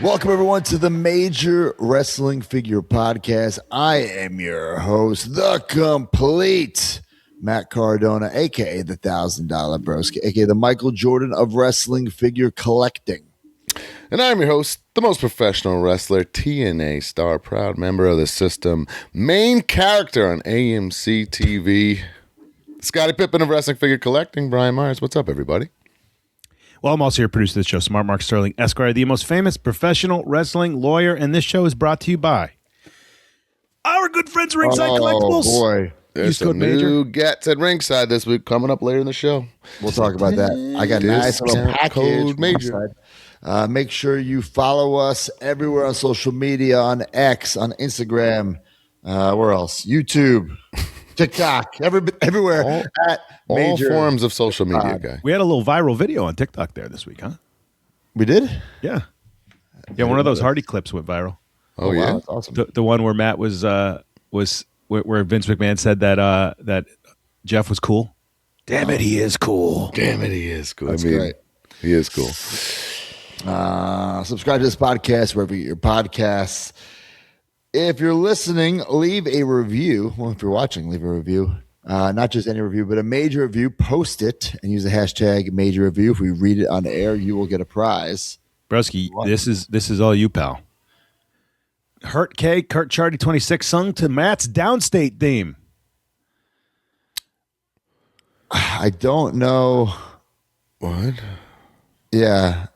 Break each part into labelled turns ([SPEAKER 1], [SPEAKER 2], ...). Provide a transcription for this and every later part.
[SPEAKER 1] Welcome, everyone, to the Major Wrestling Figure Podcast. I am your host, the complete Matt Cardona, a.k.a. the $1,000 Broski, a.k.a. the Michael Jordan of wrestling figure collecting.
[SPEAKER 2] And I'm your host, the most professional wrestler, TNA star, proud member of the system, main character on AMC TV, Scottie Pippen of wrestling figure collecting, Brian Myers. What's up, everybody?
[SPEAKER 3] Well, I'm also here, producer of the show, Smart Mark Sterling Esquire, the most famous professional wrestling lawyer, and this show is brought to you by our good friends Ringside Collectibles.
[SPEAKER 1] Oh, boy.
[SPEAKER 2] There's some new gets at Ringside this week coming up later in the show.
[SPEAKER 1] We'll talk about that. I got a nice little package.
[SPEAKER 2] Code Major.
[SPEAKER 1] Make sure you follow us everywhere on social media, on X, on Instagram, where else? YouTube, TikTok, everywhere.
[SPEAKER 2] All forms of social media, guy.
[SPEAKER 3] We had a little viral video on TikTok there this week, huh?
[SPEAKER 1] We did?
[SPEAKER 3] Yeah. Yeah, one of those Hardy clips went viral.
[SPEAKER 2] Oh, yeah?
[SPEAKER 1] Wow, that's awesome.
[SPEAKER 3] The one where Matt was where Vince McMahon said that Jeff was cool. Damn it, he is cool.
[SPEAKER 2] Damn it, he is cool.
[SPEAKER 1] That's great.
[SPEAKER 2] He is cool.
[SPEAKER 1] Subscribe to this podcast wherever you get your podcasts. If you're listening, leave a review. Well, if you're watching, leave a review. Not just any review, but a major review. Post it and use the hashtag major review. If we read it on air, you will get a prize.
[SPEAKER 3] Broski, this is all you, pal. Hurt K, Kurt Chardy 26 sung to Matt's Downstate theme.
[SPEAKER 1] I don't know.
[SPEAKER 2] What?
[SPEAKER 1] Yeah.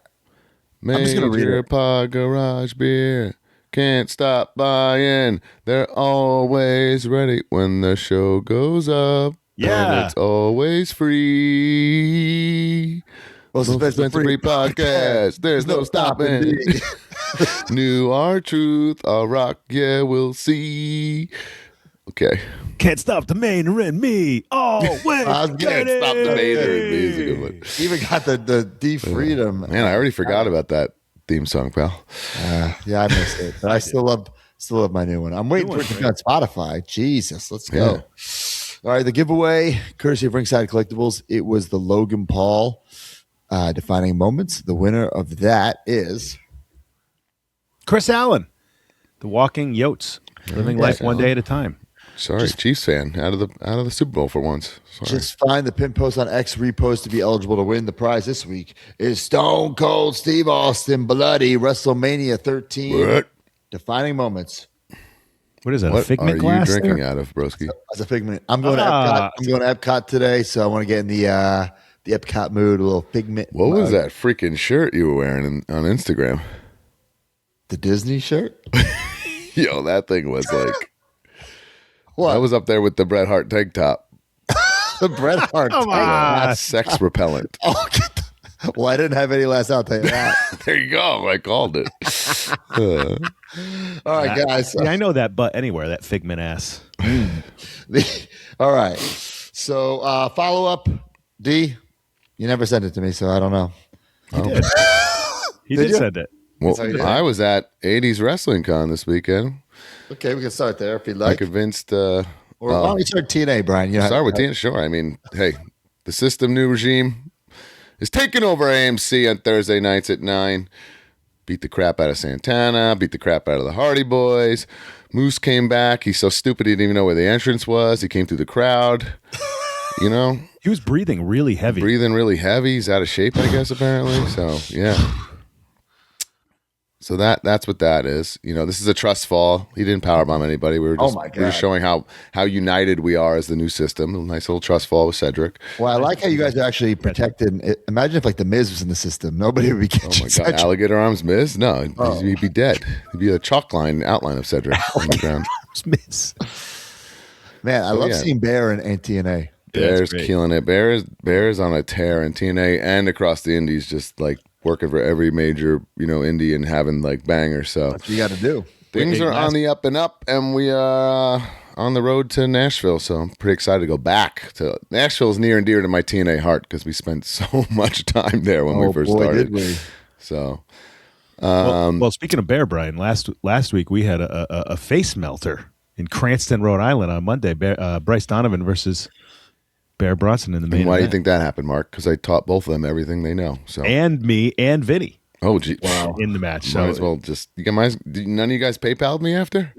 [SPEAKER 1] I'm just gonna read
[SPEAKER 2] Major
[SPEAKER 1] it.
[SPEAKER 2] Pod Garage Beer. Can't stop buying. They're always ready when the show goes up.
[SPEAKER 3] Yeah.
[SPEAKER 2] And it's always free.
[SPEAKER 1] Most
[SPEAKER 2] Most expensive free podcast. There's no stopping.
[SPEAKER 1] me.
[SPEAKER 2] New our truth. I'll rock. Yeah, we'll see. Okay.
[SPEAKER 3] Can't stop the Mainer and me. Oh, wait.
[SPEAKER 2] Can't stop the Mater and me is a good one.
[SPEAKER 1] Even got the D Freedom.
[SPEAKER 2] Man, I already forgot about that theme song, pal.
[SPEAKER 1] Yeah, I missed it, but I still love my new one. I'm waiting for it to be on Spotify. Jesus, let's go.
[SPEAKER 2] Yeah.
[SPEAKER 1] All right, the giveaway, courtesy of Ringside Collectibles. It was the Logan Paul defining moments. The winner of that is
[SPEAKER 3] Chris Allen, the walking yotes, living life one day at a time.
[SPEAKER 2] Sorry, Chiefs fan out of the Super Bowl for once. Sorry.
[SPEAKER 1] just find the pin post on X repost to be eligible to win. The prize this week is Stone Cold Steve Austin Bloody WrestleMania 13
[SPEAKER 2] What?
[SPEAKER 1] defining moments.
[SPEAKER 3] What is that?
[SPEAKER 2] What
[SPEAKER 3] a figment
[SPEAKER 2] are
[SPEAKER 3] glass?
[SPEAKER 2] you drinking
[SPEAKER 3] there?
[SPEAKER 2] out of, broski?
[SPEAKER 1] As a figment, I'm going to Epcot. I'm going to Epcot today, so I want to get in the Epcot mood. A little figment.
[SPEAKER 2] What was that freaking shirt you were wearing on Instagram?
[SPEAKER 1] The Disney shirt.
[SPEAKER 2] Yo, that thing was like.
[SPEAKER 1] What?
[SPEAKER 2] I was up there with the Bret Hart tank top.
[SPEAKER 1] The Bret Hart.
[SPEAKER 3] Come on.
[SPEAKER 2] That's sex repellent.
[SPEAKER 1] Oh, well, I didn't have any last out. Tell you that.
[SPEAKER 2] There you go. I called it.
[SPEAKER 1] All right, guys.
[SPEAKER 3] Yeah, I know that butt anywhere, that figment ass.
[SPEAKER 1] All right. So follow up, D. You never sent it to me, so I don't know.
[SPEAKER 3] He
[SPEAKER 1] Did
[SPEAKER 3] did
[SPEAKER 1] you?
[SPEAKER 3] send it.
[SPEAKER 2] Well,
[SPEAKER 1] how you did.
[SPEAKER 2] I was at 80s Wrestling Con this weekend.
[SPEAKER 1] Okay, we can start there if you'd
[SPEAKER 2] I
[SPEAKER 1] like.
[SPEAKER 2] convinced.
[SPEAKER 1] Or why don't we start TNA, Brian? You know,
[SPEAKER 2] Start with Dan. Sure. I mean, hey, the system new regime is taking over AMC on Thursday nights at 9. Beat the crap out of Santana. Beat the crap out of the Hardy Boys. Moose came back. He's so stupid he didn't even know where the entrance was. He came through the crowd. You know,
[SPEAKER 3] He was breathing really heavy.
[SPEAKER 2] breathing really heavy. He's out of shape, I guess, apparently. So, yeah. So that's what that is. You know, this is a trust fall. He didn't powerbomb anybody. We were just,
[SPEAKER 1] Oh my
[SPEAKER 2] we were just showing how united we are as the new system. A nice little trust fall with Cedric.
[SPEAKER 1] Well, I like how you guys are actually protected. Imagine if like the Miz was in the system. Nobody would be
[SPEAKER 2] Oh
[SPEAKER 1] catching
[SPEAKER 2] my God,
[SPEAKER 1] such-
[SPEAKER 2] alligator arms Miz? No,
[SPEAKER 1] Oh.
[SPEAKER 2] he'd be dead. He'd be a chalk outline of Cedric on the ground.
[SPEAKER 3] Miss.
[SPEAKER 1] Man, I love
[SPEAKER 2] yeah.
[SPEAKER 1] seeing Bear and TNA.
[SPEAKER 2] Bear's
[SPEAKER 3] great.
[SPEAKER 2] killing it. Bear's on a tear in TNA and across the Indies, just like working for every major, indie and having like bangers. So
[SPEAKER 1] That's what you got to do.
[SPEAKER 2] things are on the up and up, and we are on the road to Nashville. So I'm pretty excited to go back to Nashville. Is near and dear to my TNA heart because we spent so much time there when we first started.
[SPEAKER 1] Did we?
[SPEAKER 2] So
[SPEAKER 3] Well, speaking of Bear, Brian, last week we had a face melter in Cranston, Rhode Island on Monday. Bryce Donovan versus Bear Bronson in the main
[SPEAKER 2] why do you
[SPEAKER 3] event.
[SPEAKER 2] think that happened, Mark? Because I taught both of them everything they know. So
[SPEAKER 3] And me and Vinny.
[SPEAKER 2] Oh, gee.
[SPEAKER 3] in the match.
[SPEAKER 2] Might
[SPEAKER 3] So
[SPEAKER 2] as well just. None of you guys PayPal'd me after?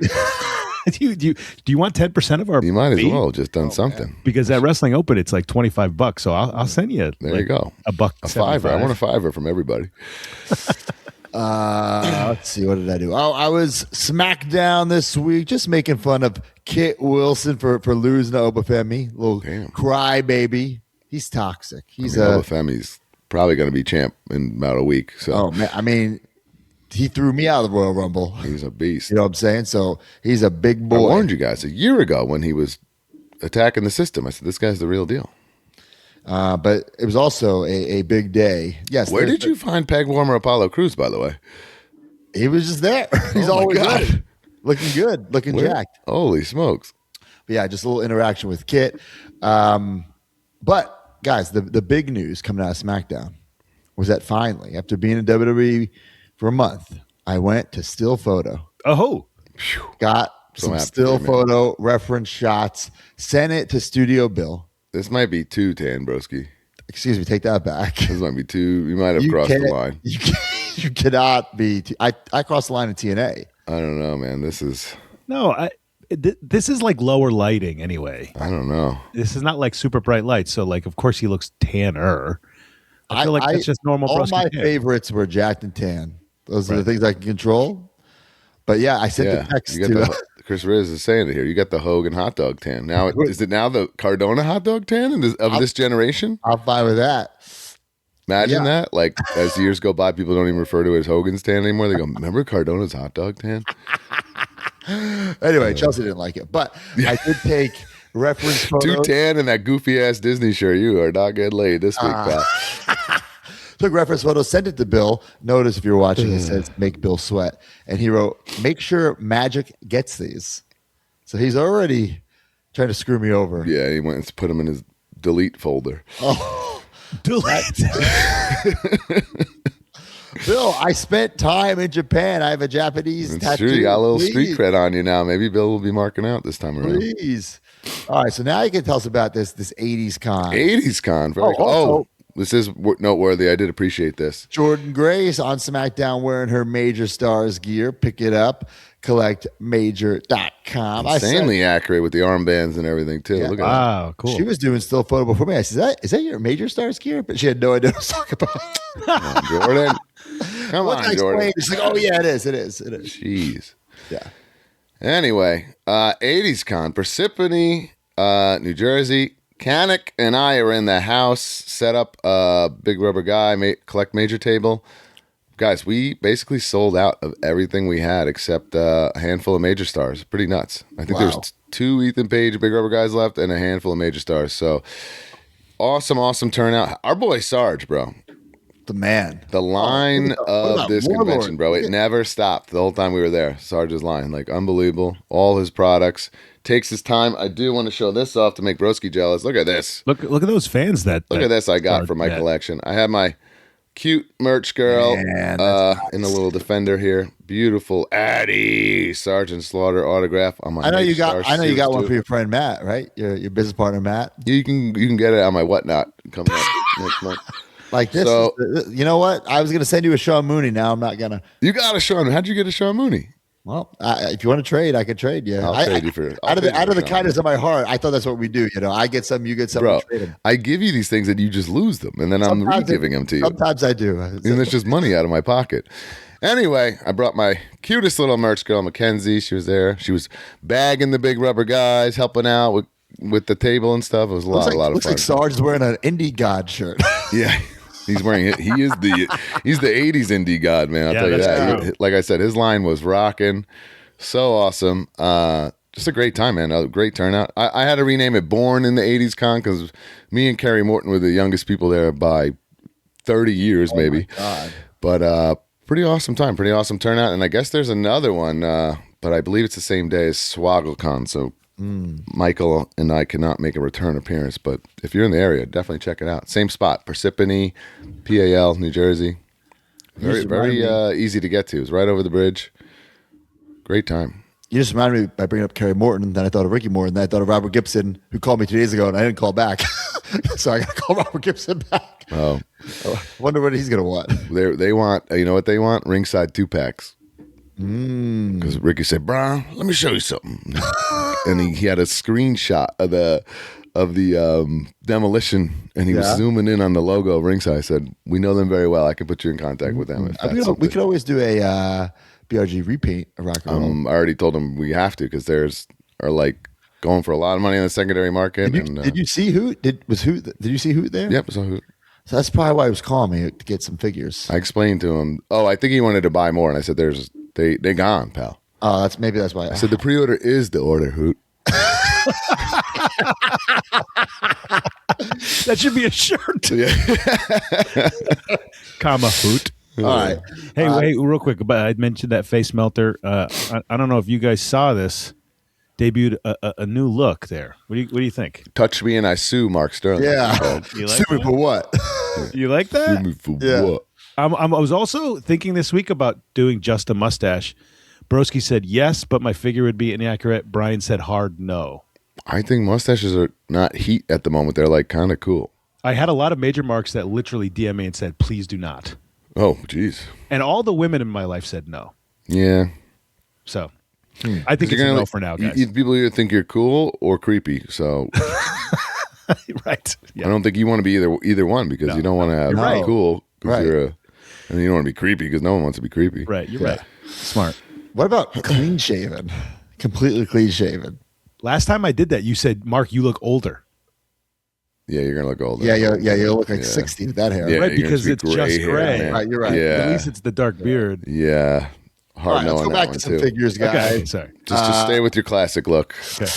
[SPEAKER 3] do you want 10% of our
[SPEAKER 2] You might as
[SPEAKER 3] fee?
[SPEAKER 2] well just done something.
[SPEAKER 3] Man. Because at Wrestling Open, it's like $25. So I'll send you.
[SPEAKER 2] There you go.
[SPEAKER 3] A buck.
[SPEAKER 2] A $5. I want a $5 from everybody.
[SPEAKER 1] Let's see. What did I do? Oh, I was SmackDown this week, just making fun of Kit Wilson for losing to Obafemi. Little crybaby. He's toxic.
[SPEAKER 2] Obafemi's probably going to be champ in about a week. So.
[SPEAKER 1] Oh man, I mean, he threw me out of the Royal Rumble.
[SPEAKER 2] He's a beast.
[SPEAKER 1] You know what I'm saying? So he's a big boy.
[SPEAKER 2] I warned you guys a year ago when he was attacking the system. I said, this guy's the real deal.
[SPEAKER 1] But it was also a big day. Yes.
[SPEAKER 2] Where did you find Peg Warmer Apollo Crews, by the way?
[SPEAKER 1] He was just there. He's always good. Looking good. Looking jacked.
[SPEAKER 2] Holy smokes.
[SPEAKER 1] But yeah, just a little interaction with Kit. But guys, the big news coming out of SmackDown was that finally, after being in WWE for a month, I went to Still Photo.
[SPEAKER 3] Oh,
[SPEAKER 1] got some still photo reference shots, sent it to Studio Bill.
[SPEAKER 2] This might be too tan, broski.
[SPEAKER 1] Excuse me, take that back.
[SPEAKER 2] This might be too. You might have crossed the line.
[SPEAKER 1] You cannot be. I crossed the line in TNA.
[SPEAKER 2] I don't know, man. This is
[SPEAKER 3] this is like lower lighting anyway.
[SPEAKER 2] I don't know.
[SPEAKER 3] This is not like super bright lights. So like, of course, he looks tanner. I feel like that's just normal.
[SPEAKER 1] All my favorites were jacked and tan. Those are the things I can control. But yeah, I sent the text to
[SPEAKER 2] Chris Riz is saying it here. You got the Hogan hot dog tan. Now, is it now the Cardona hot dog tan of this generation?
[SPEAKER 1] I'm fine with that.
[SPEAKER 2] Imagine that. Like, as years go by, people don't even refer to it as Hogan's tan anymore. They go, remember Cardona's hot dog tan?
[SPEAKER 1] Anyway, Chelsea didn't like it. But I did take reference photos.
[SPEAKER 2] Too tan in that goofy-ass Disney shirt. You are not getting laid this week, pal.
[SPEAKER 1] Took reference photos, sent it to Bill. Notice if you're watching, it says "Make Bill Sweat," and he wrote, "Make sure Magic gets these." So he's already trying to screw me over.
[SPEAKER 2] Yeah, he went and put them in his delete folder.
[SPEAKER 1] Oh,
[SPEAKER 3] delete.
[SPEAKER 1] Bill, I spent time in Japan. I have a Japanese tattoo.
[SPEAKER 2] True. You got a little street cred on you now. Maybe Bill will be marking out this time around.
[SPEAKER 1] Please. All right, so now you can tell us about this 80s con.
[SPEAKER 2] 80s con. Very cool. This is noteworthy. I did appreciate this.
[SPEAKER 1] Jordan Grace on SmackDown wearing her Major Stars gear. Pick it up. CollectMajor.com.
[SPEAKER 2] Insanely accurate with the armbands and everything, too.
[SPEAKER 1] Yeah.
[SPEAKER 2] Look at
[SPEAKER 3] that. Cool.
[SPEAKER 1] She was doing still photo before me. I said, is that your Major Stars gear? But she had no idea what I was talking about.
[SPEAKER 2] Come on, Jordan. Come on, Jordan.
[SPEAKER 1] She's like, oh, yeah, it is. It is.
[SPEAKER 2] Jeez.
[SPEAKER 1] Yeah.
[SPEAKER 2] Anyway, 80s con. Parsippany, New Jersey. Kanik and I are in the house, set up a big rubber guy, collect major table. Guys, we basically sold out of everything we had except a handful of major stars. Pretty nuts. I think there's 2 Ethan Page big rubber guys left and a handful of major stars. So awesome turnout. Our boy Sarge, bro.
[SPEAKER 1] The man.
[SPEAKER 2] The line of this convention, bro. It never stopped the whole time we were there. Sarge's line. Like, unbelievable. All his products. Takes his time. I do want to show this off to make Broski jealous. Look at this.
[SPEAKER 3] Look at those fans look
[SPEAKER 2] at this I got for my collection. I have my cute merch girl in a little Defender here. Beautiful Addie Sergeant Slaughter autograph on my
[SPEAKER 1] I know you got one for your friend Matt, right? Your business partner Matt.
[SPEAKER 2] You can get it on my whatnot coming up next month.
[SPEAKER 1] Like this. So, you know what? I was going to send you a Sean Mooney. Now I'm not going to.
[SPEAKER 2] You got a Sean. How'd you get a Sean Mooney?
[SPEAKER 1] Well, if you want to trade, I could trade you.
[SPEAKER 2] I'll trade you for
[SPEAKER 1] out of the kindness of my heart. I thought that's what we do. You know, I get some, you get some.
[SPEAKER 2] Bro, I give you these things and you just lose them, and then I'm re-giving them to you.
[SPEAKER 1] Sometimes I do,
[SPEAKER 2] and it's just money out of my pocket. Anyway, I brought my cutest little merch girl, Mackenzie. She was there. She was bagging the big rubber guys, helping out with the table and stuff. It was a lot of fun.
[SPEAKER 1] Looks like Sarge is wearing an Indie God shirt.
[SPEAKER 2] Yeah. He's wearing it. He's the 80s indie god, man. I'll tell you that. Like I said, his line was rocking. So awesome. Just a great time, man. A great turnout. I had to rename it Born in the 80s Con because me and Kerry Morton were the youngest people there by 30 years, maybe. But pretty awesome time. Pretty awesome turnout. And I guess there's another one, but I believe it's the same day as SwoggleCon. So Michael and I cannot make a return appearance, but if you're in the area, definitely check it out. Same spot, Parsippany, PAL, New Jersey. Very easy to get to. It's right over the bridge. Great time.
[SPEAKER 1] You just reminded me by bringing up Kerry Morton. Then I thought of Ricky Morton. Then I thought of Robert Gibson, who called me 2 days ago, and I didn't call back. So I got to call Robert Gibson back.
[SPEAKER 2] Oh,
[SPEAKER 1] I wonder what he's going to want.
[SPEAKER 2] they want, you know what they want? Ringside 2-packs. Because Ricky said, "Brian, let me show you something." And he had a screenshot of the demolition, and he was zooming in on the logo of Ringside. I said, "We know them very well. I can put you in contact with them."
[SPEAKER 1] We could always do a BRG repaint of Rock and Roll.
[SPEAKER 2] I already told him we have to because theirs are like going for a lot of money in the secondary market.
[SPEAKER 1] Did you see Hoot? Did you see Hoot there?
[SPEAKER 2] Yep, so Hoot.
[SPEAKER 1] So that's probably why he was calling me to get some figures.
[SPEAKER 2] I explained to him. Oh, I think he wanted to buy more, and I said, they gone, pal."
[SPEAKER 1] Oh, that's why.
[SPEAKER 2] I said the pre-order is the order, Hoot.
[SPEAKER 3] That should be a shirt. Comma Hoot.
[SPEAKER 1] All right.
[SPEAKER 3] Hey, real quick, but I mentioned that face melter. I don't know if you guys saw this. Debuted a new look there. What do you think?
[SPEAKER 2] Touch me and I sue Mark Sterling.
[SPEAKER 1] Yeah.
[SPEAKER 3] You like
[SPEAKER 1] Sue me for what?
[SPEAKER 3] You like that?
[SPEAKER 2] Sue me for
[SPEAKER 1] Yeah.
[SPEAKER 2] what?
[SPEAKER 3] I was also thinking this week about doing just a mustache. Broski said yes, but my figure would be inaccurate. Brian said hard no.
[SPEAKER 2] I think mustaches are not heat at the moment. They're like kind of cool.
[SPEAKER 3] I had a lot of major marks that literally DM me and said, please do not.
[SPEAKER 2] Oh, geez.
[SPEAKER 3] And all the women in my life said no.
[SPEAKER 2] Yeah.
[SPEAKER 3] So I think it's a no for now, guys.
[SPEAKER 2] People either think you're cool or creepy. So
[SPEAKER 3] Right. Yeah.
[SPEAKER 2] I don't think you want to be either one because you don't want to have
[SPEAKER 1] right.
[SPEAKER 2] cool because
[SPEAKER 1] Right.
[SPEAKER 2] and you don't want to be creepy because no one wants to be creepy.
[SPEAKER 3] Right. You're right. Smart.
[SPEAKER 1] What about clean shaven? Completely clean shaven.
[SPEAKER 3] Last time I did that, you said, Mark, you look older.
[SPEAKER 2] Yeah, you're gonna look older.
[SPEAKER 1] Yeah, you look like 60 with that hair.
[SPEAKER 2] Yeah,
[SPEAKER 3] Right,
[SPEAKER 2] you're
[SPEAKER 3] because
[SPEAKER 2] gonna
[SPEAKER 3] it's
[SPEAKER 2] be
[SPEAKER 3] just
[SPEAKER 2] hair,
[SPEAKER 3] gray.
[SPEAKER 2] man.
[SPEAKER 1] Right, you're right.
[SPEAKER 2] Yeah.
[SPEAKER 3] At least it's the dark beard.
[SPEAKER 2] Yeah.
[SPEAKER 1] All
[SPEAKER 2] Hard
[SPEAKER 1] right, let's
[SPEAKER 2] knowing
[SPEAKER 1] go
[SPEAKER 2] that
[SPEAKER 1] back
[SPEAKER 2] one
[SPEAKER 1] to some
[SPEAKER 2] too.
[SPEAKER 1] figures, guys.
[SPEAKER 3] Okay, sorry.
[SPEAKER 2] Just stay with your classic look.
[SPEAKER 3] Okay.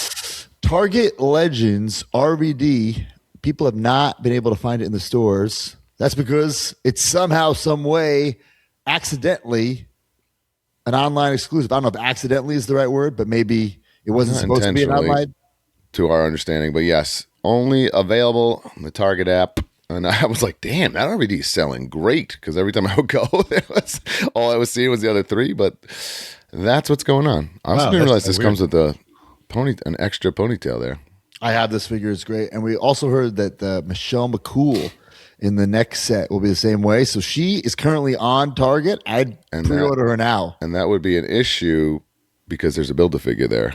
[SPEAKER 1] Target Legends RVD. People have not been able to find it in the stores. That's because it's somehow, some way, accidentally an online exclusive. I don't know if accidentally is the right word, but maybe it wasn't
[SPEAKER 2] Not
[SPEAKER 1] supposed to be an
[SPEAKER 2] intentionally.
[SPEAKER 1] online.
[SPEAKER 2] To our understanding, but yes, only available on the Target app. And I was like, damn, that RVD is selling great because every time I would go, all I was seeing was the other three. But that's what's going on. I also didn't realize this comes with an extra ponytail there.
[SPEAKER 1] I have this figure. It's great. And we also heard that the Michelle McCool in the next set will be the same way. So she is currently on Target. I'd pre-order her now.
[SPEAKER 2] And that would be an issue because there's a Build-A-Figure there.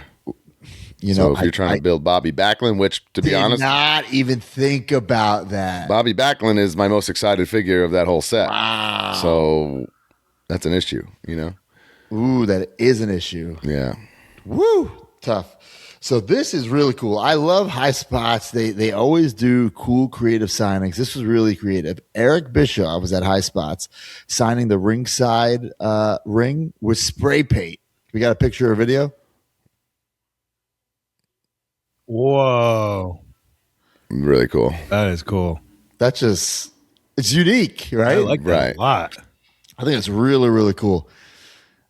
[SPEAKER 1] You
[SPEAKER 2] So
[SPEAKER 1] know,
[SPEAKER 2] if you're trying to build Bobby Backlund, which to be honest,
[SPEAKER 1] not even think about that.
[SPEAKER 2] Bobby Backlund is my most excited figure of that whole set.
[SPEAKER 1] Wow.
[SPEAKER 2] So that's an issue, you know?
[SPEAKER 1] Ooh, that is an issue.
[SPEAKER 2] Yeah.
[SPEAKER 1] Woo, tough. So this is really cool. I love High Spots. They always do cool creative signings. This was really creative. Eric Bischoff was at High Spots signing the ringside ring with spray paint. We got a picture or video?
[SPEAKER 3] Whoa.
[SPEAKER 2] Really cool.
[SPEAKER 3] That is cool.
[SPEAKER 1] That's just, it's unique, right?
[SPEAKER 3] I like that
[SPEAKER 2] Right.
[SPEAKER 3] a lot.
[SPEAKER 1] I think it's really, really cool.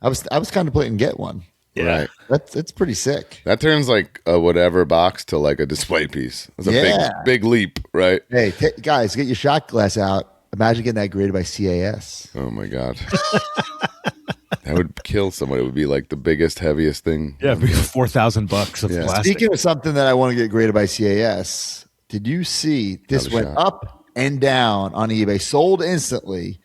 [SPEAKER 1] I was contemplating get one.
[SPEAKER 2] Right.
[SPEAKER 1] It's pretty sick.
[SPEAKER 2] That turns like a whatever box to like a display piece. It's a
[SPEAKER 1] Yeah.
[SPEAKER 2] big leap, right?
[SPEAKER 1] Hey, guys, get your shot glass out. Imagine getting that graded by CAS.
[SPEAKER 2] Oh my God. That would kill somebody. It would be like the biggest, heaviest thing.
[SPEAKER 3] Yeah, $4,000 of
[SPEAKER 2] Yeah.
[SPEAKER 3] plastic.
[SPEAKER 1] Speaking of something that I want to get graded by CAS, did you see this
[SPEAKER 2] Another
[SPEAKER 1] went
[SPEAKER 2] shot.
[SPEAKER 1] up and down on eBay, sold instantly?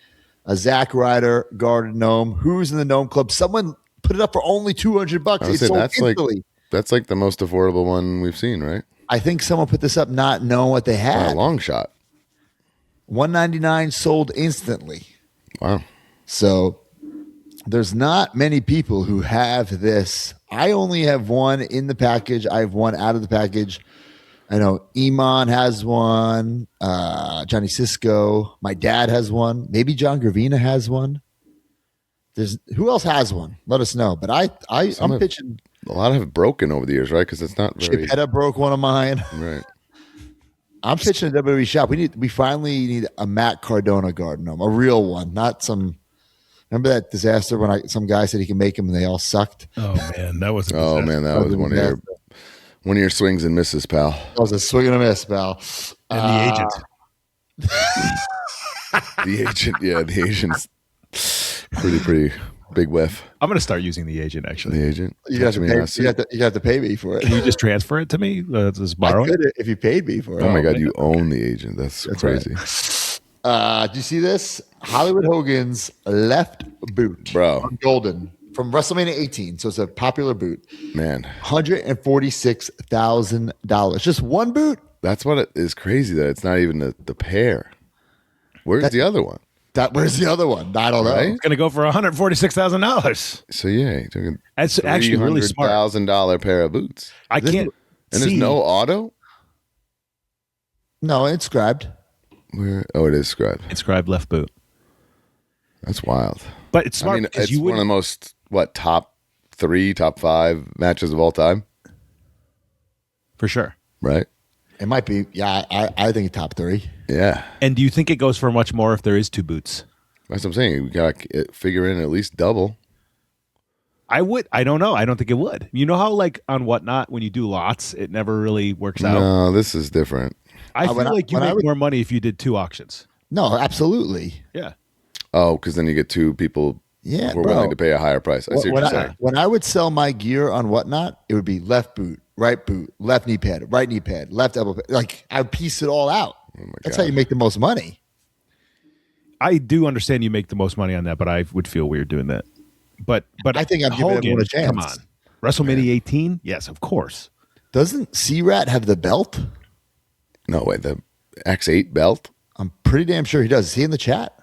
[SPEAKER 1] A Zack Ryder Garden Gnome. Who's in the Gnome Club? Someone put it up for only $200.
[SPEAKER 2] I would
[SPEAKER 1] It
[SPEAKER 2] say
[SPEAKER 1] sold
[SPEAKER 2] that's like
[SPEAKER 1] instantly.
[SPEAKER 2] the most affordable one we've seen, right?
[SPEAKER 1] I think someone put this up not knowing what they
[SPEAKER 2] By
[SPEAKER 1] had.
[SPEAKER 2] a long shot.
[SPEAKER 1] $199 sold instantly.
[SPEAKER 2] Wow.
[SPEAKER 1] So there's not many people who have this. I only have one in the package. I have one out of the package. I know Iman has one. Johnny Cisco. My dad has one. Maybe John Gravina has one. There's who else has one? Let us know. But I'm pitching.
[SPEAKER 2] A lot have broken over the years, right? Because it's not very
[SPEAKER 1] Chip Hedda broke one of mine.
[SPEAKER 2] right.
[SPEAKER 1] I'm pitching a WWE shop. We finally need a Matt Cardona Garden Gnome, a real one, not some. Remember that disaster when some guy said he can make them and they all sucked?
[SPEAKER 3] Oh, man. That was a
[SPEAKER 2] Oh
[SPEAKER 3] disaster.
[SPEAKER 2] man, that was one of your swings and misses, pal.
[SPEAKER 1] That was a swing and a miss, pal.
[SPEAKER 3] And the agent.
[SPEAKER 2] The agent, yeah, the agent's pretty Big whiff.
[SPEAKER 3] I'm going to start using the agent, actually.
[SPEAKER 2] The agent.
[SPEAKER 1] You have, to
[SPEAKER 2] Catch me
[SPEAKER 1] pay,
[SPEAKER 2] in a
[SPEAKER 1] you,
[SPEAKER 2] suit.
[SPEAKER 1] have to pay me for it.
[SPEAKER 3] Can you just transfer it to me? Just
[SPEAKER 1] I
[SPEAKER 3] borrow it?
[SPEAKER 1] could if you paid me for it.
[SPEAKER 2] Oh my God,
[SPEAKER 3] man.
[SPEAKER 2] you own the agent. That's crazy.
[SPEAKER 1] Do you see this? Hollywood Hogan's left boot,
[SPEAKER 2] Bro.
[SPEAKER 1] on golden from WrestleMania 18. So it's a popular boot.
[SPEAKER 2] Man,
[SPEAKER 1] $146,000. Just one boot.
[SPEAKER 2] that's what it is crazy that it's not even the pair. Where's the other one?
[SPEAKER 1] Where's the other one? I don't know.
[SPEAKER 2] Right?
[SPEAKER 3] It's going to go for $146,000.
[SPEAKER 2] So yeah, you're talking
[SPEAKER 3] That's actually really smart.
[SPEAKER 2] $300,000 pair of boots.
[SPEAKER 3] I can't
[SPEAKER 2] And
[SPEAKER 3] see.
[SPEAKER 2] there's no auto?
[SPEAKER 1] No, it's scribed.
[SPEAKER 2] Where? Oh, it is scribed.
[SPEAKER 3] Inscribed left boot.
[SPEAKER 2] That's wild.
[SPEAKER 3] But it's smart
[SPEAKER 2] I mean,
[SPEAKER 3] because
[SPEAKER 2] it's
[SPEAKER 3] you
[SPEAKER 2] one of the
[SPEAKER 3] wouldn't.
[SPEAKER 2] most, top 3, top 5 matches of all time,
[SPEAKER 3] For sure.
[SPEAKER 2] right?
[SPEAKER 1] It might be. Yeah, I think top 3.
[SPEAKER 2] Yeah.
[SPEAKER 3] And do you think it goes for much more if there is 2 boots?
[SPEAKER 2] That's what I'm saying. We got to figure in at least double.
[SPEAKER 3] I don't know. I don't think it would. You know how, like, on Whatnot, when you do lots, it never really works out?
[SPEAKER 2] No, this is different.
[SPEAKER 3] I feel like you make more money if you did 2 auctions.
[SPEAKER 1] No, absolutely.
[SPEAKER 3] Yeah.
[SPEAKER 2] Oh, because then you get 2 people
[SPEAKER 1] Yeah,
[SPEAKER 2] who are
[SPEAKER 1] bro.
[SPEAKER 2] willing to pay a higher price. I see what you're saying.
[SPEAKER 1] When I would sell my gear on Whatnot, it would be left boot, right boot, left knee pad, right knee pad, left elbow pad. Like I would piece it all out. That's how you make the most money.
[SPEAKER 3] I do understand you make the most money on that, but I would feel weird doing that. But
[SPEAKER 1] I think I'm giving
[SPEAKER 3] Hogan,
[SPEAKER 1] everyone a chance.
[SPEAKER 3] come on. WrestleMania 18? Yes, of course.
[SPEAKER 1] Doesn't C-Rat have the belt?
[SPEAKER 2] No, wait, the X8 belt?
[SPEAKER 1] I'm pretty damn sure he does. Is he in the chat?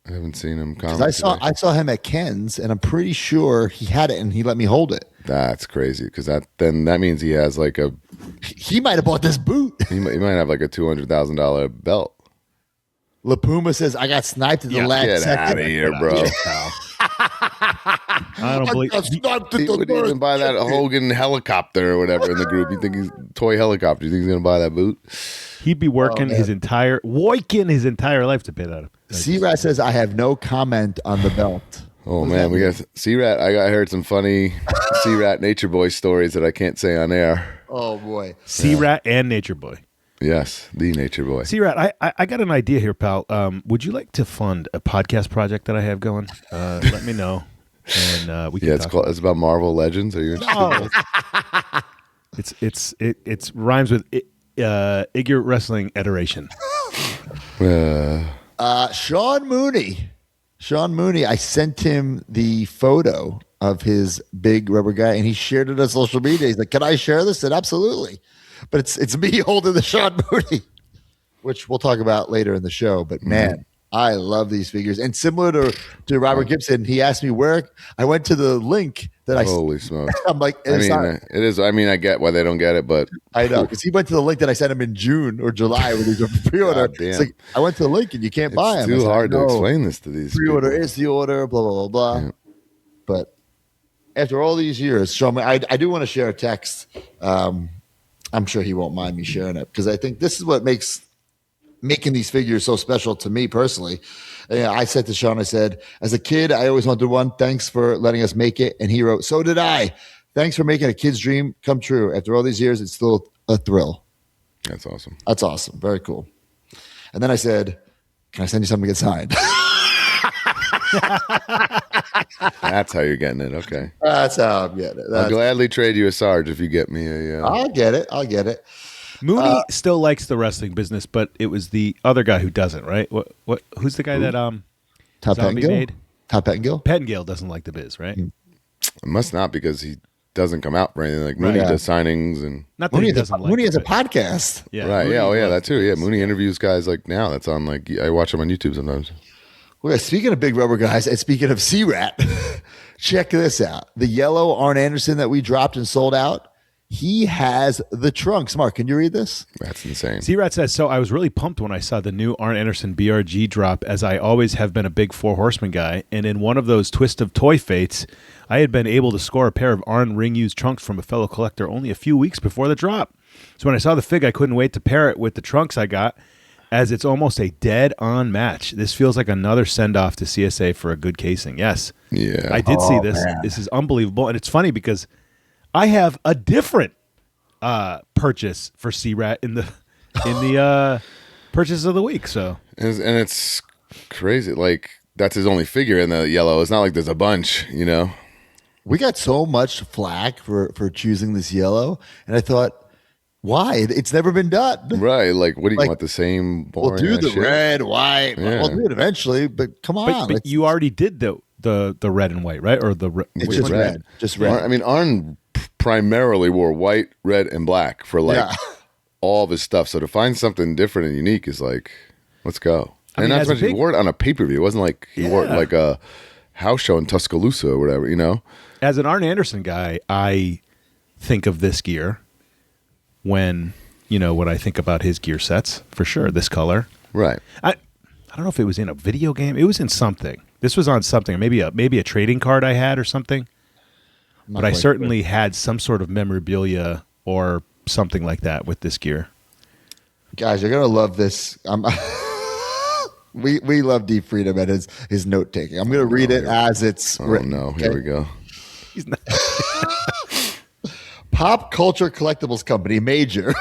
[SPEAKER 2] I haven't seen him comment.
[SPEAKER 1] Because
[SPEAKER 2] today.
[SPEAKER 1] I saw him at Ken's, and I'm pretty sure he had it, and he let me hold it.
[SPEAKER 2] That's crazy because that means he has like
[SPEAKER 1] He might have bought this boot.
[SPEAKER 2] he might have like a $200,000 belt.
[SPEAKER 1] La Puma says, I got sniped at the last
[SPEAKER 2] Get
[SPEAKER 1] second.
[SPEAKER 2] out of here, bro.
[SPEAKER 3] I don't believe.
[SPEAKER 1] I got sniped at
[SPEAKER 2] He
[SPEAKER 1] the
[SPEAKER 2] would even
[SPEAKER 1] last
[SPEAKER 2] buy that
[SPEAKER 1] second.
[SPEAKER 2] Hogan helicopter or whatever in the group. You think he's toy helicopter? You think he's gonna buy that boot?
[SPEAKER 3] He'd be working his entire life to pay that.
[SPEAKER 1] C-Rat says, I have no comment on the belt.
[SPEAKER 2] Oh man, we got C-Rat. I heard some funny C-Rat Nature Boy stories that I can't say on air.
[SPEAKER 1] Oh, boy.
[SPEAKER 3] C-Rat and Nature Boy.
[SPEAKER 2] Yes, the Nature Boy.
[SPEAKER 3] C-Rat, I got an idea here, pal. Would you like to fund a podcast project that I have going? Let me know, and we can.
[SPEAKER 2] Yeah, it's about Marvel Legends. Are you interested?
[SPEAKER 3] Oh. It's rhymes with Igor Wrestling Iteration.
[SPEAKER 1] Sean Mooney, I sent him the photo of his big rubber guy, and he shared it on social media. He's like, can I share this? I said, absolutely. But it's me holding the Sean Mooney, which we'll talk about later in the show. But man, I love these figures. And similar to Robert Gibson, he asked me where I went to the link that
[SPEAKER 2] Holy smokes!
[SPEAKER 1] I'm like,
[SPEAKER 2] I mean, it is. I mean, I get why they don't get it, but
[SPEAKER 1] I know because he went to the link that I sent him in June or July when he was a pre-order.
[SPEAKER 2] God damn.
[SPEAKER 1] It's like I went to the link and you can't buy
[SPEAKER 2] it's
[SPEAKER 1] them.
[SPEAKER 2] too hard to
[SPEAKER 1] "No,
[SPEAKER 2] explain this to these
[SPEAKER 1] Pre-order
[SPEAKER 2] people.
[SPEAKER 1] is the order. Blah blah blah blah.
[SPEAKER 2] Yeah.
[SPEAKER 1] But after all these years, Sean, I do want to share a text. I'm sure he won't mind me sharing it because I think this is what makes making these figures so special to me personally. I said to Sean, I said, as a kid, I always wanted one. Thanks for letting us make it. And he wrote, so did I. Thanks for making a kid's dream come true. After all these years, it's still a thrill.
[SPEAKER 2] That's awesome.
[SPEAKER 1] That's awesome. Very cool. And then I said, can I send you something to get signed?
[SPEAKER 2] That's how you're getting it. Okay.
[SPEAKER 1] That's how I'm getting it.
[SPEAKER 2] I'll gladly trade you a Sarge if you get me a.
[SPEAKER 1] I'll get it.
[SPEAKER 3] Mooney still likes the wrestling business, but it was the other guy who doesn't, right? What? Who's the guy that
[SPEAKER 1] Top
[SPEAKER 3] Zombie
[SPEAKER 1] Pettengill?
[SPEAKER 3] made?
[SPEAKER 1] Top Pettengill?
[SPEAKER 3] Pettengill doesn't like the biz, right?
[SPEAKER 2] It must not because he doesn't come out for anything. Like Mooney
[SPEAKER 1] Right.
[SPEAKER 2] does signings and.
[SPEAKER 3] Not that he
[SPEAKER 1] Mooney
[SPEAKER 3] doesn't like
[SPEAKER 1] Mooney
[SPEAKER 3] the
[SPEAKER 1] has a
[SPEAKER 3] biz.
[SPEAKER 1] podcast.
[SPEAKER 3] Yeah,
[SPEAKER 2] Right.
[SPEAKER 3] Mooney
[SPEAKER 2] Yeah. Oh, yeah.
[SPEAKER 3] loves
[SPEAKER 2] That too.
[SPEAKER 3] the
[SPEAKER 2] Yeah.
[SPEAKER 3] biz.
[SPEAKER 2] Mooney interviews guys like now. That's on like I watch him on YouTube sometimes.
[SPEAKER 1] Well, speaking of big rubber guys, and speaking of C-Rat, check this out. The yellow Arn Anderson that we dropped and sold out, he has the trunks. Mark, can you read this?
[SPEAKER 2] That's insane.
[SPEAKER 3] C-Rat says, so I was really pumped when I saw the new Arn Anderson BRG drop, as I always have been a big Four Horsemen guy, and in one of those twist of toy fates, I had been able to score a pair of Arn ring-used trunks from a fellow collector only a few weeks before the drop. So when I saw the fig, I couldn't wait to pair it with the trunks I got, as it's almost a dead-on match. This feels like another send-off to CSA for a good casing. Yes.
[SPEAKER 2] Yeah.
[SPEAKER 3] I did see this.
[SPEAKER 1] man.
[SPEAKER 3] This is unbelievable, and it's funny because I have a different purchase for C-Rat in the purchase of the week. So
[SPEAKER 2] And it's crazy. Like that's his only figure in the yellow. It's not like there's a bunch, you know.
[SPEAKER 1] We got so much flack for choosing this yellow, and I thought, why? It's never been done.
[SPEAKER 2] Right? Like, what do you
[SPEAKER 1] Like,
[SPEAKER 2] want? The same
[SPEAKER 1] We'll
[SPEAKER 2] boring
[SPEAKER 1] do
[SPEAKER 2] ass
[SPEAKER 1] the
[SPEAKER 2] shit?
[SPEAKER 1] red, white.
[SPEAKER 2] Yeah.
[SPEAKER 1] We'll do it eventually, but come on.
[SPEAKER 3] But you already did the red and white, right? Or
[SPEAKER 1] it's
[SPEAKER 3] which
[SPEAKER 1] just
[SPEAKER 3] one?
[SPEAKER 1] red. Just red.
[SPEAKER 2] I mean, Arn primarily wore white, red, and black for like
[SPEAKER 1] Yeah.
[SPEAKER 2] all of his stuff. So to find something different and unique is like, let's go.
[SPEAKER 3] I
[SPEAKER 2] And
[SPEAKER 3] mean,
[SPEAKER 2] not
[SPEAKER 3] as
[SPEAKER 2] to
[SPEAKER 3] a
[SPEAKER 2] mention, he
[SPEAKER 3] big-
[SPEAKER 2] wore it on a pay-per-view. It wasn't like he wore it like a house show in Tuscaloosa or whatever, you know?
[SPEAKER 3] As an Arn Anderson guy, I think of this gear when I think about his gear sets, for sure. This color.
[SPEAKER 2] Right.
[SPEAKER 3] I don't know if it was in a video game. It was in something. This was on something, maybe a trading card I had or something. But I certainly had some sort of memorabilia or something like that with this gear.
[SPEAKER 1] Guys, you're gonna love this. We love Deep Freedom and his note taking. I'm gonna read it as it's
[SPEAKER 2] Oh,
[SPEAKER 1] written.
[SPEAKER 2] no. Here we go.
[SPEAKER 3] He's not,
[SPEAKER 1] Pop Culture Collectibles Company Major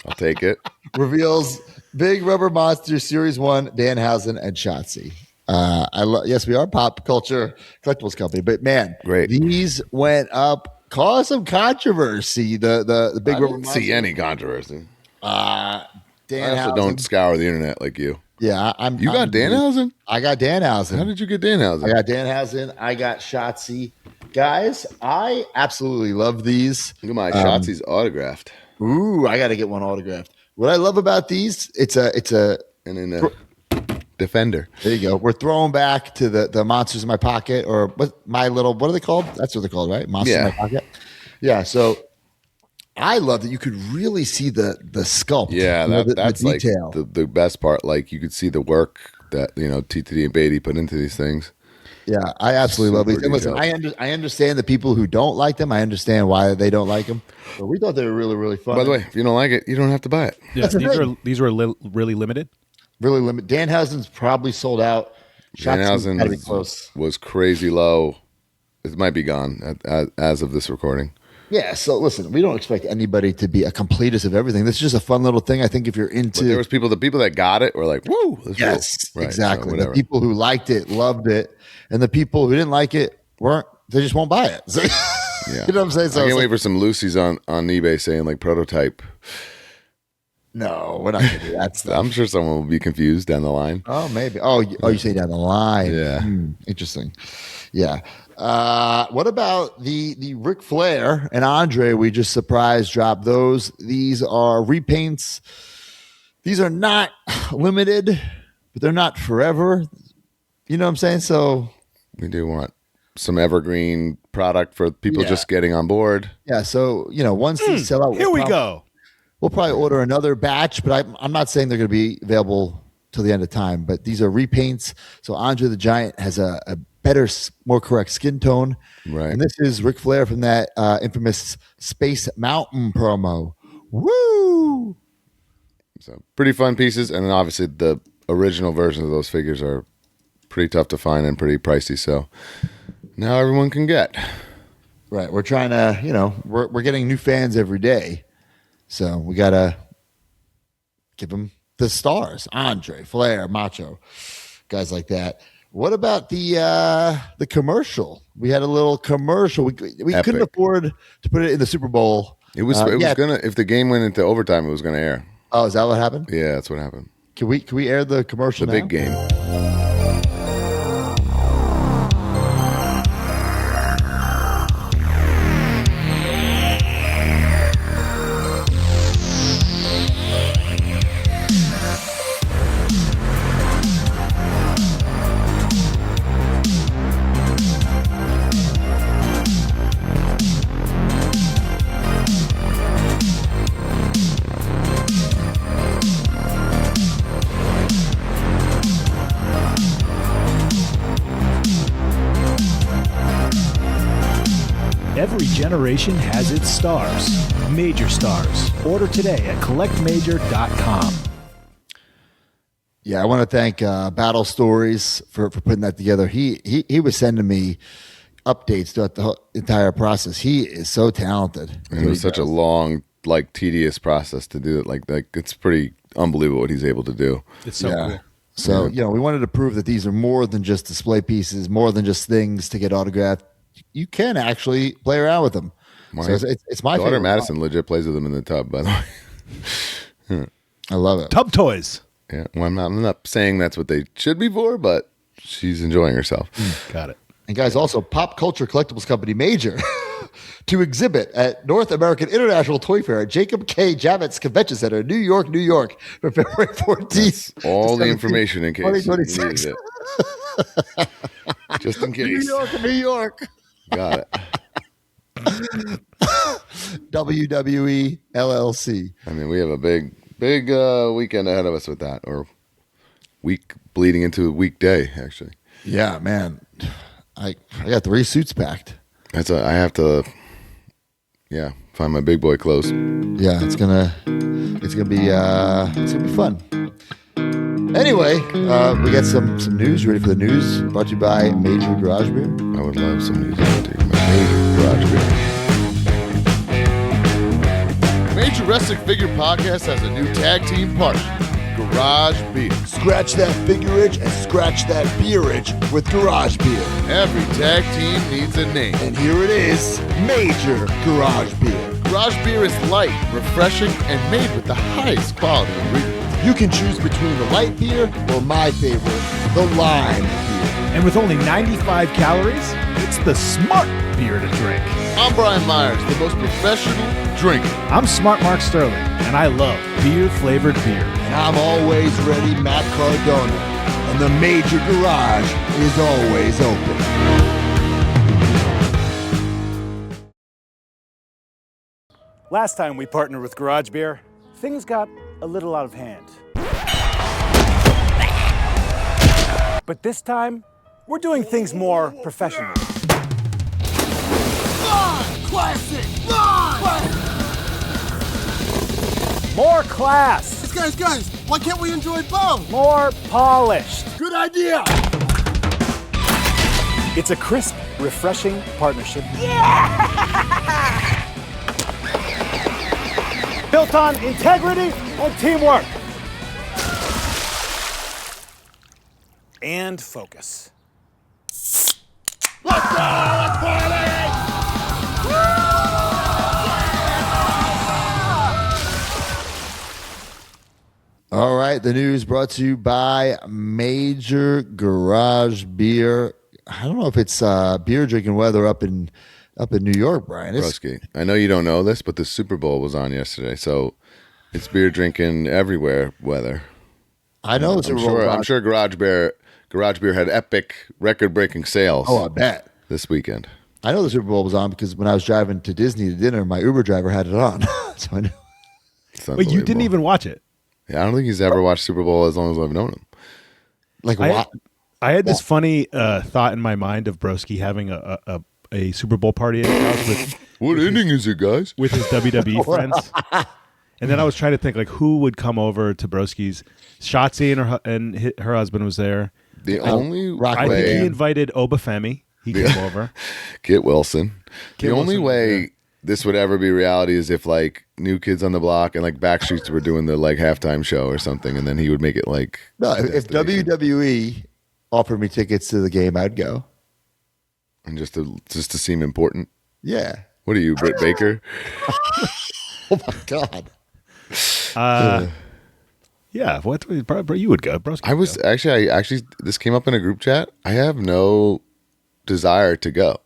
[SPEAKER 2] I'll take it.
[SPEAKER 1] reveals Big Rubber Monster Series 1, Danhausen and Shotzi. Yes, we are Pop Culture Collectibles Company, but man,
[SPEAKER 2] Great.
[SPEAKER 1] these went up, caused some controversy. The Big
[SPEAKER 2] I
[SPEAKER 1] Rubber
[SPEAKER 2] don't
[SPEAKER 1] Monster.
[SPEAKER 2] see any controversy. I
[SPEAKER 1] Danhausen.
[SPEAKER 2] also don't scour the internet like you.
[SPEAKER 1] Yeah,
[SPEAKER 2] You got Danhausen?
[SPEAKER 1] I got Danhausen.
[SPEAKER 2] How did you get Danhausen?
[SPEAKER 1] I got Danhausen. I got Shotzi. Guys, I absolutely love these.
[SPEAKER 2] Look at my Shotzi's autographed.
[SPEAKER 1] Ooh, I got to get one autographed. What I love about these, it's a.
[SPEAKER 2] And then Defender.
[SPEAKER 1] There you go. We're throwing back to the monsters in my pocket, or what are they called? That's what they're called, right? Monsters in my pocket. Yeah. So I love that you could really see the sculpt.
[SPEAKER 2] Yeah, that's
[SPEAKER 1] the
[SPEAKER 2] like
[SPEAKER 1] detail.
[SPEAKER 2] the best part. Like you could see the work that TTD and Beatty put into these things.
[SPEAKER 1] Yeah, I absolutely love these.
[SPEAKER 2] Super
[SPEAKER 1] And listen,
[SPEAKER 2] detailed.
[SPEAKER 1] I understand the people who don't like them. I understand why they don't like them. But we thought they were really, really fun.
[SPEAKER 2] By the way, if you don't like it, you don't have to buy it.
[SPEAKER 3] yeah,
[SPEAKER 1] That's the
[SPEAKER 3] these were really limited.
[SPEAKER 1] really limited. Danhausen's probably sold out. Shotzi's gotta be close.
[SPEAKER 2] Danhausen was crazy low. It might be gone as of this recording.
[SPEAKER 1] Yeah, so listen, we don't expect anybody to be a completist of everything. This is just a fun little thing. I think if you're into
[SPEAKER 2] But there was the people that got it were like, "Woo!" This
[SPEAKER 1] yes,
[SPEAKER 2] rules." Right,
[SPEAKER 1] exactly.
[SPEAKER 2] so
[SPEAKER 1] The
[SPEAKER 2] whatever.
[SPEAKER 1] people who liked it loved it, and the people who didn't like it they just won't buy it. So,
[SPEAKER 2] Yeah.
[SPEAKER 1] you know what I'm saying? So
[SPEAKER 2] I
[SPEAKER 1] it's
[SPEAKER 2] can't
[SPEAKER 1] like,
[SPEAKER 2] wait for some Lucy's on eBay saying like prototype.
[SPEAKER 1] no, we're not going to do that stuff.
[SPEAKER 2] I'm sure someone will be confused down the line.
[SPEAKER 1] Oh, maybe. You say down the line.
[SPEAKER 2] Yeah.
[SPEAKER 1] Interesting. Yeah. What about the Ric Flair and Andre? We just surprise dropped those. These are repaints. These are not limited, but they're not forever. You know what I'm saying? So
[SPEAKER 2] We do want some evergreen product for people
[SPEAKER 1] Yeah.
[SPEAKER 2] just getting on board.
[SPEAKER 1] yeah. So once these sell out,
[SPEAKER 3] Here we go.
[SPEAKER 1] We'll probably order another batch, but I'm not saying they're going to be available till the end of time. But these are repaints. So Andre the Giant has a better, more correct skin tone.
[SPEAKER 2] Right.
[SPEAKER 1] And this is Ric Flair from that infamous Space Mountain promo. Woo!
[SPEAKER 2] So pretty fun pieces, and then obviously the original versions of those figures are pretty tough to find and pretty pricey. So now everyone can get.
[SPEAKER 1] Right. We're trying to, we're getting new fans every day. So we got to give them the stars. Andre, Flair, Macho, guys like that. What about the commercial? We had a little commercial. We couldn't afford to put it in the Super Bowl.
[SPEAKER 2] It was gonna, if the game went into overtime, it was gonna air.
[SPEAKER 1] Oh, is that what happened?
[SPEAKER 2] Yeah, that's what happened.
[SPEAKER 1] Can we air the commercial
[SPEAKER 2] The
[SPEAKER 1] now?
[SPEAKER 2] big game.
[SPEAKER 3] Every generation has its stars. Major Stars. Order today at collectmajor.com.
[SPEAKER 1] Yeah, I want to thank Battle Stories for putting that together. He was sending me updates throughout the whole entire process. He is so talented.
[SPEAKER 2] And it was such a long, like tedious process to do it. Like it's pretty unbelievable what he's able to do.
[SPEAKER 3] It's so
[SPEAKER 1] Yeah.
[SPEAKER 3] cool.
[SPEAKER 1] So, we wanted to prove that these are more than just display pieces, more than just things to get autographed. You can actually play around with them. So it's my
[SPEAKER 2] daughter
[SPEAKER 1] favorite.
[SPEAKER 2] Madison legit plays with them in the tub, by the way.
[SPEAKER 1] I love it.
[SPEAKER 3] Tub toys.
[SPEAKER 2] Yeah. Well, I'm not saying that's what they should be for, but she's enjoying herself.
[SPEAKER 3] Got it.
[SPEAKER 1] And guys, also Pop Culture Collectibles Company Major to exhibit at North American International Toy Fair at Jacob K. Javits Convention Center, New York, for February 14th.
[SPEAKER 2] All the information in case you
[SPEAKER 1] 2026.
[SPEAKER 2] needed it. Just in case.
[SPEAKER 1] New York.
[SPEAKER 2] Got it.
[SPEAKER 1] WWE LLC.
[SPEAKER 2] I mean, we have a big weekend ahead of us with that, or week bleeding into a weekday, actually.
[SPEAKER 1] Yeah, man. I got 3 suits packed.
[SPEAKER 2] I have to, find my big boy clothes.
[SPEAKER 1] Yeah, it's gonna be fun. Anyway, we got some news. Ready for the news? Brought to you by Major Garage Beer.
[SPEAKER 2] I would love some news. I'll take my Major Garage Beer. Major Wrestling Figure Podcast has a new tag team partner, Garage Beer.
[SPEAKER 1] Scratch that figure itch and scratch that beer itch with Garage Beer.
[SPEAKER 2] Every tag team needs a name.
[SPEAKER 1] And here it is, Major Garage Beer.
[SPEAKER 2] Garage Beer is light, refreshing, and made with the highest quality ingredients.
[SPEAKER 1] You can choose between the light beer or my favorite, the lime beer.
[SPEAKER 3] And with only 95 calories, it's the smart beer to drink.
[SPEAKER 2] I'm Brian Myers, the most professional drinker.
[SPEAKER 3] I'm Smart Mark Sterling, and I love beer-flavored beer.
[SPEAKER 1] And I'm always ready, Matt Cardona. And the Major Garage is always open.
[SPEAKER 4] Last time we partnered with Garage Beer, things got a little out of hand. But this time, we're doing things more professionally.
[SPEAKER 5] Classic!
[SPEAKER 4] More class!
[SPEAKER 5] Guys, why can't we enjoy both?
[SPEAKER 4] More polished!
[SPEAKER 5] Good idea!
[SPEAKER 4] It's a crisp, refreshing partnership. Built on integrity and teamwork. And focus.
[SPEAKER 5] Let's go! Let's party!
[SPEAKER 1] All right, the news brought to you by Major Garage Beer. I don't know if it's beer drinking weather up in New York, Brian.
[SPEAKER 2] Broski, I know you don't know this, but the Super Bowl was on yesterday, so it's beer drinking everywhere weather.
[SPEAKER 1] I know the Super Bowl.
[SPEAKER 2] I'm sure Garage Beer had epic record-breaking sales.
[SPEAKER 1] Oh, I bet.
[SPEAKER 2] This weekend.
[SPEAKER 1] I know the Super Bowl was on because when I was driving to Disney to dinner, my Uber driver had it on. So I know.
[SPEAKER 3] Wait, you didn't even watch it?
[SPEAKER 2] Yeah, I don't think he's ever watched Super Bowl as long as I've known him.
[SPEAKER 1] Like what?
[SPEAKER 3] I had this funny thought in my mind of Broski having a Super Bowl party at his house with
[SPEAKER 2] What inning is it, guys?
[SPEAKER 3] with his WWE friends. And then I was trying to think, like, who would come over to Broski's? Shotzi and her husband was there.
[SPEAKER 2] The only
[SPEAKER 3] I
[SPEAKER 2] way
[SPEAKER 3] think he invited Obafemi. He came over.
[SPEAKER 2] Kit Wilson.
[SPEAKER 3] Kit
[SPEAKER 2] the only
[SPEAKER 3] Wilson,
[SPEAKER 2] way this would ever be reality is if like New Kids on the Block and like Backstreets were doing the like halftime show or something, and then he would make it like.
[SPEAKER 1] No, if WWE offered me tickets to the game, I'd go.
[SPEAKER 2] And just to seem important.
[SPEAKER 1] Yeah.
[SPEAKER 2] What are you, Britt Baker?
[SPEAKER 1] Oh my God.
[SPEAKER 3] Yeah, what you would go, Broski?
[SPEAKER 2] I was actually this came up in a group chat. I have no desire to go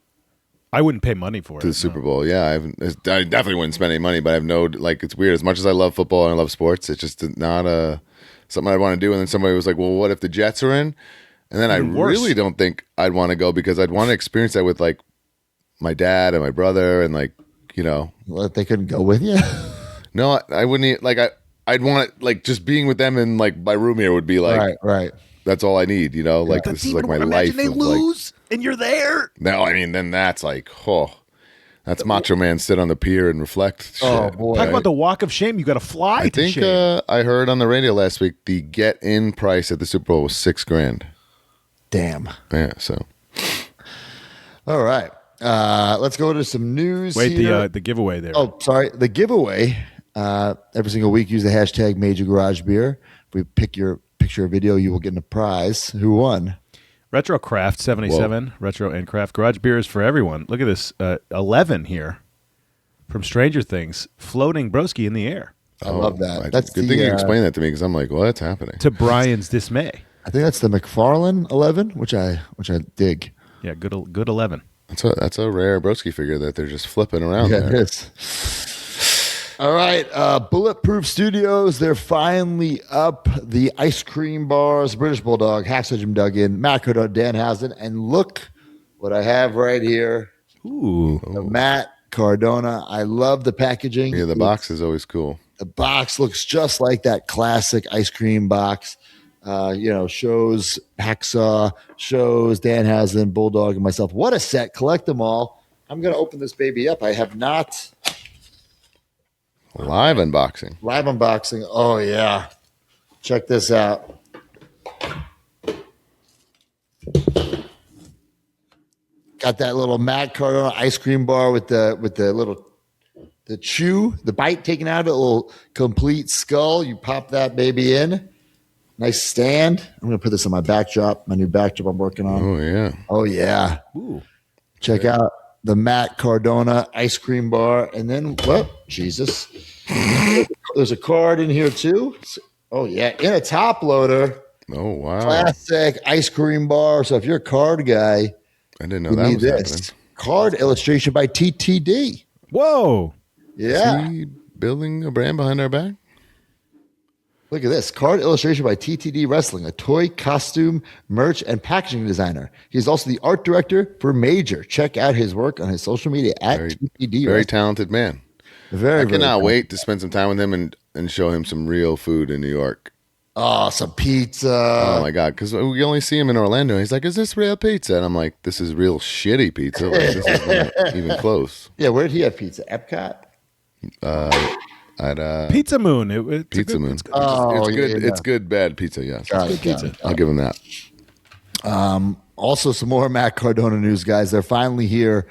[SPEAKER 3] I wouldn't pay money for
[SPEAKER 2] to
[SPEAKER 3] it.
[SPEAKER 2] the Super Bowl. Yeah, I definitely wouldn't spend any money, but I have no, like, it's weird. As much as I love football and I love sports, it's just not something I want to do. And then somebody was like, well, what if the Jets are in? And then I really don't think I'd want to go because I'd want to experience that with like my dad and my brother and like, you know.
[SPEAKER 1] Well, if they couldn't go with you?
[SPEAKER 2] No, I wouldn't. Like I'd want it, like just being with them and like my room here would be like,
[SPEAKER 1] right.
[SPEAKER 2] That's all I need, you know. Like this is like my life.
[SPEAKER 3] Imagine they lose and you're there.
[SPEAKER 2] No, I mean then that's like, that's Macho Man sit on the pier and reflect.
[SPEAKER 1] Oh,
[SPEAKER 2] shit,
[SPEAKER 1] boy.
[SPEAKER 3] Talk about the walk of shame. You got to fly
[SPEAKER 2] I
[SPEAKER 3] to
[SPEAKER 2] think
[SPEAKER 3] shame.
[SPEAKER 2] I heard on the radio last week the get-in price at the Super Bowl was $6,000.
[SPEAKER 1] Damn.
[SPEAKER 2] Yeah, so
[SPEAKER 1] All right. Let's go to some news.
[SPEAKER 3] Wait,
[SPEAKER 1] here.
[SPEAKER 3] the giveaway there.
[SPEAKER 1] Oh, sorry. The giveaway. Every single week, use the hashtag Major Garage Beer. We pick your picture or video, you will get a prize. Who won?
[SPEAKER 3] Retro Craft 77. Retro and Craft. Garage beer is for everyone. Look at this. 11 here from Stranger Things. Floating broski in the air.
[SPEAKER 1] I love that. That's
[SPEAKER 2] good thing you explained that to me because I'm like, what's happening?
[SPEAKER 3] To Brian's dismay.
[SPEAKER 1] I think that's the McFarlane 11, which I dig.
[SPEAKER 3] Yeah, good 11.
[SPEAKER 2] That's a rare broski figure that they're just flipping around
[SPEAKER 1] Yeah,
[SPEAKER 2] there.
[SPEAKER 1] it is. All right, Bulletproof Studios, they're finally up. The ice cream bars, British Bulldog, Hacksaw Jim Duggan, Matt Cardona, Danhausen, and look what I have right here.
[SPEAKER 3] Ooh.
[SPEAKER 1] The Matt Cardona. I love the packaging.
[SPEAKER 2] Yeah, the box is always cool.
[SPEAKER 1] The box looks just like that classic ice cream box. Shows Hacksaw, shows Danhausen, Bulldog, and myself. What a set. Collect them all. I'm going to open this baby up. I have not.
[SPEAKER 2] Live unboxing.
[SPEAKER 1] Live unboxing. Oh, yeah. Check this out. Got that little Matt Cardona ice cream bar with the little the bite taken out of it, a little complete skull. You pop that baby in. Nice stand. I'm going to put this on my backdrop, my new backdrop I'm working on.
[SPEAKER 2] Oh, yeah.
[SPEAKER 1] Oh, yeah.
[SPEAKER 3] Ooh.
[SPEAKER 1] Check out the Matt Cardona ice cream bar. And then, Jesus. There's a card in here, too. Oh, yeah. In a top loader.
[SPEAKER 2] Oh, wow.
[SPEAKER 1] Classic ice cream bar. So if you're a card guy,
[SPEAKER 2] I didn't know
[SPEAKER 1] you
[SPEAKER 2] that
[SPEAKER 1] need
[SPEAKER 2] was
[SPEAKER 1] this.
[SPEAKER 2] happening.
[SPEAKER 1] Card illustration by TTD.
[SPEAKER 3] Whoa.
[SPEAKER 1] Yeah.
[SPEAKER 2] Is he building a brand behind our back?
[SPEAKER 1] Look at this. Card illustration by TTD Wrestling, a toy, costume, merch, and packaging designer. He's also the art director for Major. Check out his work on his social media at TTD
[SPEAKER 2] Very
[SPEAKER 1] Wrestling.
[SPEAKER 2] talented man.
[SPEAKER 1] Very,
[SPEAKER 2] I cannot
[SPEAKER 1] very
[SPEAKER 2] wait to spend some time with him and show him some real food in New York.
[SPEAKER 1] Oh, some pizza.
[SPEAKER 2] Oh, my God. Because we only see him in Orlando. He's like, is this real pizza? And I'm like, this is real shitty pizza. Like, this is not even close.
[SPEAKER 1] Yeah, where did he have pizza? Epcot?
[SPEAKER 2] At
[SPEAKER 3] Pizza Moon. It's
[SPEAKER 2] Pizza Moon.
[SPEAKER 3] It's good.
[SPEAKER 1] Oh,
[SPEAKER 2] It's good.
[SPEAKER 1] yeah.
[SPEAKER 2] It's good, bad pizza, yes.
[SPEAKER 1] Got
[SPEAKER 3] It's
[SPEAKER 1] it,
[SPEAKER 3] good
[SPEAKER 1] got
[SPEAKER 3] pizza.
[SPEAKER 1] it.
[SPEAKER 2] I'll give him that.
[SPEAKER 1] Also, some more Matt Cardona news, guys. They're finally here.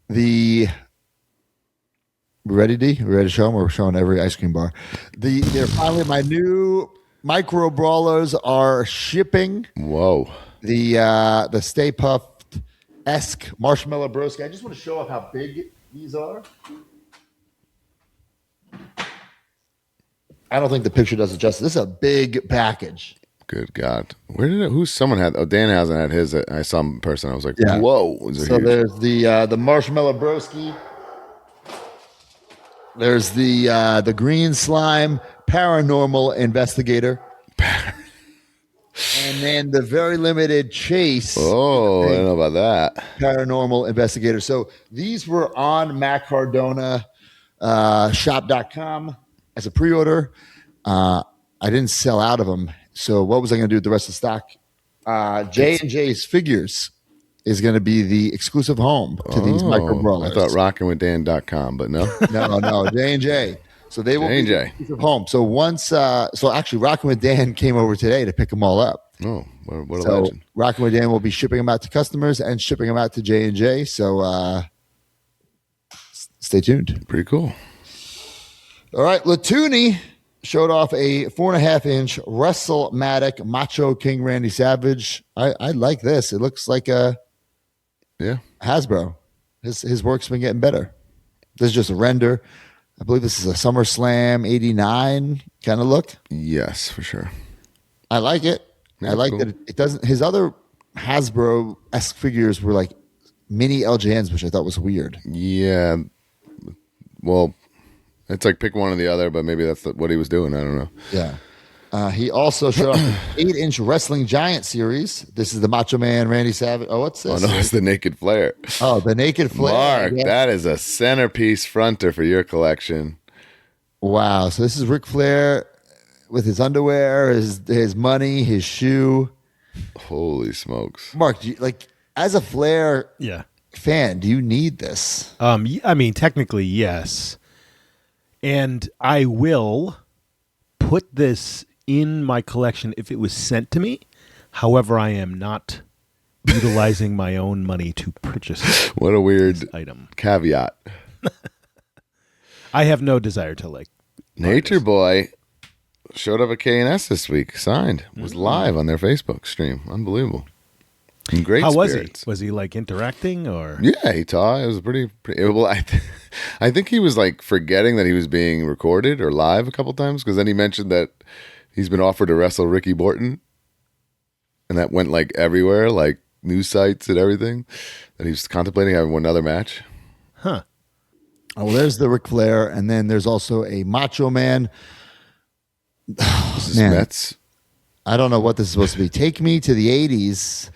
[SPEAKER 1] We ready, D? We ready to show them? We're showing every ice cream bar. They're finally, my new micro brawlers are shipping.
[SPEAKER 2] Whoa.
[SPEAKER 1] The Stay Puft-esque marshmallow broski. I just want to show off how big these are. I don't think the picture does it justice. This is a big package.
[SPEAKER 2] Good God. Someone had, Danhausen had his, I saw him in person. I was like,
[SPEAKER 1] Yeah.
[SPEAKER 2] whoa. Was it
[SPEAKER 1] So
[SPEAKER 2] huge?
[SPEAKER 1] there's the marshmallow broski. There's the green slime paranormal investigator. And then the very limited chase
[SPEAKER 2] Oh, I don't know about that.
[SPEAKER 1] paranormal investigator. So these were on Matt Cardona shop.com as a pre-order. I didn't sell out of them. So what was I going to do with the rest of the stock? J&J's Figures is going to be the exclusive home to these micro brawlers.
[SPEAKER 2] I thought rockingwithdan.com, but no.
[SPEAKER 1] No, J&J. So they will be
[SPEAKER 2] J&J.
[SPEAKER 1] the exclusive home. So so actually Rockin' with Dan came over today to pick them all up.
[SPEAKER 2] Oh, what a
[SPEAKER 1] So
[SPEAKER 2] legend.
[SPEAKER 1] Rockin' with Dan will be shipping them out to customers and shipping them out to J&J. So stay tuned.
[SPEAKER 2] Pretty cool.
[SPEAKER 1] All right, Latuni showed off a 4.5-inch WrestleMatic Macho King Randy Savage. I like this. It looks like a Hasbro. His work's been getting better. This is just a render. I believe this is a SummerSlam 89 kind of look.
[SPEAKER 2] Yes, for sure.
[SPEAKER 1] I like it.
[SPEAKER 2] Yeah,
[SPEAKER 1] I like
[SPEAKER 2] cool.
[SPEAKER 1] that it doesn't. His other Hasbro-esque figures were like mini LJNs, which I thought was weird.
[SPEAKER 2] Yeah. Well, it's like pick one or the other, but maybe that's what he was doing. I don't know.
[SPEAKER 1] Yeah. He also showed off an 8-inch Wrestling Giant series. This is the Macho Man Randy Savage. Oh, what's
[SPEAKER 2] Oh,
[SPEAKER 1] this?
[SPEAKER 2] no, it's the Naked Flair.
[SPEAKER 1] Oh, the Naked Flair.
[SPEAKER 2] Mark,
[SPEAKER 1] Yeah.
[SPEAKER 2] that is a centerpiece fronter for your collection.
[SPEAKER 1] Wow. So this is Ric Flair with his underwear, his money, his shoe.
[SPEAKER 2] Holy smokes.
[SPEAKER 1] Mark, as a Flair
[SPEAKER 3] Yeah.
[SPEAKER 1] fan, do you need this?
[SPEAKER 3] I mean, technically, yes. And I will put this in my collection if it was sent to me. However, I am not utilizing my own money to purchase
[SPEAKER 2] What a weird
[SPEAKER 3] this item.
[SPEAKER 2] caveat.
[SPEAKER 3] I have no desire to
[SPEAKER 2] Nature Boy showed up at KNS this week. Signed. Was live on their Facebook stream. Unbelievable. In great
[SPEAKER 3] How was
[SPEAKER 2] spirits.
[SPEAKER 3] he? Was he like interacting or?
[SPEAKER 2] Yeah, he taught. It was pretty well, I think he was like forgetting that he was being recorded or live a couple times, because then he mentioned that he's been offered to wrestle Ricky Morton, and that went like everywhere, like news sites and everything, that he was contemplating having one other match.
[SPEAKER 3] Huh.
[SPEAKER 1] Oh, well, there's the Ric Flair, and then there's also a Macho Man.
[SPEAKER 2] This is
[SPEAKER 1] Man.
[SPEAKER 2] Mets.
[SPEAKER 1] I don't know what this is supposed to be. Take me to the 80s.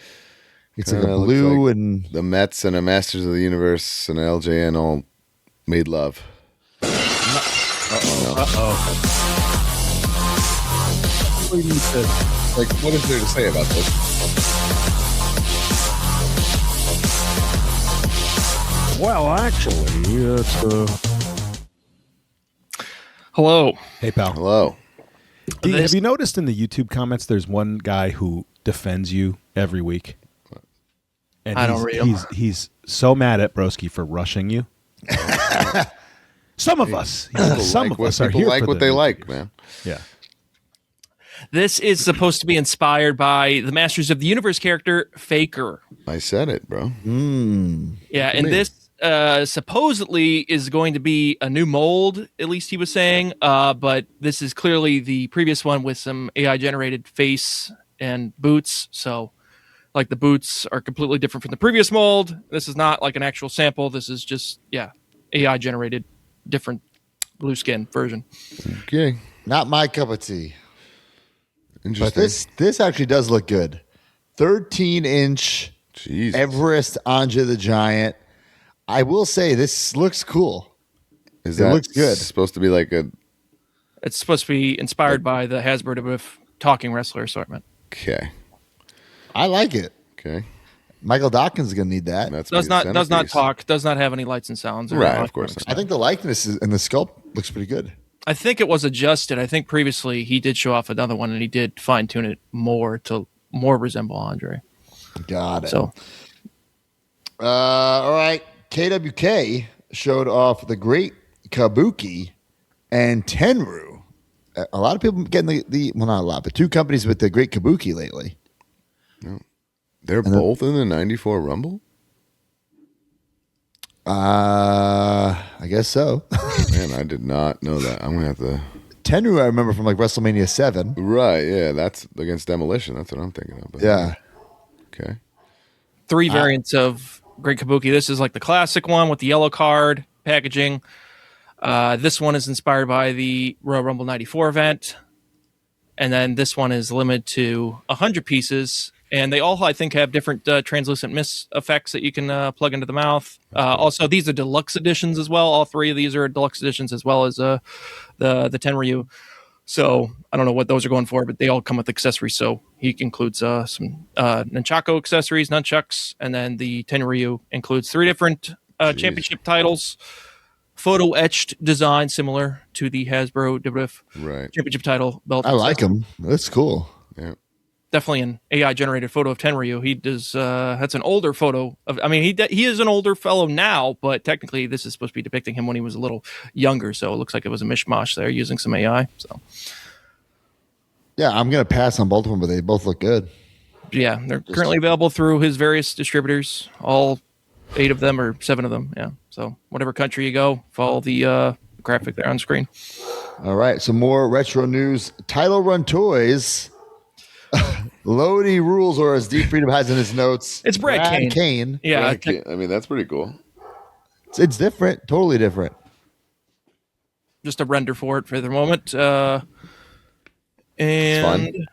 [SPEAKER 1] It's like a
[SPEAKER 2] Kinda looks
[SPEAKER 1] blue
[SPEAKER 2] like
[SPEAKER 1] and
[SPEAKER 2] the Mets and a Masters of the Universe and a LJN all made love.
[SPEAKER 3] We need to.
[SPEAKER 2] Like, what is there to say about this?
[SPEAKER 3] Well, actually, it's
[SPEAKER 6] Hello.
[SPEAKER 3] Hey, pal.
[SPEAKER 2] Hello.
[SPEAKER 3] Have you noticed in the YouTube comments there's one guy who defends you every week? And
[SPEAKER 6] I don't read 'em.
[SPEAKER 3] He's so mad at Broski for rushing you. Some of us. Some of us are
[SPEAKER 2] People
[SPEAKER 3] here
[SPEAKER 2] like
[SPEAKER 3] for
[SPEAKER 2] what
[SPEAKER 3] the-
[SPEAKER 2] they like, man.
[SPEAKER 3] Yeah.
[SPEAKER 6] This is supposed to be inspired by the Masters of the Universe character Faker.
[SPEAKER 2] I said it, bro.
[SPEAKER 6] Yeah, and this supposedly is going to be a new mold, at least he was saying. But this is clearly the previous one with some AI generated face and boots. So, like, the boots are completely different from the previous mold. This is not like an actual sample. This is just, AI generated, different blue skin version.
[SPEAKER 2] Okay.
[SPEAKER 1] not my cup of tea.
[SPEAKER 2] Interesting.
[SPEAKER 1] But this actually does look good. 13-inch
[SPEAKER 2] Jesus.
[SPEAKER 1] Everest Anja the Giant. I will say this looks cool.
[SPEAKER 2] Is
[SPEAKER 1] it
[SPEAKER 2] that
[SPEAKER 1] looks good.
[SPEAKER 2] supposed to be like a...
[SPEAKER 6] It's supposed to be inspired by the Hasbro with talking wrestler assortment.
[SPEAKER 2] Okay.
[SPEAKER 1] I like it.
[SPEAKER 2] Okay.
[SPEAKER 1] Michael Dawkins is going to need that.
[SPEAKER 2] That's
[SPEAKER 6] Does
[SPEAKER 2] my
[SPEAKER 6] not
[SPEAKER 2] centerpiece.
[SPEAKER 6] talk, does not have any lights and sounds. or
[SPEAKER 2] Right, of
[SPEAKER 6] electronics.
[SPEAKER 2] course.
[SPEAKER 1] I think the likeness and the sculpt looks pretty good.
[SPEAKER 6] I think it was adjusted. I think previously he did show off another one and he did fine tune it more to more resemble Andre.
[SPEAKER 1] Got it.
[SPEAKER 6] So
[SPEAKER 1] All right. KWK showed off the Great Kabuki and Tenru. A lot of people getting the well, not a lot, but two companies with the Great Kabuki lately.
[SPEAKER 2] They're both in the 94 Rumble?
[SPEAKER 1] I guess so.
[SPEAKER 2] Man, I did not know that. I'm going to have to...
[SPEAKER 1] Tenru, I remember from like WrestleMania 7.
[SPEAKER 2] Right, yeah. That's against Demolition. That's what I'm thinking of. But-
[SPEAKER 1] Yeah.
[SPEAKER 2] Okay.
[SPEAKER 6] three variants of Great Kabuki. This is like the classic one with the yellow card packaging. This one is inspired by the Royal Rumble 94 event. And then this one is limited to 100 pieces. And they all, I think, have different translucent mist effects that you can plug into the mouth. Also, these are deluxe editions as well. All three of these are deluxe editions, as well as the Tenryu. So I don't know what those are going for, but they all come with accessories. So he includes some nunchaku accessories, nunchucks, and then the Tenryu includes three different championship titles, photo etched design similar to the Hasbro WWF
[SPEAKER 2] Right.
[SPEAKER 6] championship title belt.
[SPEAKER 1] I like them. That's cool.
[SPEAKER 2] Yeah.
[SPEAKER 6] Definitely an AI generated photo of Tenryu. He does. That's an older photo of. I mean, he is an older fellow now, but technically this is supposed to be depicting him when he was a little younger. So it looks like it was a mishmash there using some AI. So
[SPEAKER 1] Yeah, I'm going to pass on both of them, but they both look good.
[SPEAKER 6] yeah, they're currently available through his various distributors. All 8 of them or 7 of them. Yeah. So whatever country you go, follow the graphic there on screen.
[SPEAKER 1] All right, some more retro news. Title Run Toys. Lodi rules, or as Deep Freedom has in his notes,
[SPEAKER 6] It's Brad Kane. Yeah.
[SPEAKER 2] Right. I mean, that's pretty cool.
[SPEAKER 1] It's different, totally different.
[SPEAKER 6] Just a render for it for the moment. And
[SPEAKER 2] fun.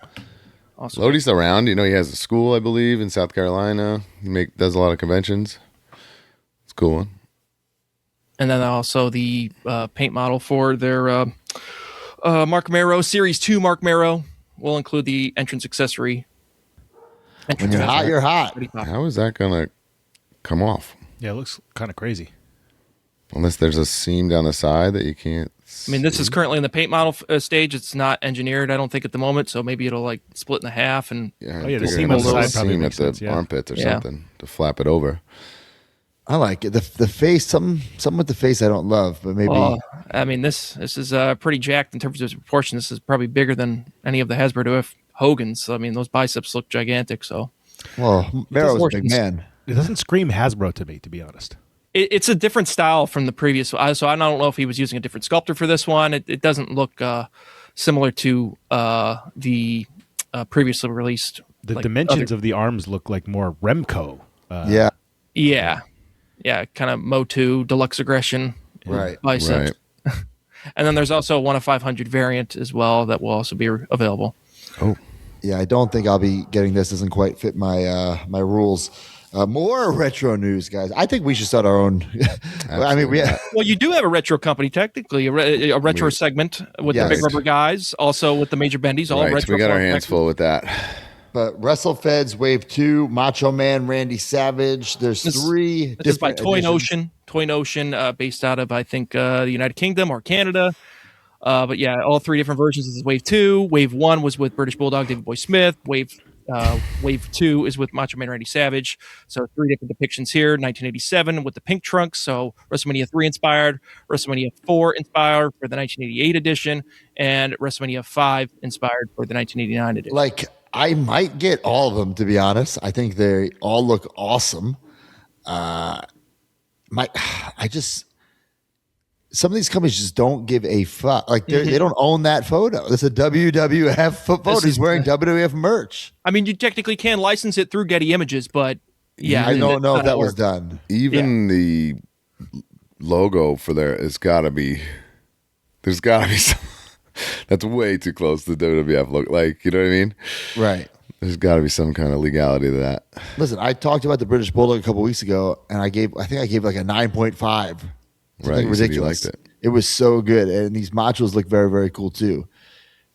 [SPEAKER 6] also
[SPEAKER 2] Lodi's around. You know, he has a school, I believe, in South Carolina. He does a lot of conventions. It's a cool one.
[SPEAKER 6] And then also the paint model for their Mark Mero Series 2 Mark Mero will include the entrance accessory.
[SPEAKER 1] When you're hot, you're hot.
[SPEAKER 2] How is that going to come off?
[SPEAKER 3] Yeah, it looks kind of crazy.
[SPEAKER 2] Unless there's a seam down the side that you can't
[SPEAKER 6] I mean, this is currently in the paint model stage. It's not engineered, I don't think, at the moment. So maybe it'll like split in half. And
[SPEAKER 2] Yeah,
[SPEAKER 3] Oh, yeah, the
[SPEAKER 2] figure
[SPEAKER 3] seam
[SPEAKER 2] a
[SPEAKER 3] on the
[SPEAKER 2] little
[SPEAKER 3] side probably
[SPEAKER 2] seam
[SPEAKER 3] makes
[SPEAKER 2] at the
[SPEAKER 3] sense, yeah.
[SPEAKER 2] armpits or
[SPEAKER 6] Yeah.
[SPEAKER 2] something to flap it over.
[SPEAKER 1] I like it. The face, some with the face I don't love, but maybe.
[SPEAKER 6] I mean, this is pretty jacked in terms of proportion. This is probably bigger than any of the Hasbro OF Hogan's. I mean, those biceps look gigantic. So,
[SPEAKER 1] Well, Mero's a big man.
[SPEAKER 3] It doesn't scream Hasbro to me, to be honest.
[SPEAKER 6] it's a different style from the previous one. So I don't know if he was using a different sculptor for this one. It doesn't look similar to the previously released.
[SPEAKER 3] The dimensions of the arms look like more Remco.
[SPEAKER 1] Yeah.
[SPEAKER 6] Yeah, kind of Motu Deluxe Aggression
[SPEAKER 1] Right.
[SPEAKER 6] biceps.
[SPEAKER 2] Right.
[SPEAKER 6] And then there's also a 1 of 500 variant as well that will also be available.
[SPEAKER 2] Oh,
[SPEAKER 1] Yeah, I don't think I'll be getting this. Doesn't quite fit my my rules. More retro news, guys. I think we should start our own. I mean,
[SPEAKER 6] Well, you do have a retro company, technically, a retro segment with the
[SPEAKER 1] Yes.
[SPEAKER 6] Big Rubber Guys, also with the Major Bendies, all
[SPEAKER 2] right.
[SPEAKER 6] retro.
[SPEAKER 2] We got our hands
[SPEAKER 6] factors.
[SPEAKER 2] full with that.
[SPEAKER 1] but WrestleFeds Wave 2, Macho Man, Randy Savage. There's three.
[SPEAKER 6] This is by
[SPEAKER 1] different
[SPEAKER 6] Toy
[SPEAKER 1] editions.
[SPEAKER 6] Notion. Toy Notion, based out of, I think, the United Kingdom or Canada. But yeah, all three different versions. This is Wave 2. Wave 1 was with British Bulldog David Boy Smith. Wave 2 is with Macho Man Randy Savage. So three different depictions here. 1987 with the pink trunks. So WrestleMania 3 inspired. WrestleMania 4 inspired for the 1988 edition. And WrestleMania 5 inspired for the 1989 edition.
[SPEAKER 1] Like, I might get all of them, to be honest. I think they all look awesome. Some of these companies just don't give a fuck. Like, they don't own that photo. This is a WWF photo. He's wearing WWF merch.
[SPEAKER 6] I mean, you technically can license it through Getty Images, but yeah.
[SPEAKER 1] I don't know if
[SPEAKER 6] that's
[SPEAKER 1] that
[SPEAKER 6] not
[SPEAKER 1] was
[SPEAKER 6] work.
[SPEAKER 1] done.
[SPEAKER 2] Even the logo for there has got to be. There's got to be some. That's way too close to the WWF look. Like, you know what I mean?
[SPEAKER 1] Right.
[SPEAKER 2] There's got to be some kind of legality to that.
[SPEAKER 1] Listen, I talked about the British Bulldog a couple weeks ago, and I think I gave like a 9.5.
[SPEAKER 2] Right, you said you
[SPEAKER 1] ridiculous.
[SPEAKER 2] liked it.
[SPEAKER 1] It was so good, and these machos look very, very cool too.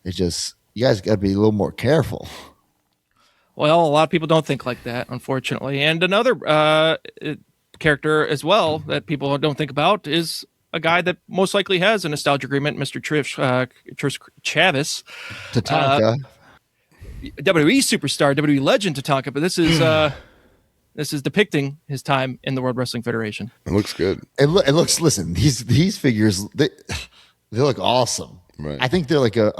[SPEAKER 1] It's just you guys got to be a little more careful.
[SPEAKER 6] Well, a lot of people don't think like that, unfortunately. And another character as well that people don't think about is a guy that most likely has a nostalgia agreement, Mr. Trish Chavis,
[SPEAKER 1] Tatanka.
[SPEAKER 6] WWE superstar, WWE legend Tatanka. But this is depicting his time in the World Wrestling Federation.
[SPEAKER 2] It looks good.
[SPEAKER 1] It looks. Listen, these figures they look awesome.
[SPEAKER 2] Right.
[SPEAKER 1] I think they're like a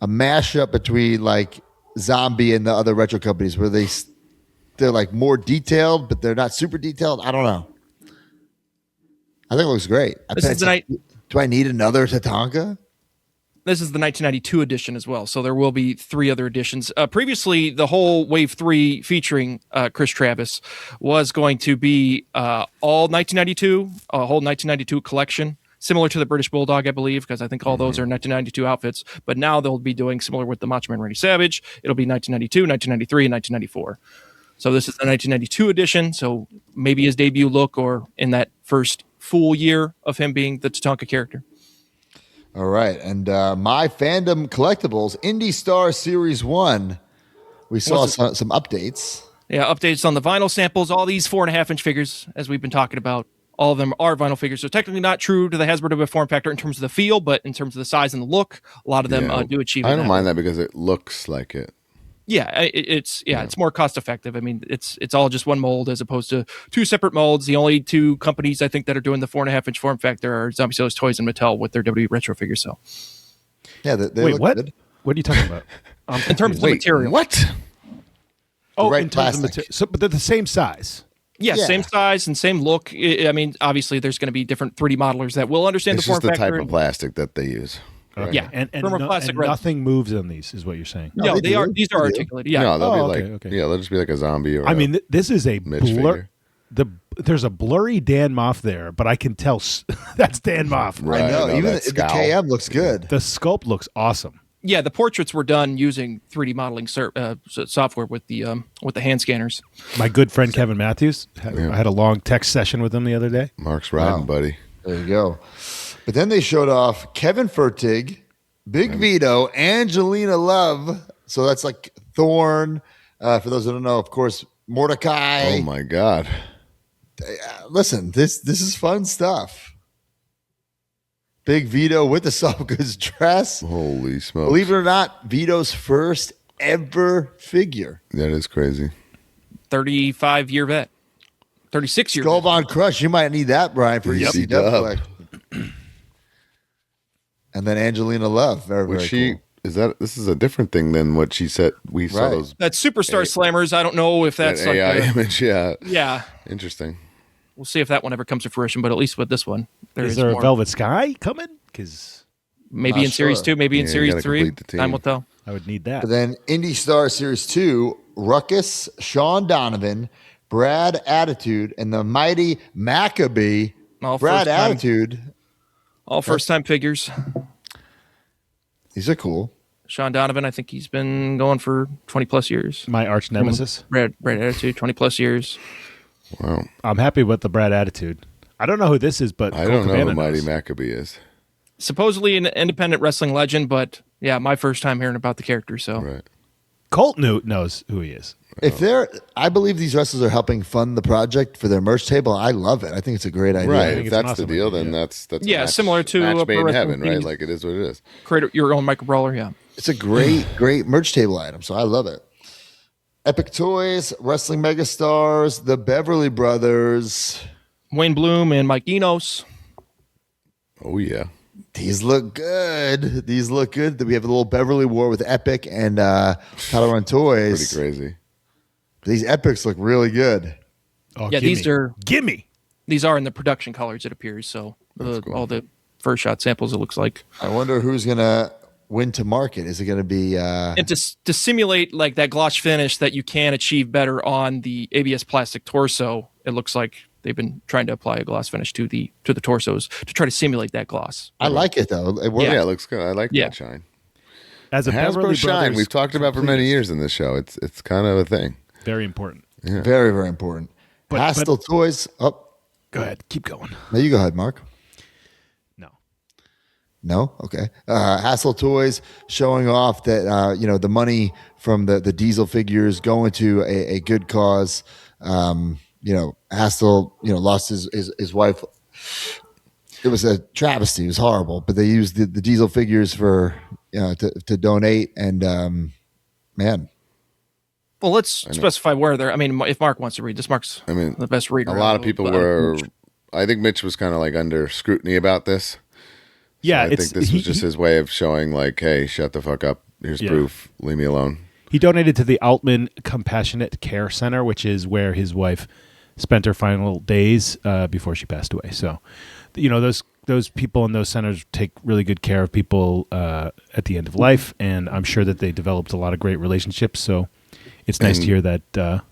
[SPEAKER 1] mashup between like Zombie and the other retro companies where they're like more detailed, but they're not super detailed. I don't know. I think it looks great. Do I need another Tatanka?
[SPEAKER 6] This is the 1992 edition as well, so there will be 3 other editions. Previously, the whole Wave 3 featuring Chris Travis was going to be all 1992, a whole 1992 collection, similar to the British Bulldog, I believe, because I think all those are 1992 outfits. But now they'll be doing similar with the Macho Man Randy Savage. It'll be 1992, 1993, and 1994. So this is the 1992 edition, so maybe his debut look or in that first full year of him being the Tatanka character.
[SPEAKER 1] All right, and my fandom collectibles, Indie Star Series 1. We saw some updates.
[SPEAKER 6] Yeah, updates on the vinyl samples. All these 4.5-inch figures, as we've been talking about, all of them are vinyl figures. So technically not true to the Hasbro WF form factor in terms of the feel, but in terms of the size and the look, a lot of them do achieve it.
[SPEAKER 2] I don't mind that because it looks like it.
[SPEAKER 6] Yeah, it's more cost effective. I mean, it's all just one mold as opposed to 2 separate molds. The only 2 companies I think that are doing the 4.5-inch form factor are Zombie Sailors Toys and Mattel with their WWE retro figures. So,
[SPEAKER 1] Yeah, they
[SPEAKER 3] Wait,
[SPEAKER 1] look
[SPEAKER 3] what?
[SPEAKER 1] good.
[SPEAKER 3] What are you talking about?
[SPEAKER 6] in terms of the material,
[SPEAKER 2] What?
[SPEAKER 3] Oh,
[SPEAKER 1] right
[SPEAKER 3] in terms of
[SPEAKER 1] plastic.
[SPEAKER 3] material. So, but they're the same size.
[SPEAKER 6] yeah,
[SPEAKER 1] Yeah.
[SPEAKER 6] same size and same look. I mean, obviously, there's going to be different 3D modelers that will understand
[SPEAKER 2] It's
[SPEAKER 6] the form
[SPEAKER 2] just the
[SPEAKER 6] factor.
[SPEAKER 2] type of plastic that they use. Right.
[SPEAKER 6] Yeah,
[SPEAKER 3] And
[SPEAKER 6] from a plastic resin.
[SPEAKER 3] nothing moves on these, is what you're saying.
[SPEAKER 1] No,
[SPEAKER 6] No,
[SPEAKER 1] they
[SPEAKER 6] they are.
[SPEAKER 1] do.
[SPEAKER 6] These are
[SPEAKER 1] They do.
[SPEAKER 6] articulated. Yeah,
[SPEAKER 2] No, they'll be
[SPEAKER 3] okay,
[SPEAKER 2] like,
[SPEAKER 3] okay.
[SPEAKER 2] yeah, they'll just be like a zombie or
[SPEAKER 3] I mean, this is a
[SPEAKER 2] Mitch
[SPEAKER 3] blur.
[SPEAKER 2] figure.
[SPEAKER 3] There's a blurry Dan Moff there, but I can tell that's Dan Moff.
[SPEAKER 2] Right.
[SPEAKER 1] I know.
[SPEAKER 2] no,
[SPEAKER 1] Even
[SPEAKER 2] that
[SPEAKER 1] the
[SPEAKER 2] scowl.
[SPEAKER 1] KM looks good.
[SPEAKER 3] The sculpt looks awesome.
[SPEAKER 6] yeah. The portraits were done using 3D modeling software with the hand scanners.
[SPEAKER 3] My good friend Kevin Matthews, I had a long text session with him the other day.
[SPEAKER 2] Mark's riding, buddy.
[SPEAKER 1] There you go. But then they showed off Kevin Fertig, Big Vito, Angelina Love. So that's like Thorn. For those who don't know, of course, Mordecai.
[SPEAKER 2] Oh my God.
[SPEAKER 1] Listen, this is fun stuff. Big Vito with the soft goods dress.
[SPEAKER 2] Holy smokes.
[SPEAKER 1] Believe it or not, Vito's first ever figure.
[SPEAKER 2] That is crazy.
[SPEAKER 6] 35-year vet. 36 years.
[SPEAKER 1] Skull Von Crush. You might need that, Brian, for your
[SPEAKER 2] DC
[SPEAKER 1] CW
[SPEAKER 2] dub.
[SPEAKER 1] collection. And then Angelina Love. Very,
[SPEAKER 2] Was
[SPEAKER 1] very
[SPEAKER 2] she?
[SPEAKER 1] cool.
[SPEAKER 2] Is that? This is a different thing than what she said. We saw
[SPEAKER 1] Right.
[SPEAKER 2] those
[SPEAKER 6] That Superstar Slammers. I don't know if that's
[SPEAKER 2] that
[SPEAKER 6] like
[SPEAKER 2] AI image. Yeah,
[SPEAKER 6] yeah.
[SPEAKER 2] interesting.
[SPEAKER 6] We'll see if that one ever comes to fruition. But at least with this one,
[SPEAKER 3] Is there
[SPEAKER 6] more.
[SPEAKER 3] a Velvet Sky coming? Because
[SPEAKER 6] Maybe
[SPEAKER 1] Not
[SPEAKER 6] in series
[SPEAKER 1] sure.
[SPEAKER 6] 2, maybe in
[SPEAKER 2] Yeah, you
[SPEAKER 6] series
[SPEAKER 2] gotta
[SPEAKER 6] 3.
[SPEAKER 2] complete the team.
[SPEAKER 6] Time will tell.
[SPEAKER 3] I would need that.
[SPEAKER 1] But then Indie Star Series 2, Ruckus, Sean Donovan, Brad Attitude, and the mighty Maccabee.
[SPEAKER 6] All
[SPEAKER 1] Brad
[SPEAKER 6] first time.
[SPEAKER 1] Attitude.
[SPEAKER 6] All first time figures.
[SPEAKER 1] These are cool.
[SPEAKER 6] Sean Donovan, I think he's been going for 20 plus years.
[SPEAKER 3] My arch nemesis.
[SPEAKER 6] Brad Attitude, 20 plus years.
[SPEAKER 2] Wow.
[SPEAKER 3] I'm happy with the Brad attitude. I don't know who this is, but
[SPEAKER 2] I
[SPEAKER 3] Colt
[SPEAKER 2] don't know
[SPEAKER 3] Cabana
[SPEAKER 2] who Mighty
[SPEAKER 3] knows.
[SPEAKER 2] Maccabee is.
[SPEAKER 6] Supposedly an independent wrestling legend, but yeah, my first time hearing about the character. So
[SPEAKER 2] Right.
[SPEAKER 3] Colt knows who he is.
[SPEAKER 1] If they're, I believe these wrestlers are helping fund the project for their merch table. I love it. I think it's a great idea.
[SPEAKER 2] Right.
[SPEAKER 3] think
[SPEAKER 2] If
[SPEAKER 3] it's an
[SPEAKER 2] that's
[SPEAKER 3] awesome
[SPEAKER 2] the deal,
[SPEAKER 3] idea.
[SPEAKER 2] then that's a
[SPEAKER 6] Yeah, similar to
[SPEAKER 2] match
[SPEAKER 6] a
[SPEAKER 2] made
[SPEAKER 6] pro
[SPEAKER 2] in
[SPEAKER 6] wrestling
[SPEAKER 2] heaven, right?
[SPEAKER 6] team.
[SPEAKER 2] Like it is what it is.
[SPEAKER 6] create your own micro brawler. Yeah.
[SPEAKER 1] It's a great, great merch table item. So I love it. Epic Toys, Wrestling Megastars, the Beverly Brothers.
[SPEAKER 6] Wayne Bloom and Mike Enos.
[SPEAKER 2] Oh yeah.
[SPEAKER 1] These look good. These look good. We have a little Beverly War with Epic and Title Run Toys.
[SPEAKER 2] Pretty crazy.
[SPEAKER 1] These Epics look really good.
[SPEAKER 3] Oh,
[SPEAKER 6] Yeah, these are
[SPEAKER 3] gimme.
[SPEAKER 6] these are in the production colors. It appears so. All the first shot samples. It looks like.
[SPEAKER 1] I wonder who's going to win to market. Is it going to be...
[SPEAKER 6] And to simulate like that gloss finish that you can achieve better on the ABS plastic torso, it looks like they've been trying to apply a gloss finish to the torsos to try to simulate that gloss.
[SPEAKER 1] I like it, though. It works.
[SPEAKER 2] Yeah, it looks good. I like
[SPEAKER 6] Yeah.
[SPEAKER 2] that shine.
[SPEAKER 3] As a
[SPEAKER 2] Hasbro
[SPEAKER 3] Beverly
[SPEAKER 2] shine
[SPEAKER 3] Brothers
[SPEAKER 2] we've talked about for many
[SPEAKER 3] completist.
[SPEAKER 2] years in this show. It's kind of a thing.
[SPEAKER 3] Very important.
[SPEAKER 1] Very, very important.
[SPEAKER 3] But-
[SPEAKER 1] Hastel Toys. Oh,
[SPEAKER 3] Go ahead. Keep going.
[SPEAKER 1] no, you go ahead, Mark.
[SPEAKER 3] No.
[SPEAKER 1] No? Okay. Hassel Toys showing off that, the money from the diesel figures going to a good cause. Hassel, lost his wife. It was a travesty. It was horrible, but they used the diesel figures for, to donate. And, man,
[SPEAKER 6] Well, let's specify where they're. I mean, if Mark wants to read this, Mark's
[SPEAKER 2] I mean,
[SPEAKER 6] the best reader.
[SPEAKER 2] A lot of people were. I think Mitch was kind of like under scrutiny about this.
[SPEAKER 3] Yeah,
[SPEAKER 2] I think this was just his way of showing, like, hey, shut the fuck up. Here's
[SPEAKER 3] Yeah.
[SPEAKER 2] proof. Leave me alone.
[SPEAKER 3] He donated to the Altman Compassionate Care Center, which is where his wife spent her final days before she passed away. So, those people in those centers take really good care of people at the end of life, and I'm sure that they developed a lot of great relationships. So, it's nice to hear that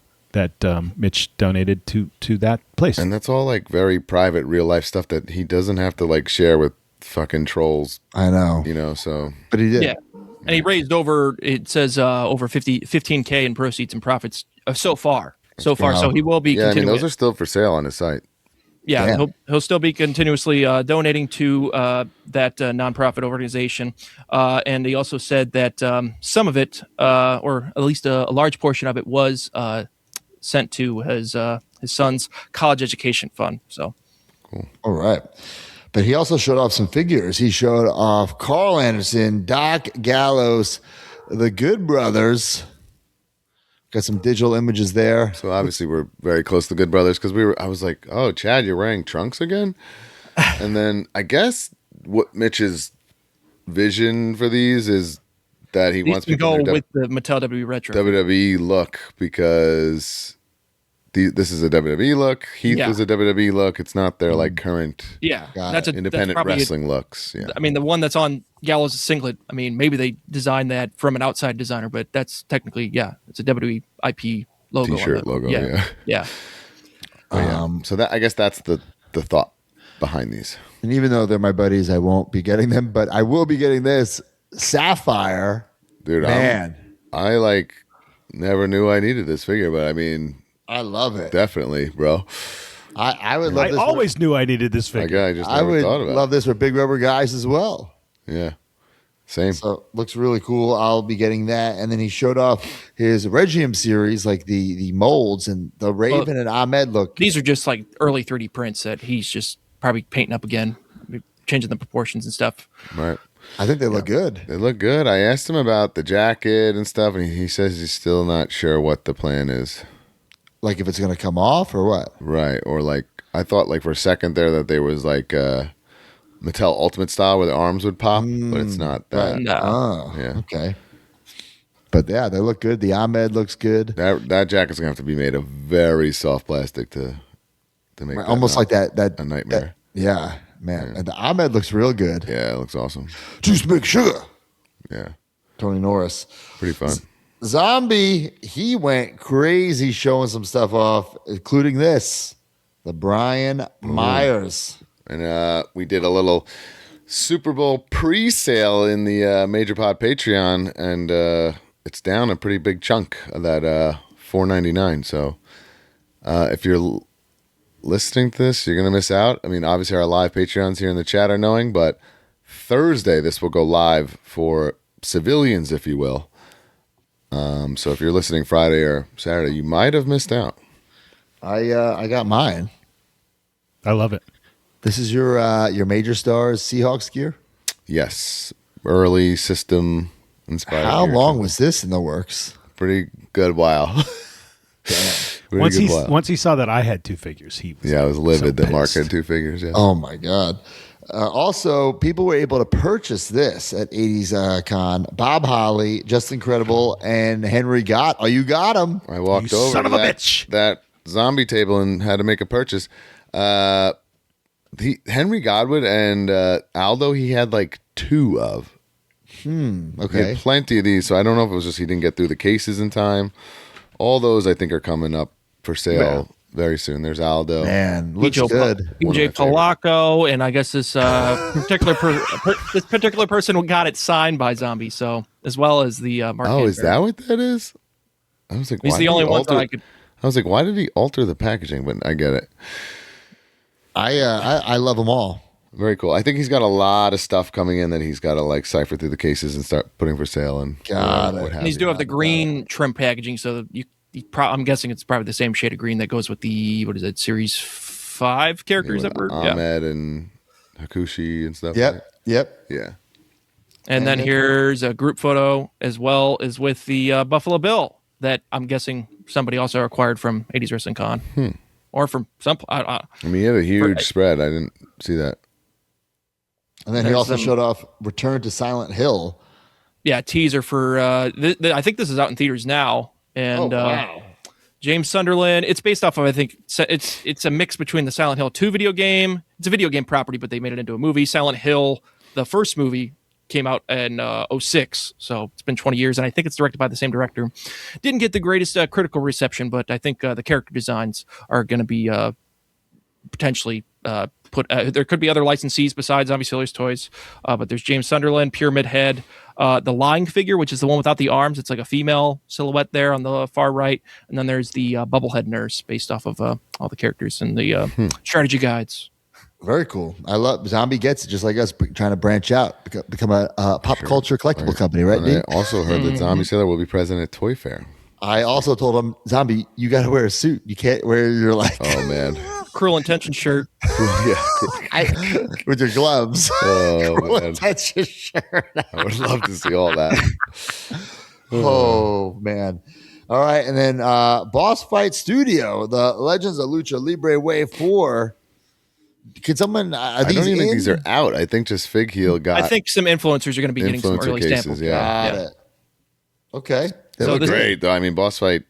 [SPEAKER 3] Mitch donated to that place.
[SPEAKER 2] And that's all like very private, real life stuff that he doesn't have to like share with fucking trolls,
[SPEAKER 1] I know.
[SPEAKER 2] so.
[SPEAKER 1] But he did.
[SPEAKER 6] Yeah, and he raised over. It says over 15K in proceeds and profits so far. So far,
[SPEAKER 1] Wow.
[SPEAKER 6] so he will be.
[SPEAKER 2] Yeah, I mean,
[SPEAKER 6] continuing.
[SPEAKER 2] those are still for sale on his site.
[SPEAKER 6] Yeah,
[SPEAKER 1] Damn.
[SPEAKER 6] he'll still be continuously donating to that nonprofit organization, and he also said that some of it, or at least a large portion of it, was sent to his son's college education fund. So,
[SPEAKER 1] All right. But he also showed off some figures. He showed off Carl Anderson, Doc Gallows, the Good Brothers. Got some digital images there.
[SPEAKER 2] So obviously we're very close to Good Brothers because I was like, oh, Chad, you're wearing trunks again? And then I guess what Mitch's vision for these is that he
[SPEAKER 6] these
[SPEAKER 2] wants
[SPEAKER 6] can
[SPEAKER 2] people
[SPEAKER 6] go
[SPEAKER 2] in their
[SPEAKER 6] with the Mattel WWE Retro.
[SPEAKER 2] WWE look because this is a WWE look. Heath
[SPEAKER 6] Yeah.
[SPEAKER 2] was a WWE look. It's not their like current
[SPEAKER 6] Yeah,
[SPEAKER 1] Got
[SPEAKER 6] that's
[SPEAKER 1] it.
[SPEAKER 6] a
[SPEAKER 2] independent
[SPEAKER 6] that's probably
[SPEAKER 2] wrestling looks. Yeah.
[SPEAKER 6] I mean, the one that's on Gallows' singlet. I mean, maybe they designed that from an outside designer, but that's technically, it's a WWE IP logo. on
[SPEAKER 2] T-shirt
[SPEAKER 6] the-
[SPEAKER 2] logo,
[SPEAKER 6] Yeah.
[SPEAKER 2] yeah. So that I guess that's the thought behind these.
[SPEAKER 1] And even though they're my buddies, I won't be getting them, but I will be getting this Sapphire.
[SPEAKER 2] Dude,
[SPEAKER 1] Man,
[SPEAKER 2] I like never knew I needed this figure, but I mean,
[SPEAKER 1] I love it.
[SPEAKER 2] definitely, bro.
[SPEAKER 1] I would love
[SPEAKER 3] I
[SPEAKER 1] this.
[SPEAKER 3] always knew I needed this
[SPEAKER 2] Like,
[SPEAKER 3] figure.
[SPEAKER 2] I just
[SPEAKER 1] I
[SPEAKER 2] never
[SPEAKER 1] would
[SPEAKER 2] thought about
[SPEAKER 1] love this for big rubber guys as well.
[SPEAKER 2] it. Yeah. Same.
[SPEAKER 1] So looks really cool. I'll be getting that. And then he showed off his Regium series, like the molds, and the Raven and Ahmed look.
[SPEAKER 6] These are just like early 3D prints that he's just probably painting up again, changing the proportions and stuff.
[SPEAKER 2] Right.
[SPEAKER 1] I think they look good.
[SPEAKER 2] They look good. I asked him about the jacket and stuff, and he says he's still not sure what the plan is.
[SPEAKER 1] Like if it's going to come off or what?
[SPEAKER 2] Right. Or like, I thought like for a second there that there was like Mattel Ultimate style where the arms would pop, but it's not that.
[SPEAKER 1] Right.
[SPEAKER 6] No.
[SPEAKER 1] Oh,
[SPEAKER 2] Yeah.
[SPEAKER 1] okay. But yeah, they look good. The Ahmed looks good.
[SPEAKER 2] That jacket's gonna have to be made of very soft plastic to make that
[SPEAKER 1] Almost like that
[SPEAKER 2] a nightmare.
[SPEAKER 1] Yeah, man. And the Ahmed looks real good.
[SPEAKER 2] Yeah, it looks awesome.
[SPEAKER 1] Juice Big Sugar.
[SPEAKER 2] Yeah,
[SPEAKER 1] Tony Norris.
[SPEAKER 2] pretty fun.
[SPEAKER 1] Zombie, he went crazy showing some stuff off, including this. The Brian Myers.
[SPEAKER 2] And we did a little Super Bowl pre-sale in the Major Pod Patreon, and it's down a pretty big chunk of that $4.99. So if you're listening to this, you're gonna miss out. I mean, obviously our live Patreons here in the chat are knowing, but Thursday this will go live for civilians, if you will. So if you're listening Friday or Saturday, you might have missed out.
[SPEAKER 1] I got mine.
[SPEAKER 3] I love it.
[SPEAKER 1] This is your Major Stars Seahawks gear.
[SPEAKER 2] Yes, early system inspired.
[SPEAKER 1] How
[SPEAKER 2] gear.
[SPEAKER 1] long was this in the works?
[SPEAKER 2] Pretty good while. Pretty good while.
[SPEAKER 3] Once he saw that I had 2 figures, he was
[SPEAKER 2] I was livid
[SPEAKER 3] so
[SPEAKER 2] that Mark
[SPEAKER 3] pissed.
[SPEAKER 2] had 2 figures. Yeah.
[SPEAKER 1] Oh my God. Also, people were able to purchase this at 80s Con. Bob Holly, Just Incredible, and Henry Gott. Oh, you got him.
[SPEAKER 2] I walked
[SPEAKER 3] You
[SPEAKER 2] over
[SPEAKER 3] son
[SPEAKER 2] to
[SPEAKER 3] of a
[SPEAKER 2] that,
[SPEAKER 3] bitch.
[SPEAKER 2] that zombie table and had to make a purchase. Henry Godwin and Aldo, he had like 2 of. He
[SPEAKER 1] Okay.
[SPEAKER 2] had plenty of these, so I don't know if it was just he didn't get through the cases in time. All those I think are coming up for sale very soon. There's Aldo.
[SPEAKER 1] Man, looks
[SPEAKER 6] BJ
[SPEAKER 1] good.
[SPEAKER 6] BJ Polacco, and I guess this this particular person got it signed by Zombie, so as well as the Mark.
[SPEAKER 2] Oh, is
[SPEAKER 6] Hanberg.
[SPEAKER 2] that what that is? I was like,
[SPEAKER 6] He's
[SPEAKER 2] why
[SPEAKER 6] the
[SPEAKER 2] did
[SPEAKER 6] only
[SPEAKER 2] he
[SPEAKER 6] one
[SPEAKER 2] alter-
[SPEAKER 6] that I could.
[SPEAKER 2] I was like, why did he alter the packaging? But I get it.
[SPEAKER 1] I love them all.
[SPEAKER 2] Very cool. I think he's got a lot of stuff coming in that he's got to like cipher through the cases and start putting for sale. And
[SPEAKER 1] Got it.
[SPEAKER 2] what have
[SPEAKER 6] And these
[SPEAKER 2] you.
[SPEAKER 6] do have the green trim packaging, so I'm guessing it's probably the same shade of green that goes with the Series 5 characters that were. Yeah.
[SPEAKER 2] Ahmed and Hakushi and stuff.
[SPEAKER 1] Yep. Yep.
[SPEAKER 2] Yeah.
[SPEAKER 6] And then here's a group photo as well as with the Buffalo Bill that I'm guessing somebody also acquired from 80s Wrestling Con, or from some.
[SPEAKER 2] I mean, he had a huge spread. I didn't see that.
[SPEAKER 1] And then he
[SPEAKER 6] There's
[SPEAKER 1] also
[SPEAKER 6] some-
[SPEAKER 1] showed off Return to Silent Hill.
[SPEAKER 6] Yeah, teaser for. I think this is out in theaters now. And James Sunderland. It's based off of, I think it's a mix between the Silent Hill 2 video game. It's a video game property, but they made it into a movie. Silent Hill, the first movie, came out in 2006, so it's been 20 years, and I think it's directed by the same director. Didn't get the greatest critical reception, but I think the character designs are going to be potentially put. There could be other licensees besides Zombie Sailor's Toys, but there's James Sunderland, Pyramid Head, the lying figure, which is the one without the arms. It's like a female silhouette there on the far right, and then there's the Bubblehead nurse based off of all the characters and the strategy guides.
[SPEAKER 1] Very cool. I love Zombie gets it, just like us trying to branch out, become a pop culture collectible company, right?
[SPEAKER 2] And
[SPEAKER 1] D?
[SPEAKER 2] I also heard that Zombie Sailor will be present at Toy Fair.
[SPEAKER 1] I also told him, Zombie, you got to wear a suit. You can't wear your
[SPEAKER 2] Oh man.
[SPEAKER 6] Cruel Intention shirt.
[SPEAKER 1] with your gloves.
[SPEAKER 2] Oh man.
[SPEAKER 1] That's your shirt.
[SPEAKER 2] I would love to see all that.
[SPEAKER 1] Oh man. All right, and then Boss Fight Studio, the Legends of Lucha Libre Wave 4. Could someone?
[SPEAKER 2] I don't even think these are out. I think just Fig Heel got.
[SPEAKER 6] I think some influencers are going to be getting some
[SPEAKER 2] influencer
[SPEAKER 6] early
[SPEAKER 2] cases,
[SPEAKER 6] samples.
[SPEAKER 2] yeah.
[SPEAKER 1] Got it. Okay.
[SPEAKER 2] They
[SPEAKER 6] So
[SPEAKER 2] look
[SPEAKER 6] this-
[SPEAKER 2] great though. I mean, Boss Fight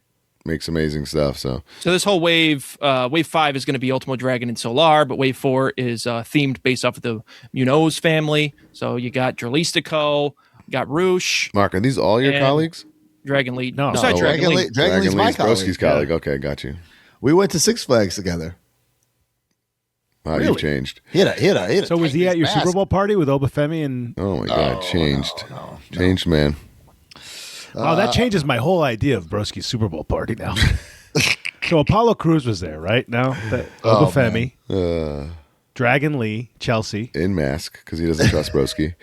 [SPEAKER 2] makes amazing stuff. So
[SPEAKER 6] So this whole wave 5 is going to be Ultimo Dragon and Solar, but wave 4 is themed based off of the Munoz family. So you got Jurlistico, you got Roosh,
[SPEAKER 2] Mark, are these all your
[SPEAKER 6] And-
[SPEAKER 2] colleagues?
[SPEAKER 6] Dragon Lead.
[SPEAKER 3] No.
[SPEAKER 6] Besides
[SPEAKER 1] No,
[SPEAKER 6] Dragon Lead.
[SPEAKER 1] Dragon Lee's my
[SPEAKER 2] Broski's
[SPEAKER 1] colleague.
[SPEAKER 2] colleague. Okay, got you.
[SPEAKER 1] We went to Six Flags together.
[SPEAKER 2] Wow,
[SPEAKER 3] Really?
[SPEAKER 2] you've changed.
[SPEAKER 1] He had a
[SPEAKER 3] So was he at your
[SPEAKER 1] mask.
[SPEAKER 3] Super Bowl party with Obafemi and?
[SPEAKER 2] Oh my God, changed. Changed, man.
[SPEAKER 3] Oh, that changes my whole idea of Broski's Super Bowl party now. So Apollo Crews was there, right? Now that Obafemi, Dragon Lee, Chelsea.
[SPEAKER 2] In mask because he doesn't trust Broski.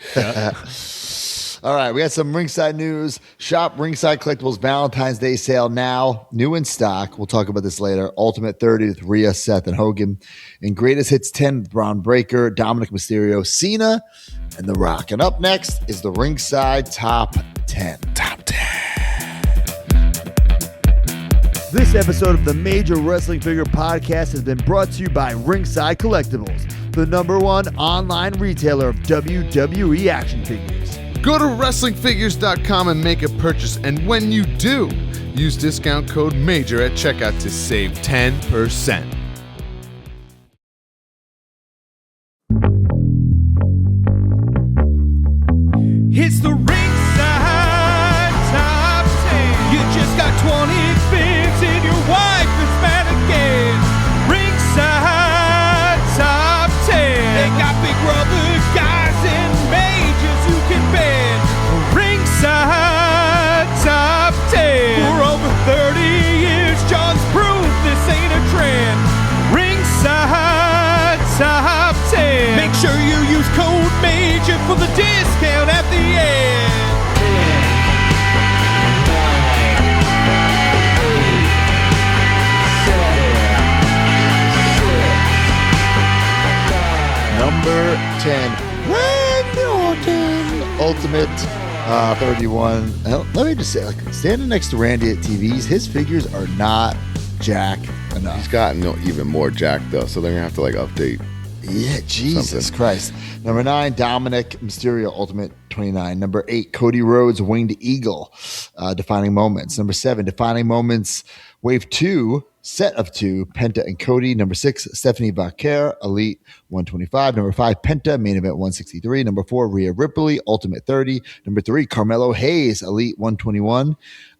[SPEAKER 1] All right, we got some Ringside news. Shop Ringside Collectibles Valentine's Day sale now. New in stock. We'll talk about this later. Ultimate 30 with Rhea, Seth, and Hogan. And Greatest Hits 10 with Braun Breaker, Dominic Mysterio, Cena, and The Rock. And up next is the Ringside Top 10. Top 10. This episode of the Major Wrestling Figure Podcast has been brought to you by Ringside Collectibles, the #1 online retailer of WWE action figures.
[SPEAKER 2] Go to WrestlingFigures.com and make a purchase, and when you do, use discount code MAJOR at checkout to save 10%.
[SPEAKER 7] It's the Ringside Top 10. You just got 20 figs and your wife is mad again. Ringside Top 10. They got big rubber guys and majors who can bend. Ringside Top 10. For over 30 years, John's proved this ain't a trend. Ringside Top 10. Make sure you use code MAJOR for the discount at the end.
[SPEAKER 1] Number 10, Randy Orton, Ultimate 31. Let me just say, like, standing next to Randy at TVs, his figures are not jack enough.
[SPEAKER 2] He's gotten even more jacked, though, so they're going to have to, like, update.
[SPEAKER 1] Yeah, Jesus
[SPEAKER 2] Something.
[SPEAKER 1] Christ. Number 9, Dominic Mysterio, Ultimate 29. Number 8, Cody Rhodes, Winged Eagle, Defining Moments. Number 7, Defining Moments, Wave 2, Set of 2, Penta and Cody. Number 6, Stephanie Vaquer, Elite 125. Number 5, Penta, Main Event 163. Number 4, Rhea Ripley, Ultimate 30. Number 3, Carmelo Hayes, Elite 121.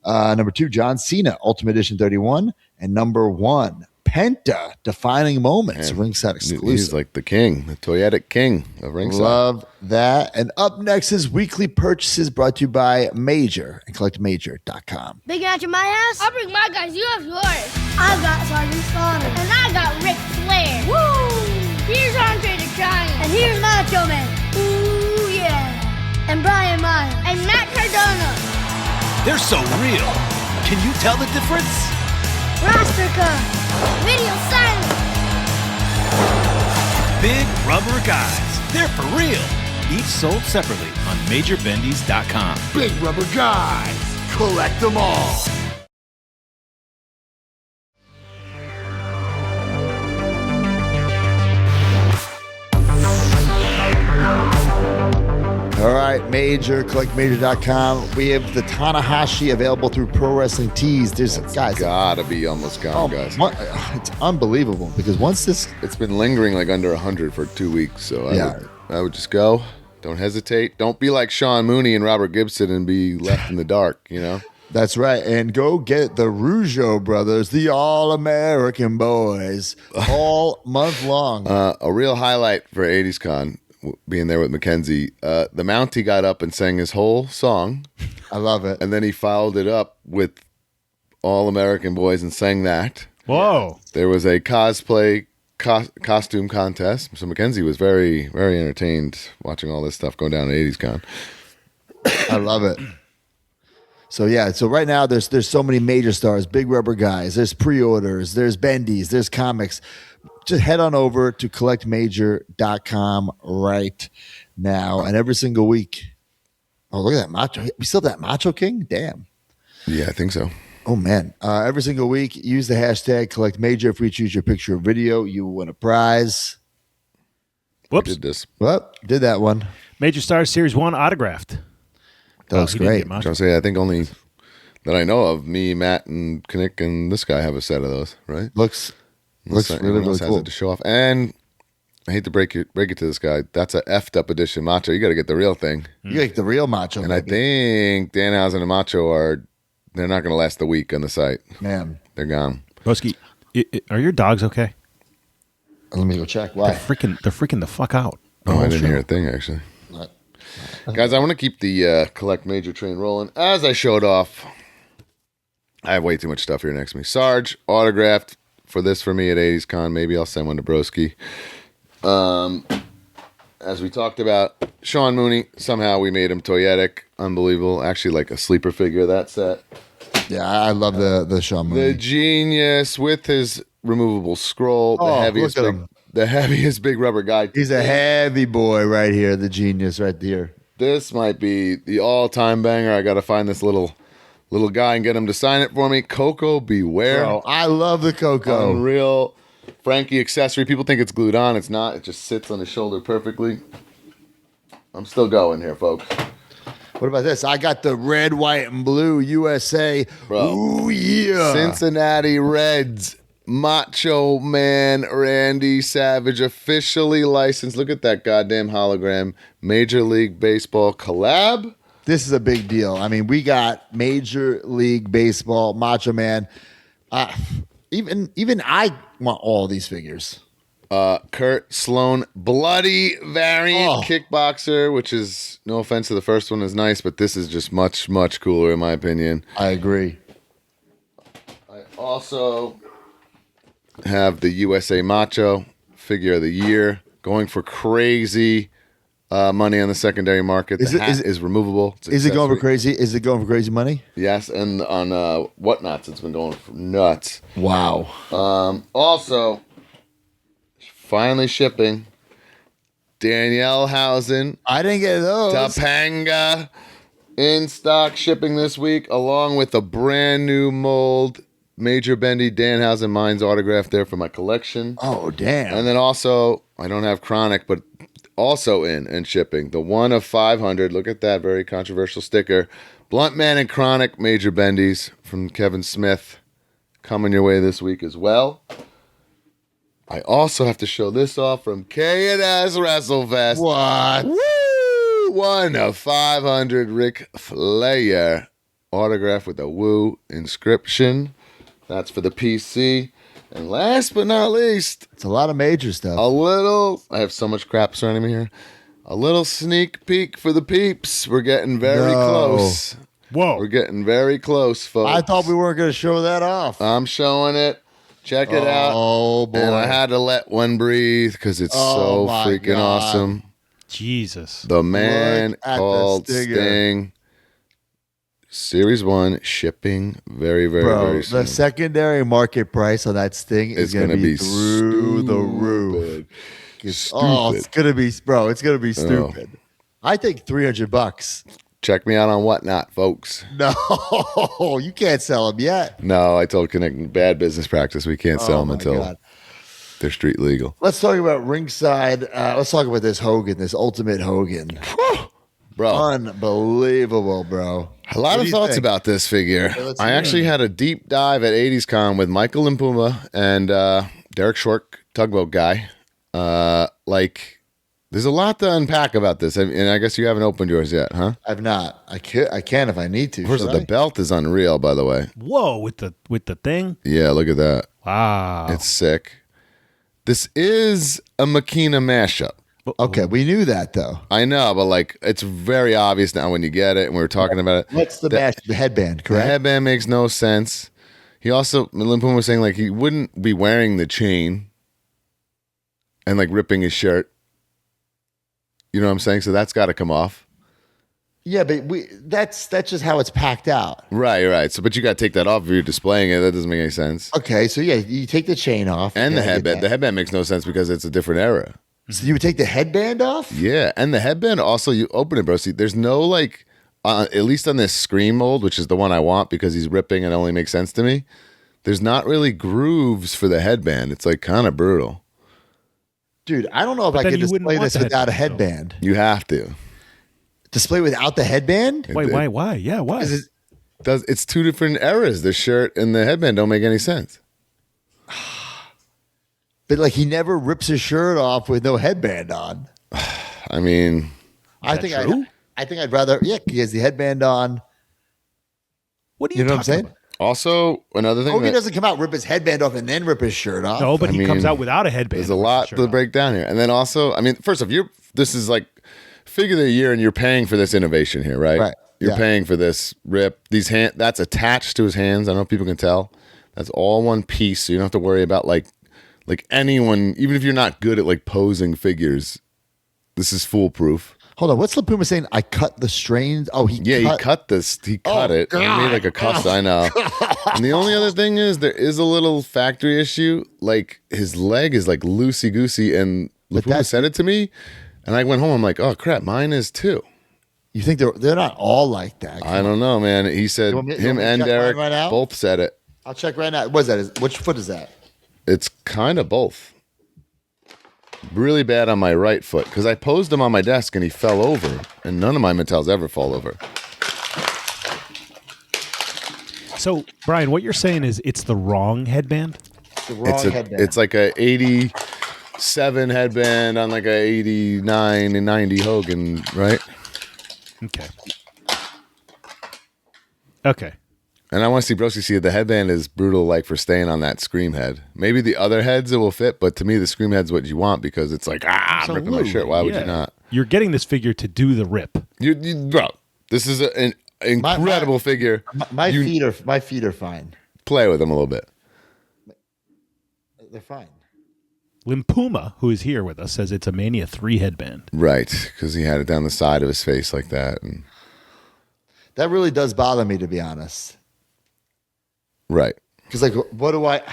[SPEAKER 1] Number 2, John Cena, Ultimate Edition 31. And number 1, Penta, Defining Moments, Ringside exclusive.
[SPEAKER 2] He's like the king, the toyetic king of Ringside.
[SPEAKER 1] Love that. And up next is weekly purchases brought to you by Major and collectmajor.com.
[SPEAKER 8] Big match in my house? I'll bring my guys. You have yours. I got Sergeant Slaughter. And I got Ric Flair. Woo! Here's Andre the Giant. And here's Macho Man. Ooh, yeah. And Brian Myers. And Matt Cardona.
[SPEAKER 7] They're so real. Can you tell the difference?
[SPEAKER 8] Roster Cup. Video silence.
[SPEAKER 7] Big rubber guys. They're for real. Each sold separately on MajorBendies.com.
[SPEAKER 5] Big rubber guys. Collect them all.
[SPEAKER 1] All right, Major, collectmajor.com. We have the Tanahashi available through Pro Wrestling Tees. There's guys.
[SPEAKER 2] Gotta be almost gone, guys.
[SPEAKER 1] It's unbelievable because once this,
[SPEAKER 2] It's been lingering like under 100 for 2 weeks, so I would just go. Don't hesitate. Don't be like Sean Mooney and Robert Gibson and be left in the dark, you know?
[SPEAKER 1] that's right, and go get the Rougeau brothers, the All-American boys, all month long.
[SPEAKER 2] A real highlight for 80s Con, being there with Mackenzie. The Mountie got up and sang his whole song,
[SPEAKER 1] I love it.
[SPEAKER 2] and then he followed it up with All American Boys and sang that.
[SPEAKER 3] Whoa.
[SPEAKER 2] There was a cosplay costume contest, so Mackenzie was very, very entertained watching all this stuff going down at 80s Con.
[SPEAKER 1] I love it. So yeah, so right now there's so many major stars, big rubber guys. There's pre-orders, there's bendies, there's comics. Just head on over to collectmajor.com right now, and every single week. Oh, look at that Macho! We still have that Macho King. Damn.
[SPEAKER 2] Yeah, I think so.
[SPEAKER 1] Oh man! Every single week, use the hashtag collectmajor. If we choose your picture or video, you will win a prize.
[SPEAKER 3] Whoops.
[SPEAKER 2] Did this.
[SPEAKER 1] Well, did that one.
[SPEAKER 3] Major Stars Series 1 autographed.
[SPEAKER 1] That looks
[SPEAKER 3] he didn't
[SPEAKER 1] great.
[SPEAKER 3] get much.
[SPEAKER 2] I was gonna say, I think only that I know of, me, Matt, and Knick and this guy have a set of those, right?
[SPEAKER 1] Looks
[SPEAKER 2] Unless
[SPEAKER 1] really
[SPEAKER 2] anyone
[SPEAKER 1] really
[SPEAKER 2] else has
[SPEAKER 1] cool.
[SPEAKER 2] it to show off. And I hate to break it to this guy. That's a effed up edition Macho. You got to get the real thing.
[SPEAKER 1] You like the real Macho?
[SPEAKER 2] And I think Danhausen and Macho they're not going to last the week on the site.
[SPEAKER 1] man.
[SPEAKER 2] They're gone.
[SPEAKER 3] Broski, are your dogs okay?
[SPEAKER 1] Let me go check. Why?
[SPEAKER 3] They're freaking the fuck out.
[SPEAKER 2] Oh, I didn't hear a thing actually. Guys, I want to keep the Collect Major train rolling. As I showed off, I have way too much stuff here next to me. Sarge autographed for me at 80s Con. Maybe I'll send one to Broski. As we talked about, Sean Mooney, somehow we made him toyetic. Unbelievable. Actually, like a sleeper figure of that set.
[SPEAKER 1] Yeah, I love the Sean
[SPEAKER 2] The
[SPEAKER 1] Mooney.
[SPEAKER 2] genius with his removable scroll.
[SPEAKER 1] Oh, look at him.
[SPEAKER 2] The heaviest big rubber guy.
[SPEAKER 1] He's a heavy boy right here, the genius right there.
[SPEAKER 2] This might be the all-time banger. I got to find this little little guy and get him to sign it for me. Coco Beware.
[SPEAKER 1] Bro, I love the Coco.
[SPEAKER 2] Unreal Frankie accessory. People think it's glued on. It's not. It just sits on his shoulder perfectly. I'm still going here, folks.
[SPEAKER 1] What about this? I got the red, white, and blue USA.
[SPEAKER 2] Bro.
[SPEAKER 1] Ooh, yeah.
[SPEAKER 2] Cincinnati Reds. Macho Man Randy Savage officially licensed. Look at that goddamn hologram. Major League Baseball collab.
[SPEAKER 1] This is a big deal. I mean, we got Major League Baseball, Macho Man. Even I want all these figures.
[SPEAKER 2] Kurt Sloan, bloody variant kickboxer, which is, no offense to the first one, is nice, but this is just much, much cooler in my opinion.
[SPEAKER 1] I agree.
[SPEAKER 2] I also have the USA Macho figure of the year, going for crazy money on the secondary market. The hat is removable.
[SPEAKER 1] Is it going for crazy? Is it going for crazy money?
[SPEAKER 2] Yes, and on Whatnots, it's been going for nuts.
[SPEAKER 1] Wow.
[SPEAKER 2] Also, finally shipping Danielle Housen.
[SPEAKER 1] I didn't get those.
[SPEAKER 2] Topanga in stock shipping this week, along with a brand new mold. Major Bendy Danhausen Mines autograph there for my collection.
[SPEAKER 1] Oh, damn.
[SPEAKER 2] And then also, I don't have Chronic, but also in and shipping. The 1 of 500. Look at that very controversial sticker. Blunt Man and Chronic Major Bendies from Kevin Smith coming your way this week as well. I also have to show this off from K&S WrestleFest.
[SPEAKER 1] What?
[SPEAKER 2] Woo! 1 of 500 Ric Flair autograph with a Woo inscription. That's for the PC. And last but not least,
[SPEAKER 1] it's a lot of major stuff.
[SPEAKER 2] I have so much crap surrounding me here. A little sneak peek for the peeps. We're getting very close.
[SPEAKER 3] Whoa.
[SPEAKER 2] We're getting very close, folks.
[SPEAKER 1] I thought we weren't going to show that off.
[SPEAKER 2] I'm showing it. Check it out.
[SPEAKER 1] Oh, boy.
[SPEAKER 2] And I had to let one breathe because it's so freaking awesome.
[SPEAKER 3] Jesus.
[SPEAKER 2] The man called Sting. Series 1 shipping very, very, very soon.
[SPEAKER 1] The secondary market price on that Sting is going to be through the roof. Oh, it's going to be, bro, it's going to be stupid. I think $300.
[SPEAKER 2] Check me out on Whatnot, folks.
[SPEAKER 1] No, you can't sell them yet.
[SPEAKER 2] No, I told Connect bad business practice. We can't sell them until they're street legal.
[SPEAKER 1] Let's talk about Ringside. Let's talk about this Hogan, this Ultimate Hogan.
[SPEAKER 2] Bro.
[SPEAKER 1] Unbelievable, bro.
[SPEAKER 2] A lot of thoughts about this figure. I actually had a deep dive at 80s Con with Michael Limpuma and Derek Short, tugboat guy. There's a lot to unpack about this, and I guess you haven't opened yours yet, huh?
[SPEAKER 1] I've not. I can if I need to.
[SPEAKER 2] First, the belt is unreal, by the way.
[SPEAKER 3] Whoa, with the thing?
[SPEAKER 2] Yeah, look at that.
[SPEAKER 3] Wow.
[SPEAKER 2] It's sick. This is a Makina mashup.
[SPEAKER 1] Okay, we knew that though.
[SPEAKER 2] I know, but it's very obvious now when you get it, and we were talking about it.
[SPEAKER 1] What's the headband, correct?
[SPEAKER 2] The headband makes no sense. He also, Limpuma was saying he wouldn't be wearing the chain and ripping his shirt. You know what I'm saying? So that's got to come off.
[SPEAKER 1] Yeah, but that's just how it's packed out.
[SPEAKER 2] Right. So, but you got to take that off if you're displaying it. That doesn't make any sense.
[SPEAKER 1] Okay, so yeah, you take the chain off.
[SPEAKER 2] And the headband. The headband makes no sense because it's a different era.
[SPEAKER 1] So you would take the headband off?
[SPEAKER 2] Yeah, and the headband also, you open it, bro. See, there's no at least on this Scream mold, which is the one I want because he's ripping and it only makes sense to me. There's not really grooves for the headband. It's kind of brutal.
[SPEAKER 1] Dude, I don't know if I could display this without a headband.
[SPEAKER 2] You have to.
[SPEAKER 1] Display without the headband?
[SPEAKER 3] Wait, why? Yeah, why?
[SPEAKER 2] It's two different eras. The shirt and the headband don't make any sense.
[SPEAKER 1] But he never rips his shirt off with no headband on.
[SPEAKER 2] I mean,
[SPEAKER 1] I think I'd rather he has the headband on.
[SPEAKER 3] What do you know what I'm saying?
[SPEAKER 1] About?
[SPEAKER 2] Also, another thing,
[SPEAKER 1] Hogan doesn't come out, rip his headband off, and then rip his shirt off.
[SPEAKER 3] No, but he comes out without a headband.
[SPEAKER 2] There's a lot to break down here, and then also, first off, this is figure of the year, and you're paying for this innovation here, right?
[SPEAKER 1] Right.
[SPEAKER 2] You're paying for this rip. That's attached to his hands. I don't know if people can tell. That's all one piece, so you don't have to worry about anyone, even if you're not good at posing figures, this is foolproof.
[SPEAKER 1] Hold on, what's Limpuma saying? I cut the strains. Oh, he
[SPEAKER 2] cut this. He cut it.
[SPEAKER 1] God.
[SPEAKER 2] He made a custom. I know. And the only other thing is there is a little factory issue. His leg is loosey goosey, and Limpuma sent it to me, and I went home. I'm like, oh crap, mine is too.
[SPEAKER 1] You think they're not all like that?
[SPEAKER 2] I don't know, man. He said him and Derek both said it.
[SPEAKER 1] I'll check right now. What is that? Which foot is that?
[SPEAKER 2] It's kind of both. Really bad on my right foot because I posed him on my desk and he fell over, and none of my Mattels ever fall over.
[SPEAKER 3] So, Brian, what you're saying is it's the wrong headband?
[SPEAKER 1] The wrong headband.
[SPEAKER 2] It's like a 87 headband on like a 89 and 90 Hogan, right?
[SPEAKER 3] Okay. Okay.
[SPEAKER 2] And I want to see Broski see it. The headband is brutal, like for staying on that scream head. Maybe the other heads it will fit, but to me, the scream head's what you want because it's like, I'm ripping my shirt. Why would you not?
[SPEAKER 3] You're getting this figure to do the rip.
[SPEAKER 2] Bro, this is an incredible figure.
[SPEAKER 1] My feet are fine.
[SPEAKER 2] Play with them a little bit.
[SPEAKER 1] They're fine.
[SPEAKER 3] Limpuma, who is here with us, says it's a Mania 3 headband.
[SPEAKER 2] Right, because he had it down the side of his face like that. And
[SPEAKER 1] that really does bother me, to be honest.
[SPEAKER 2] Right.
[SPEAKER 1] Because, like, what do I...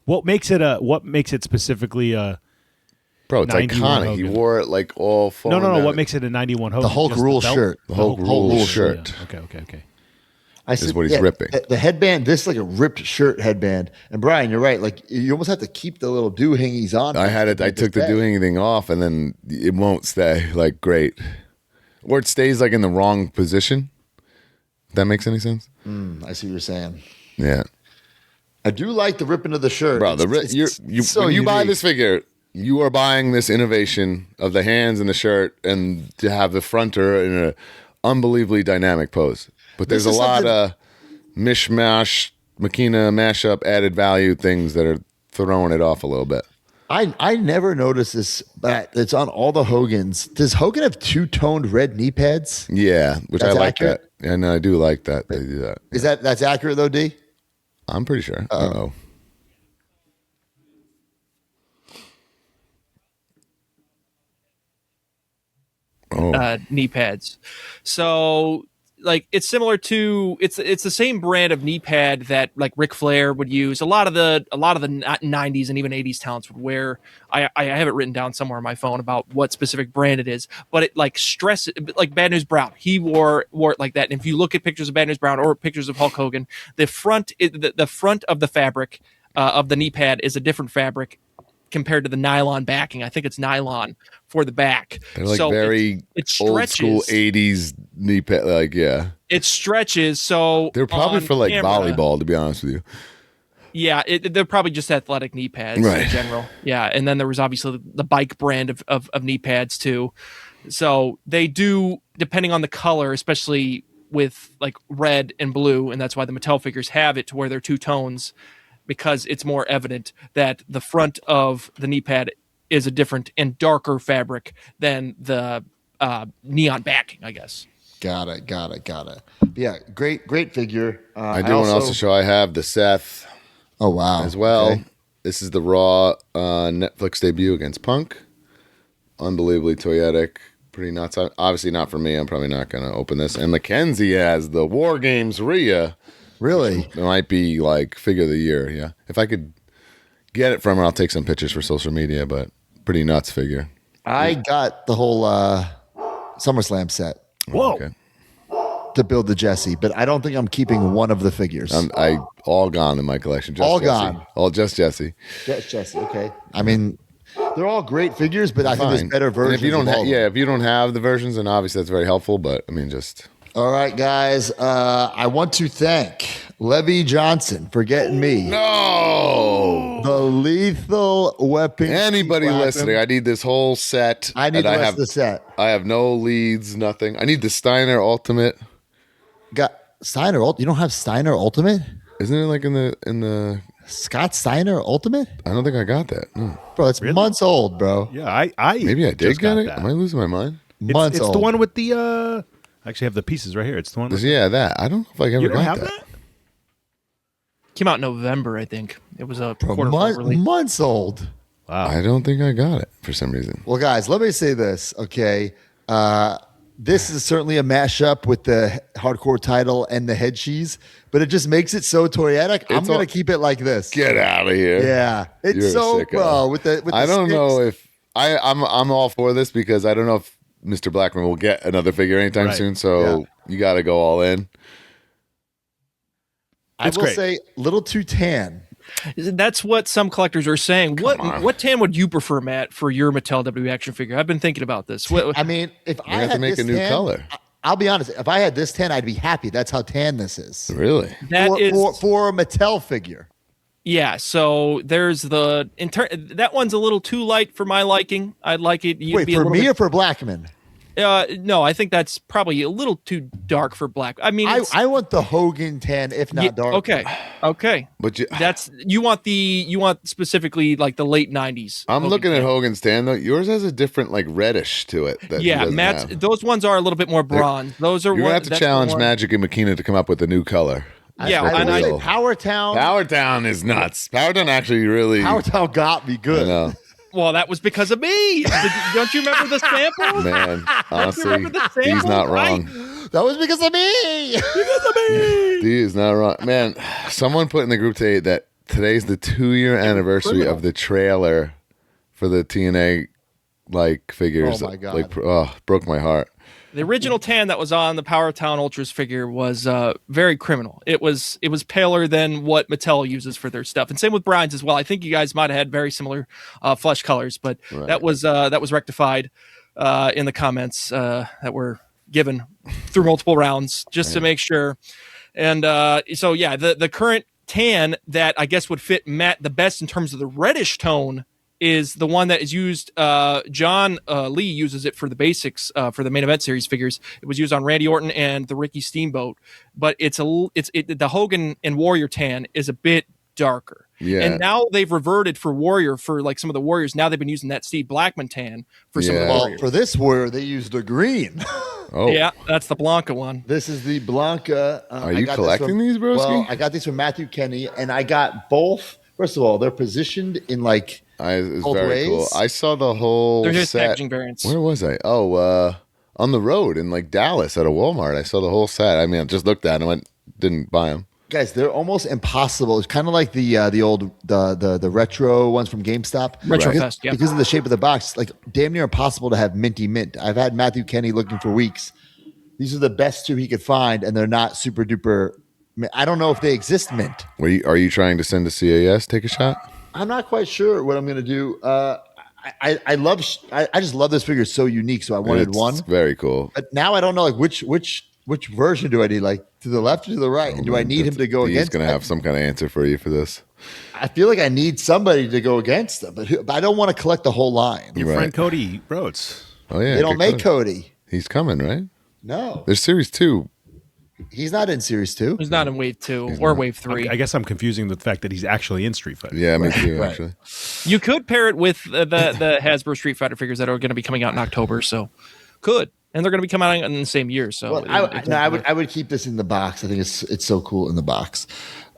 [SPEAKER 3] What makes it specifically
[SPEAKER 2] Bro, it's iconic. Hogan. He wore it like all fall.
[SPEAKER 3] No. What makes it a 91 Hogan?
[SPEAKER 1] The Hulk Rule shirt.
[SPEAKER 2] The Hulk Rule shirt.
[SPEAKER 3] Yeah. Okay.
[SPEAKER 2] This is what he's ripping.
[SPEAKER 1] The headband, this is like a ripped shirt headband. And Brian, you're right. Like you almost have to keep the little do-hingies on.
[SPEAKER 2] I took the do-hingy thing off, and then it won't stay like great, or it stays like in the wrong position. If that makes any sense?
[SPEAKER 1] I see what you're saying.
[SPEAKER 2] Yeah,
[SPEAKER 1] I do like the ripping of the shirt,
[SPEAKER 2] bro. When you buy this figure, you are buying this innovation of the hands and the shirt, and to have the fronter in an unbelievably dynamic pose. But there's a lot of mishmash, Makina mashup, added value things that are throwing it off a little bit.
[SPEAKER 1] I never noticed this, but it's on all the Hogans. Does Hogan have two-toned red knee pads?
[SPEAKER 2] Yeah, which I like
[SPEAKER 1] accurate?
[SPEAKER 2] that. And I do like that they do that.
[SPEAKER 1] Is that's accurate though, D?
[SPEAKER 2] I'm pretty sure. Uh-oh.
[SPEAKER 6] Knee pads. So like it's similar to it's the same brand of knee pad that like Ric Flair would use. A lot of the 90s and even 80s talents would wear. I have it written down somewhere on my phone about what specific brand it is, but it like like Bad News Brown. He wore it like that. And if you look at pictures of Bad News Brown or pictures of Hulk Hogan, the front of the fabric of the knee pad is a different fabric compared to the nylon backing. I think it's nylon for the back.
[SPEAKER 2] They're like
[SPEAKER 6] so
[SPEAKER 2] very
[SPEAKER 6] it
[SPEAKER 2] old school 80s knee pad. Like, yeah.
[SPEAKER 6] It stretches. So
[SPEAKER 2] they're probably for like
[SPEAKER 6] camera,
[SPEAKER 2] volleyball, to be honest with you.
[SPEAKER 6] Yeah. They're probably just athletic knee pads
[SPEAKER 2] right.
[SPEAKER 6] in general. Yeah. And then there was obviously the bike brand of knee pads too. So they do, depending on the color, especially with like red and blue. And that's why the Mattel figures have it to where they're two tones, because it's more evident that the front of the knee pad is a different and darker fabric than the neon backing, I guess.
[SPEAKER 1] Got it. Yeah, great figure.
[SPEAKER 2] I do want to also show I have the Seth.
[SPEAKER 1] Oh, wow.
[SPEAKER 2] As well.
[SPEAKER 1] Okay.
[SPEAKER 2] This is the Raw Netflix debut against Punk. Unbelievably toyetic. Pretty nuts. Obviously not for me. I'm probably not going to open this. And Mackenzie has the War Games Rhea.
[SPEAKER 1] Really?
[SPEAKER 2] It might be like figure of the year, yeah. If I could get it from her, I'll take some pictures for social media, but pretty nuts figure.
[SPEAKER 1] I got the whole SummerSlam set.
[SPEAKER 3] Whoa.
[SPEAKER 2] Okay.
[SPEAKER 1] To build the Jesse, but I don't think I'm keeping one of the figures.
[SPEAKER 2] I all gone in my collection. Just
[SPEAKER 1] all
[SPEAKER 2] Jesse.
[SPEAKER 1] Gone.
[SPEAKER 2] All just Jesse.
[SPEAKER 1] Just Jesse, okay. I mean, they're all great figures, but I think there's better versions.
[SPEAKER 2] And if you don't have the versions, then obviously that's very helpful, but I mean just...
[SPEAKER 1] All right, guys. I want to thank Levy Johnson for getting me the Lethal Weapon.
[SPEAKER 2] Anybody listening, I need this whole set.
[SPEAKER 1] I need the rest of the set.
[SPEAKER 2] I have no leads, nothing. I need the Steiner Ultimate.
[SPEAKER 1] Got Steiner Ultimate? You don't have Steiner Ultimate?
[SPEAKER 2] Isn't it like in the
[SPEAKER 1] Scott Steiner Ultimate?
[SPEAKER 2] I don't think I got that. No.
[SPEAKER 1] Bro, it's months old, bro.
[SPEAKER 3] Yeah, I
[SPEAKER 2] maybe I did get it.
[SPEAKER 3] That.
[SPEAKER 2] Am I losing my mind?
[SPEAKER 1] Months
[SPEAKER 3] it's
[SPEAKER 1] old.
[SPEAKER 3] The one with the I actually have the pieces right here. It's the one.
[SPEAKER 2] That. I don't know if I ever got that.
[SPEAKER 6] Came out in November, I think. It was a quarter release.
[SPEAKER 1] Months old.
[SPEAKER 3] Wow.
[SPEAKER 2] I don't think I got it for some reason.
[SPEAKER 1] Well, guys, let me say this, okay? This is certainly a mashup with the hardcore title and the head cheese, but it just makes it so toyetic. I'm going to keep it like this.
[SPEAKER 2] Get out of here.
[SPEAKER 1] Yeah. It's
[SPEAKER 2] You're
[SPEAKER 1] so, bro, with the
[SPEAKER 2] I don't
[SPEAKER 1] sticks.
[SPEAKER 2] know if I'm all for this because I don't know if Mr. Blackman will get another figure anytime
[SPEAKER 3] Right.
[SPEAKER 2] soon. So you got to go all in.
[SPEAKER 1] I will say little too tan.
[SPEAKER 6] That's what some collectors are saying.
[SPEAKER 2] on.
[SPEAKER 6] What tan would you prefer, Matt, for your Mattel W action figure? I've been thinking about this.
[SPEAKER 1] I mean, if I
[SPEAKER 2] have
[SPEAKER 1] had
[SPEAKER 2] to make
[SPEAKER 1] this
[SPEAKER 2] a new
[SPEAKER 1] tan,
[SPEAKER 2] color.
[SPEAKER 1] I'll be honest. If I had this tan, I'd be happy. That's how tan this is.
[SPEAKER 2] Really?
[SPEAKER 1] For a Mattel figure.
[SPEAKER 6] Yeah, so there's that one's a little too light for my liking. I'd like it.
[SPEAKER 1] Wait, for me or for Blackman?
[SPEAKER 6] No, I think that's probably a little too dark for Black. I mean,
[SPEAKER 1] I want the Hogan tan, if not dark.
[SPEAKER 6] Okay.
[SPEAKER 2] But
[SPEAKER 6] you want specifically like the late 90s.
[SPEAKER 2] I'm looking at Hogan's tan though. Yours has a different like reddish to it. That he doesn't
[SPEAKER 6] Matt's
[SPEAKER 2] have.
[SPEAKER 6] Those ones are a little bit more bronze. Those are
[SPEAKER 2] You're gonna have to challenge Magic and Makina to come up with a new color.
[SPEAKER 1] Power Town.
[SPEAKER 2] Power Town is nuts. Power Town actually really.
[SPEAKER 1] Power Town got me good.
[SPEAKER 2] I know.
[SPEAKER 6] Well, that was because of me. Don't you remember the sample?
[SPEAKER 2] Man, honestly, he's not wrong.
[SPEAKER 1] That was because of me.
[SPEAKER 2] He is not wrong. Man, someone put in the group today that today's the 2-year anniversary of the trailer for the TNA like figures.
[SPEAKER 1] Oh my God.
[SPEAKER 2] Broke my heart.
[SPEAKER 6] The original tan that was on the Power Town Ultras figure was very criminal. It was paler than what Mattel uses for their stuff, and same with Brian's as well. I think you guys might have had very similar flesh colors, but that was rectified in the comments that were given through multiple rounds just to make sure. And so yeah, the current tan that I guess would fit Matt the best in terms of the reddish tone is the one that is used. John Lee uses it for the basics for the main event series figures. It was used on Randy Orton and the Ricky Steamboat, but the Hogan and Warrior tan is a bit darker.
[SPEAKER 2] Yeah.
[SPEAKER 6] And now they've reverted for Warrior for like some of the Warriors. Now they've been using that Steve Blackman tan for some of the Warriors.
[SPEAKER 1] For this Warrior, they used the green.
[SPEAKER 2] Oh
[SPEAKER 6] yeah, that's the Blanca one.
[SPEAKER 1] This is the Blanca.
[SPEAKER 2] Are you collecting these, broski?
[SPEAKER 1] Well, I got these from Matthew Kenny, and I got both. First of all, they're positioned in like.
[SPEAKER 2] It's
[SPEAKER 1] both
[SPEAKER 2] very
[SPEAKER 1] ways.
[SPEAKER 2] cool. I saw the whole
[SPEAKER 6] They're just
[SPEAKER 2] set.
[SPEAKER 6] packaging variants.
[SPEAKER 2] Where was I? On the road in like Dallas at a Walmart. I saw the whole set. I mean, I just looked at it and didn't buy them.
[SPEAKER 1] Guys, they're almost impossible. It's kind of like the old the retro ones from GameStop.
[SPEAKER 6] Retro Fest, yeah.
[SPEAKER 1] Because of the shape of the box, like damn near impossible to have minty mint. I've had Matthew Kenny looking for weeks. These are the best two he could find, and they're not super duper. I don't know if they exist mint.
[SPEAKER 2] Are you trying to send to CAS? Take a shot.
[SPEAKER 1] I'm not quite sure what I'm going to do. I just love this figure. It's so unique. So I wanted one.
[SPEAKER 2] It's very cool.
[SPEAKER 1] But now I don't know like which version do I need? Like to the left or to the right? And do I need him to go
[SPEAKER 2] He's
[SPEAKER 1] against?
[SPEAKER 2] going to have some kind of answer for you for this.
[SPEAKER 1] I feel like I need somebody to go against them, but I don't want to collect the whole line.
[SPEAKER 3] Your friend Cody Rhodes.
[SPEAKER 2] Oh yeah,
[SPEAKER 1] They don't make Cody.
[SPEAKER 2] He's coming, right?
[SPEAKER 1] No,
[SPEAKER 2] There's Series 2.
[SPEAKER 1] he's not in Series 2.
[SPEAKER 6] He's not in Wave 2 or Wave 3.
[SPEAKER 3] I guess I'm confusing the fact that he's actually in Street Fighter.
[SPEAKER 2] Yeah, me too, actually.
[SPEAKER 6] You could pair it with the Hasbro Street Fighter figures that are going to be coming out in October. So could. And they're going to be coming out in the same year. So
[SPEAKER 1] Well, I would keep this in the box. I think it's so cool in the box.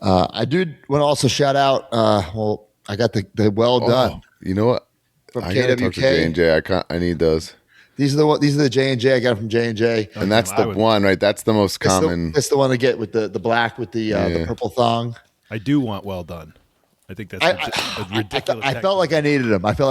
[SPEAKER 1] I do want to also shout out. I got the well done.
[SPEAKER 2] You know what?
[SPEAKER 1] From
[SPEAKER 2] I gotta talk to
[SPEAKER 1] KWK.
[SPEAKER 2] J&J. I need those.
[SPEAKER 1] These are the J&J. I got them from J&J.
[SPEAKER 2] And that's the one, right? That's the most common.
[SPEAKER 1] That's the one to get with the black with the purple thong.
[SPEAKER 3] I do want well done. I think that's a ridiculous.
[SPEAKER 1] I felt like I needed them. I feel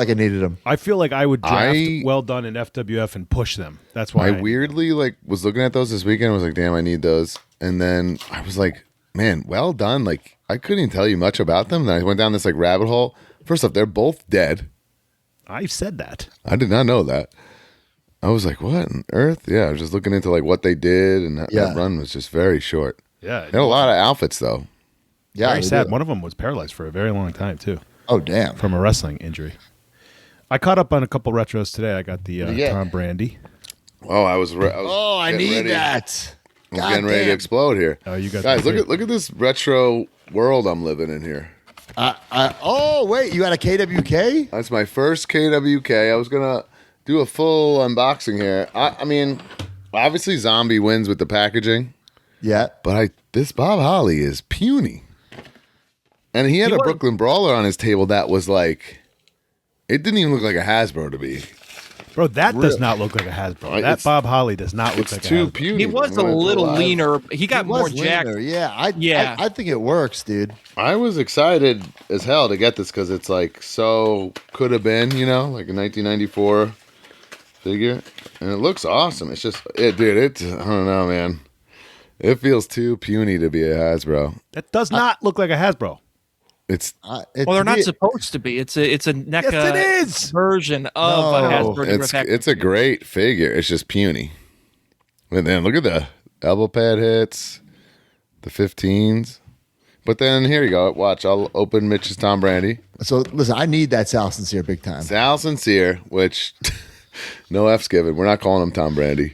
[SPEAKER 1] like I would
[SPEAKER 3] draft well done in FWF and push them. That's why
[SPEAKER 2] I weirdly was looking at those this weekend. I was like, damn, I need those. And then I was like, man, well done. Like I couldn't even tell you much about them. Then I went down this rabbit hole. First off, they're both dead.
[SPEAKER 3] I've said that.
[SPEAKER 2] I did not know that. I was like, what on earth? Yeah, I was just looking into what they did, and that run was just very short.
[SPEAKER 3] Yeah.
[SPEAKER 2] They had a lot of outfits, though.
[SPEAKER 1] Yeah,
[SPEAKER 3] very sad. One of them was paralyzed for a very long time, too.
[SPEAKER 1] Oh, damn.
[SPEAKER 3] From a wrestling injury. I caught up on a couple retros today. I got the Tom Brandy.
[SPEAKER 2] Oh, I
[SPEAKER 1] need that.
[SPEAKER 2] I was getting ready to explode here.
[SPEAKER 3] Oh, you got
[SPEAKER 2] guys, look at this retro world I'm living in here.
[SPEAKER 1] Wait, you got a KWK?
[SPEAKER 2] That's my first KWK. I was gonna do a full unboxing here. I mean, obviously Zombie wins with the packaging.
[SPEAKER 1] Yeah.
[SPEAKER 2] But this Bob Holly is puny. And he had a Brooklyn Brawler on his table that was it didn't even look like a Hasbro to me.
[SPEAKER 3] Bro, that does not look like a Hasbro. That Bob Holly does not look like a Hasbro.
[SPEAKER 2] Too puny.
[SPEAKER 6] He was a little leaner. He got more jacked.
[SPEAKER 1] Yeah, I think it works, dude.
[SPEAKER 2] I was excited as hell to get this because it's so could have been, like a 1994 figure, and it looks awesome. It's just, I don't know, man. It feels too puny to be a Hasbro.
[SPEAKER 3] That does not look like a Hasbro.
[SPEAKER 2] It's
[SPEAKER 6] Well, they're not supposed to be. It's a NECA
[SPEAKER 3] Yes, it is.
[SPEAKER 6] version of a Hasbro Duo Action
[SPEAKER 2] it's a
[SPEAKER 6] figure.
[SPEAKER 2] great figure. It's just puny. And then look at the elbow pad hits, the 15s. But then here you go. Watch, I'll open Mitch's Tom Brady.
[SPEAKER 1] So listen, I need that Sal Sincere big time.
[SPEAKER 2] Sal Sincere, which no F's given. We're not calling him Tom Brady.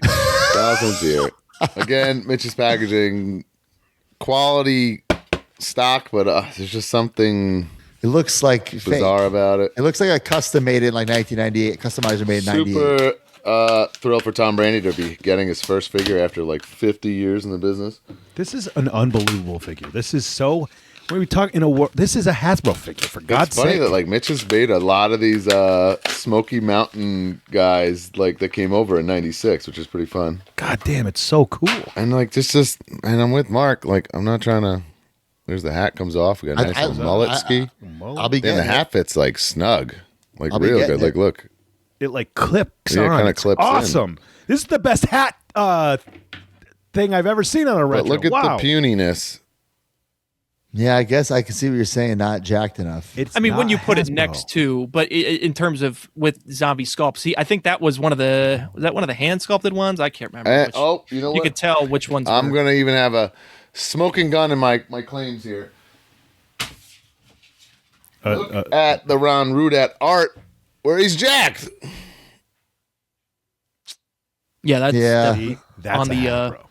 [SPEAKER 2] Sal Sincere. Again, Mitch's packaging, quality stock, but there's just something
[SPEAKER 1] It looks like
[SPEAKER 2] bizarre
[SPEAKER 1] fake.
[SPEAKER 2] about it.
[SPEAKER 1] It looks like a custom made in like 1998. Customizer made in 98.
[SPEAKER 2] Super thrilled for Tom Brady to be getting his first figure after like 50 years in the business.
[SPEAKER 3] This is an unbelievable figure. This is so. When we talk in a world, this is a Hasbro figure. For God's
[SPEAKER 2] It's funny
[SPEAKER 3] sake,
[SPEAKER 2] that like Mitch has made a lot of these Smoky Mountain guys like that came over in '96, which is pretty fun.
[SPEAKER 3] God damn, it's so cool.
[SPEAKER 2] And like and I'm with Mark. Like I'm not trying to. There's the hat comes off. We got a nice little mullet ski.
[SPEAKER 1] I'll be
[SPEAKER 2] And
[SPEAKER 1] getting
[SPEAKER 2] the hat fits like snug, like
[SPEAKER 1] I'll be
[SPEAKER 2] real
[SPEAKER 1] getting
[SPEAKER 2] good.
[SPEAKER 1] it.
[SPEAKER 2] Like look,
[SPEAKER 3] It like clips
[SPEAKER 2] Yeah, it
[SPEAKER 3] on.
[SPEAKER 2] kinda
[SPEAKER 3] It's
[SPEAKER 2] clips in.
[SPEAKER 3] awesome. This is the best hat thing I've ever seen on a retro.
[SPEAKER 2] but look at
[SPEAKER 3] wow.
[SPEAKER 2] the puniness.
[SPEAKER 1] Yeah, I guess I can see what you're saying. Not jacked enough.
[SPEAKER 3] It's
[SPEAKER 6] I mean, when
[SPEAKER 3] not
[SPEAKER 6] you put it
[SPEAKER 3] Hasbro.
[SPEAKER 6] next to, but in terms of with zombie sculpt, see, I think that was one of the hand sculpted ones. I can't remember. Which,
[SPEAKER 2] You know
[SPEAKER 6] you
[SPEAKER 2] what?
[SPEAKER 6] could tell which ones.
[SPEAKER 2] I'm
[SPEAKER 6] were.
[SPEAKER 2] gonna even have a smoking gun in my claims here. Look at the Ron Rudat art where he's jacked.
[SPEAKER 6] Yeah, that's
[SPEAKER 1] Yeah.
[SPEAKER 3] See, that's
[SPEAKER 6] on
[SPEAKER 3] a
[SPEAKER 6] the,
[SPEAKER 3] Hasbro.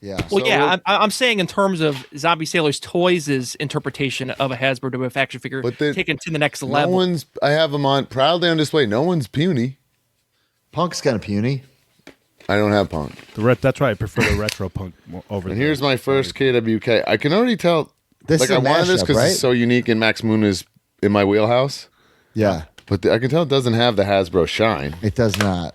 [SPEAKER 1] Yeah.
[SPEAKER 6] Well,
[SPEAKER 2] So
[SPEAKER 6] yeah, I'm saying in terms of Zombie Sailors Toys' interpretation of a Hasbro WF action figure
[SPEAKER 2] But the-
[SPEAKER 6] taken to the next
[SPEAKER 2] No
[SPEAKER 6] level.
[SPEAKER 2] one's. I have them on proudly on display. No one's puny.
[SPEAKER 1] Punk's kind of puny.
[SPEAKER 2] I don't have Punk.
[SPEAKER 3] That's right. I prefer the retro punk over.
[SPEAKER 2] And here's my first KWK. I can already tell.
[SPEAKER 1] This
[SPEAKER 2] Like
[SPEAKER 1] is
[SPEAKER 2] I
[SPEAKER 1] a
[SPEAKER 2] wanted this
[SPEAKER 1] mashup,
[SPEAKER 2] because
[SPEAKER 1] right?
[SPEAKER 2] it's so unique, and Max Moon is in my wheelhouse.
[SPEAKER 1] Yeah,
[SPEAKER 2] But I can tell it doesn't have the Hasbro shine.
[SPEAKER 1] it does not.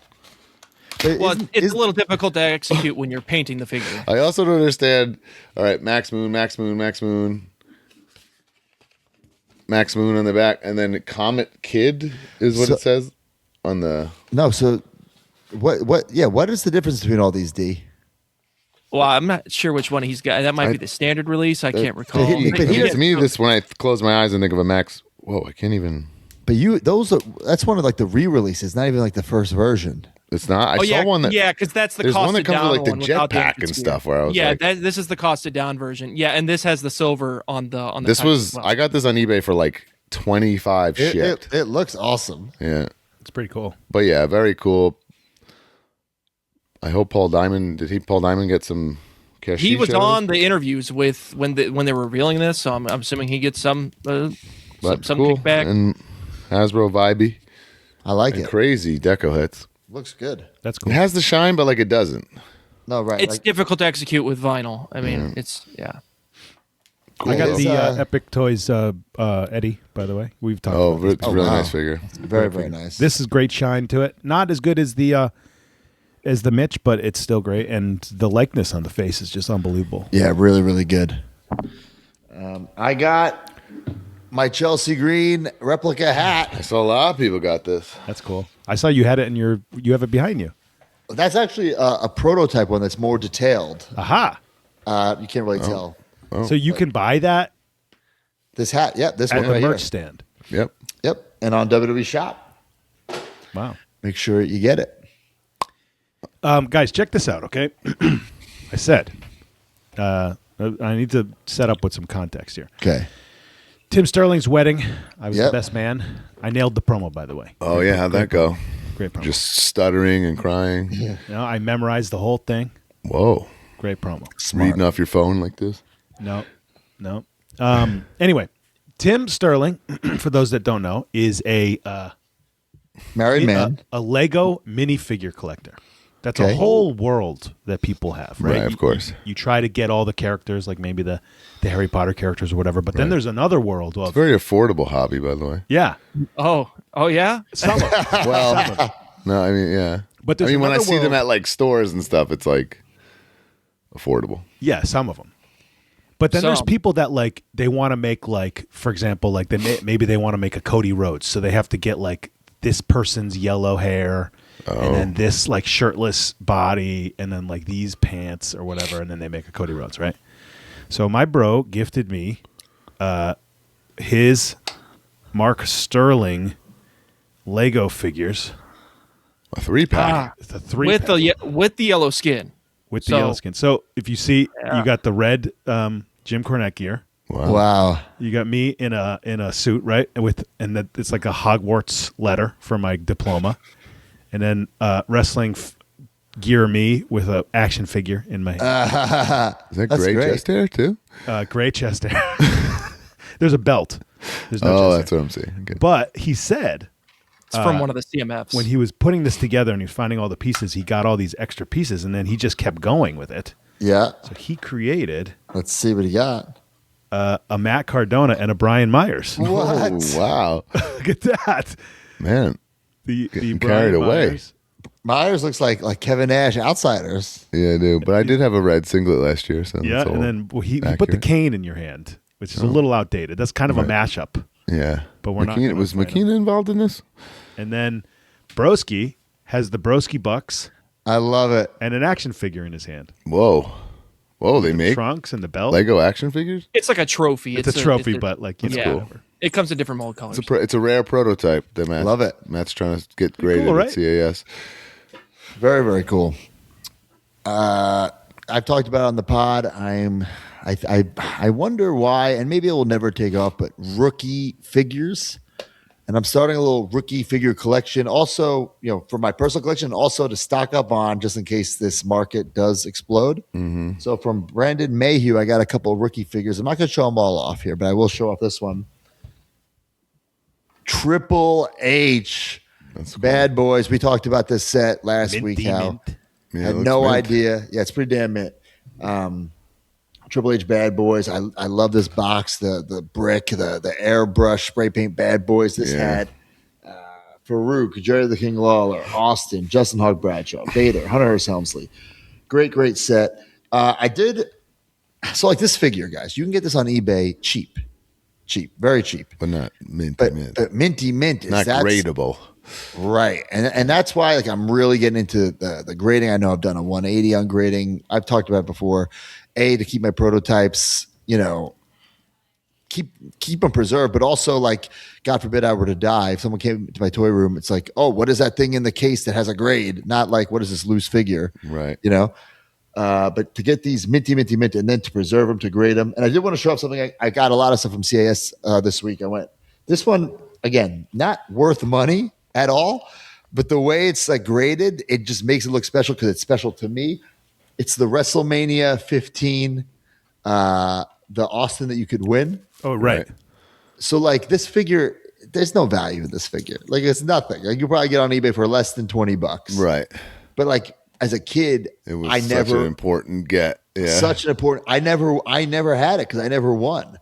[SPEAKER 1] But
[SPEAKER 6] Well,
[SPEAKER 1] isn't-
[SPEAKER 6] it's
[SPEAKER 1] isn't-
[SPEAKER 6] a little difficult to execute when you're painting the figure.
[SPEAKER 2] I also don't understand. All right, Max Moon, Max Moon, Max Moon, Max Moon on the back, and then Comet Kid is what
[SPEAKER 1] So-
[SPEAKER 2] it says on the.
[SPEAKER 1] No, so what? Yeah, what is the difference between all these, D?
[SPEAKER 6] Well, I'm not sure which one he's got. That might be the standard release. I can't recall.
[SPEAKER 1] but he-
[SPEAKER 2] To me, this when I close my eyes and think of a Max. Whoa, I can't even.
[SPEAKER 1] But that's one of like the re-releases, not even like the first version.
[SPEAKER 2] It's not. I
[SPEAKER 6] Oh,
[SPEAKER 2] saw one that.
[SPEAKER 6] yeah, because that's the
[SPEAKER 2] there's
[SPEAKER 6] cost
[SPEAKER 2] one that comes
[SPEAKER 6] down
[SPEAKER 2] with like the
[SPEAKER 6] one without the
[SPEAKER 2] jetpack
[SPEAKER 6] active
[SPEAKER 2] and
[SPEAKER 6] skin.
[SPEAKER 2] stuff. Where I was
[SPEAKER 6] Yeah,
[SPEAKER 2] like,
[SPEAKER 6] this is the costed down version. Yeah, and this has the silver on the.
[SPEAKER 2] this
[SPEAKER 6] top
[SPEAKER 2] was.
[SPEAKER 6] as well.
[SPEAKER 2] I got this on eBay for like 25
[SPEAKER 1] It,
[SPEAKER 2] shit.
[SPEAKER 1] it looks awesome.
[SPEAKER 2] Yeah,
[SPEAKER 3] It's pretty cool.
[SPEAKER 2] but yeah, very cool. I hope Paul Diamond. Did Paul Diamond get some cash?
[SPEAKER 6] He was on the interviews with when they were revealing this, so I'm assuming he gets some some
[SPEAKER 2] cool.
[SPEAKER 6] kickback.
[SPEAKER 2] And Hasbro vibey.
[SPEAKER 1] I like
[SPEAKER 2] And
[SPEAKER 1] it.
[SPEAKER 2] crazy deco hits.
[SPEAKER 1] Looks good.
[SPEAKER 3] That's
[SPEAKER 2] It
[SPEAKER 3] cool.
[SPEAKER 2] has the shine, but like it doesn't.
[SPEAKER 1] No, right.
[SPEAKER 6] It's
[SPEAKER 1] like,
[SPEAKER 6] difficult to execute with vinyl. I mean, it's yeah.
[SPEAKER 3] I got
[SPEAKER 1] It's,
[SPEAKER 3] the Epic Toys Eddie, by the way. We've talked
[SPEAKER 2] Oh,
[SPEAKER 3] about this.
[SPEAKER 2] it's a really
[SPEAKER 1] wow.
[SPEAKER 2] nice figure.
[SPEAKER 1] very, very nice.
[SPEAKER 3] This is great shine to it. Not as good as the Mitch, but it's still great. And the likeness on the face is just unbelievable.
[SPEAKER 1] Yeah, really, really good. I got my Chelsea Green replica hat.
[SPEAKER 2] I saw a lot of people got this.
[SPEAKER 3] That's cool. I saw you had it you have it behind you.
[SPEAKER 1] That's actually a prototype one that's more detailed.
[SPEAKER 3] Aha.
[SPEAKER 1] You can't really tell.
[SPEAKER 3] So you can buy that
[SPEAKER 1] This hat, yep, this
[SPEAKER 3] at
[SPEAKER 1] one
[SPEAKER 3] the
[SPEAKER 1] right
[SPEAKER 3] merch
[SPEAKER 1] here.
[SPEAKER 3] stand.
[SPEAKER 2] Yep.
[SPEAKER 1] Yep, and on WWE Shop.
[SPEAKER 3] Wow.
[SPEAKER 1] Make sure you get it.
[SPEAKER 3] Guys, check this out, okay? I said, I need to set up with some context here.
[SPEAKER 1] Okay.
[SPEAKER 3] Tim Sterling's wedding. I was
[SPEAKER 1] Yep.
[SPEAKER 3] the best man. I nailed the promo, by the way.
[SPEAKER 2] Oh yeah, how'd that go?
[SPEAKER 3] Great promo.
[SPEAKER 2] Just stuttering and crying.
[SPEAKER 3] You know, I memorized the whole thing.
[SPEAKER 2] Whoa.
[SPEAKER 3] Great promo.
[SPEAKER 2] Reading off your phone like this.
[SPEAKER 3] No. Anyway, Tim Sterling, for those that don't know, is a
[SPEAKER 1] Married man.
[SPEAKER 3] a Lego minifigure collector. That's
[SPEAKER 1] Okay.
[SPEAKER 3] a whole world that people have, right?
[SPEAKER 2] Right, of course.
[SPEAKER 3] You try to get all the characters, like maybe the Harry Potter characters or whatever, but then there's another world of
[SPEAKER 2] Very affordable hobby, by the way.
[SPEAKER 3] yeah,
[SPEAKER 6] Oh yeah.
[SPEAKER 3] some of them.
[SPEAKER 2] Well, no, I mean, yeah.
[SPEAKER 3] But
[SPEAKER 2] I
[SPEAKER 3] there's
[SPEAKER 2] mean, when I
[SPEAKER 3] another
[SPEAKER 2] see them
[SPEAKER 3] world-
[SPEAKER 2] at like stores and stuff, it's like affordable.
[SPEAKER 3] Yeah, some of them. But then there's
[SPEAKER 6] Some.
[SPEAKER 3] people that like they want to make like, for example, like maybe they want to make a Cody Rhodes, so they have to get like this person's yellow hair and then this like shirtless body, and then like these pants or whatever, and then they make a Cody Rhodes, right? So my bro gifted me his Mark Sterling Lego figures.
[SPEAKER 2] A 3-pack.
[SPEAKER 3] It's a 3
[SPEAKER 6] with the yellow skin.
[SPEAKER 3] With the yellow skin. So if you see, you got the red Jim Cornette gear.
[SPEAKER 1] Wow.
[SPEAKER 3] You got me in a suit, right? And that it's like a Hogwarts letter for my diploma, and then wrestling gear me with a action figure in my hand.
[SPEAKER 2] Is that gray chest hair too?
[SPEAKER 3] Gray chest hair. There's a belt. There's no chest hair.
[SPEAKER 2] That's what I'm saying. Okay.
[SPEAKER 3] But he said
[SPEAKER 6] It's from one of the CMFs.
[SPEAKER 3] when he was putting this together and he was finding all the pieces, he got all these extra pieces, and then he just kept going with it.
[SPEAKER 1] Yeah.
[SPEAKER 3] So he created
[SPEAKER 1] Let's see what he got.
[SPEAKER 3] a Matt Cardona and a Brian Myers.
[SPEAKER 1] What?
[SPEAKER 2] Oh, wow.
[SPEAKER 3] Look at that.
[SPEAKER 2] Man.
[SPEAKER 3] The
[SPEAKER 2] Getting
[SPEAKER 3] Brian
[SPEAKER 2] carried away.
[SPEAKER 3] Myers.
[SPEAKER 1] Myers looks like Kevin Nash, Outsiders.
[SPEAKER 2] Yeah, I do. But I did have a red singlet last year. So
[SPEAKER 3] Yeah,
[SPEAKER 2] that's all
[SPEAKER 3] and then he put the
[SPEAKER 2] accurate.
[SPEAKER 3] cane in your hand, which is a little outdated. That's kind of a mashup.
[SPEAKER 2] Yeah.
[SPEAKER 3] But we're not
[SPEAKER 2] McKean-
[SPEAKER 3] gonna
[SPEAKER 2] Was
[SPEAKER 3] fight
[SPEAKER 2] McKean involved in this?
[SPEAKER 3] And then Broski has the Broski Bucks
[SPEAKER 1] I love it.
[SPEAKER 3] and an action figure in his hand.
[SPEAKER 2] Whoa. They make
[SPEAKER 3] Trunks and the belt.
[SPEAKER 2] Lego action figures?
[SPEAKER 6] It's like a trophy.
[SPEAKER 3] It's a trophy, but like, you know,
[SPEAKER 6] yeah.
[SPEAKER 3] whatever.
[SPEAKER 6] It comes in different mold colors.
[SPEAKER 2] It's a rare prototype that
[SPEAKER 1] Love it.
[SPEAKER 2] Matt's trying to get graded
[SPEAKER 3] cool, right?
[SPEAKER 2] at CAS.
[SPEAKER 1] Very, very cool. I've talked about it on the pod. I wonder why, and maybe it will never take off, but rookie figures. And I'm starting a little rookie figure collection. Also, for my personal collection, also to stock up on just in case this market does explode. Mm-hmm. So from Brandon Mayhew, I got a couple of rookie figures. I'm not going to show them all off here, but I will show off this one. Triple H.
[SPEAKER 2] That's cool.
[SPEAKER 1] Bad Boys. We talked about this set last week. How
[SPEAKER 2] Yeah,
[SPEAKER 1] had
[SPEAKER 2] it looks
[SPEAKER 1] no
[SPEAKER 2] mint.
[SPEAKER 1] idea. Yeah, it's pretty damn mint. Triple H Bad Boys. I love this box. The brick, the airbrush spray paint Bad Boys. This had Farouk, Jerry the King Lawler, Austin, Justin Hawk Bradshaw, Vader, Hunter Hearst Helmsley. Great set. So like this figure, guys. You can get this on eBay cheap, very cheap.
[SPEAKER 2] But not minty
[SPEAKER 1] But minty mint is
[SPEAKER 2] Not gradable.
[SPEAKER 1] Right. And that's why like I'm really getting into the grading. I know I've done a 180 on grading. I've talked about it before. To keep my prototypes, keep them preserved, but also like, God forbid I were to die. If someone came to my toy room, it's like, oh, what is that thing in the case that has a grade? Not like, what is this loose figure?
[SPEAKER 2] Right.
[SPEAKER 1] But to get these minty, and then to preserve them, to grade them. And I did want to show off something. I got a lot of stuff from CAS this week. I went, this one, again, not worth money at all, but the way it's like graded, it just makes it look special because it's special to me. It's the WrestleMania 15, the Austin that you could win.
[SPEAKER 3] Oh, right.
[SPEAKER 1] So like this figure, there's no value in this figure. Like it's nothing. Like you probably get on eBay for less than $20.
[SPEAKER 2] Right.
[SPEAKER 1] But like as a kid,
[SPEAKER 2] It was such an important get. Yeah.
[SPEAKER 1] such an important. I never had it because I never won.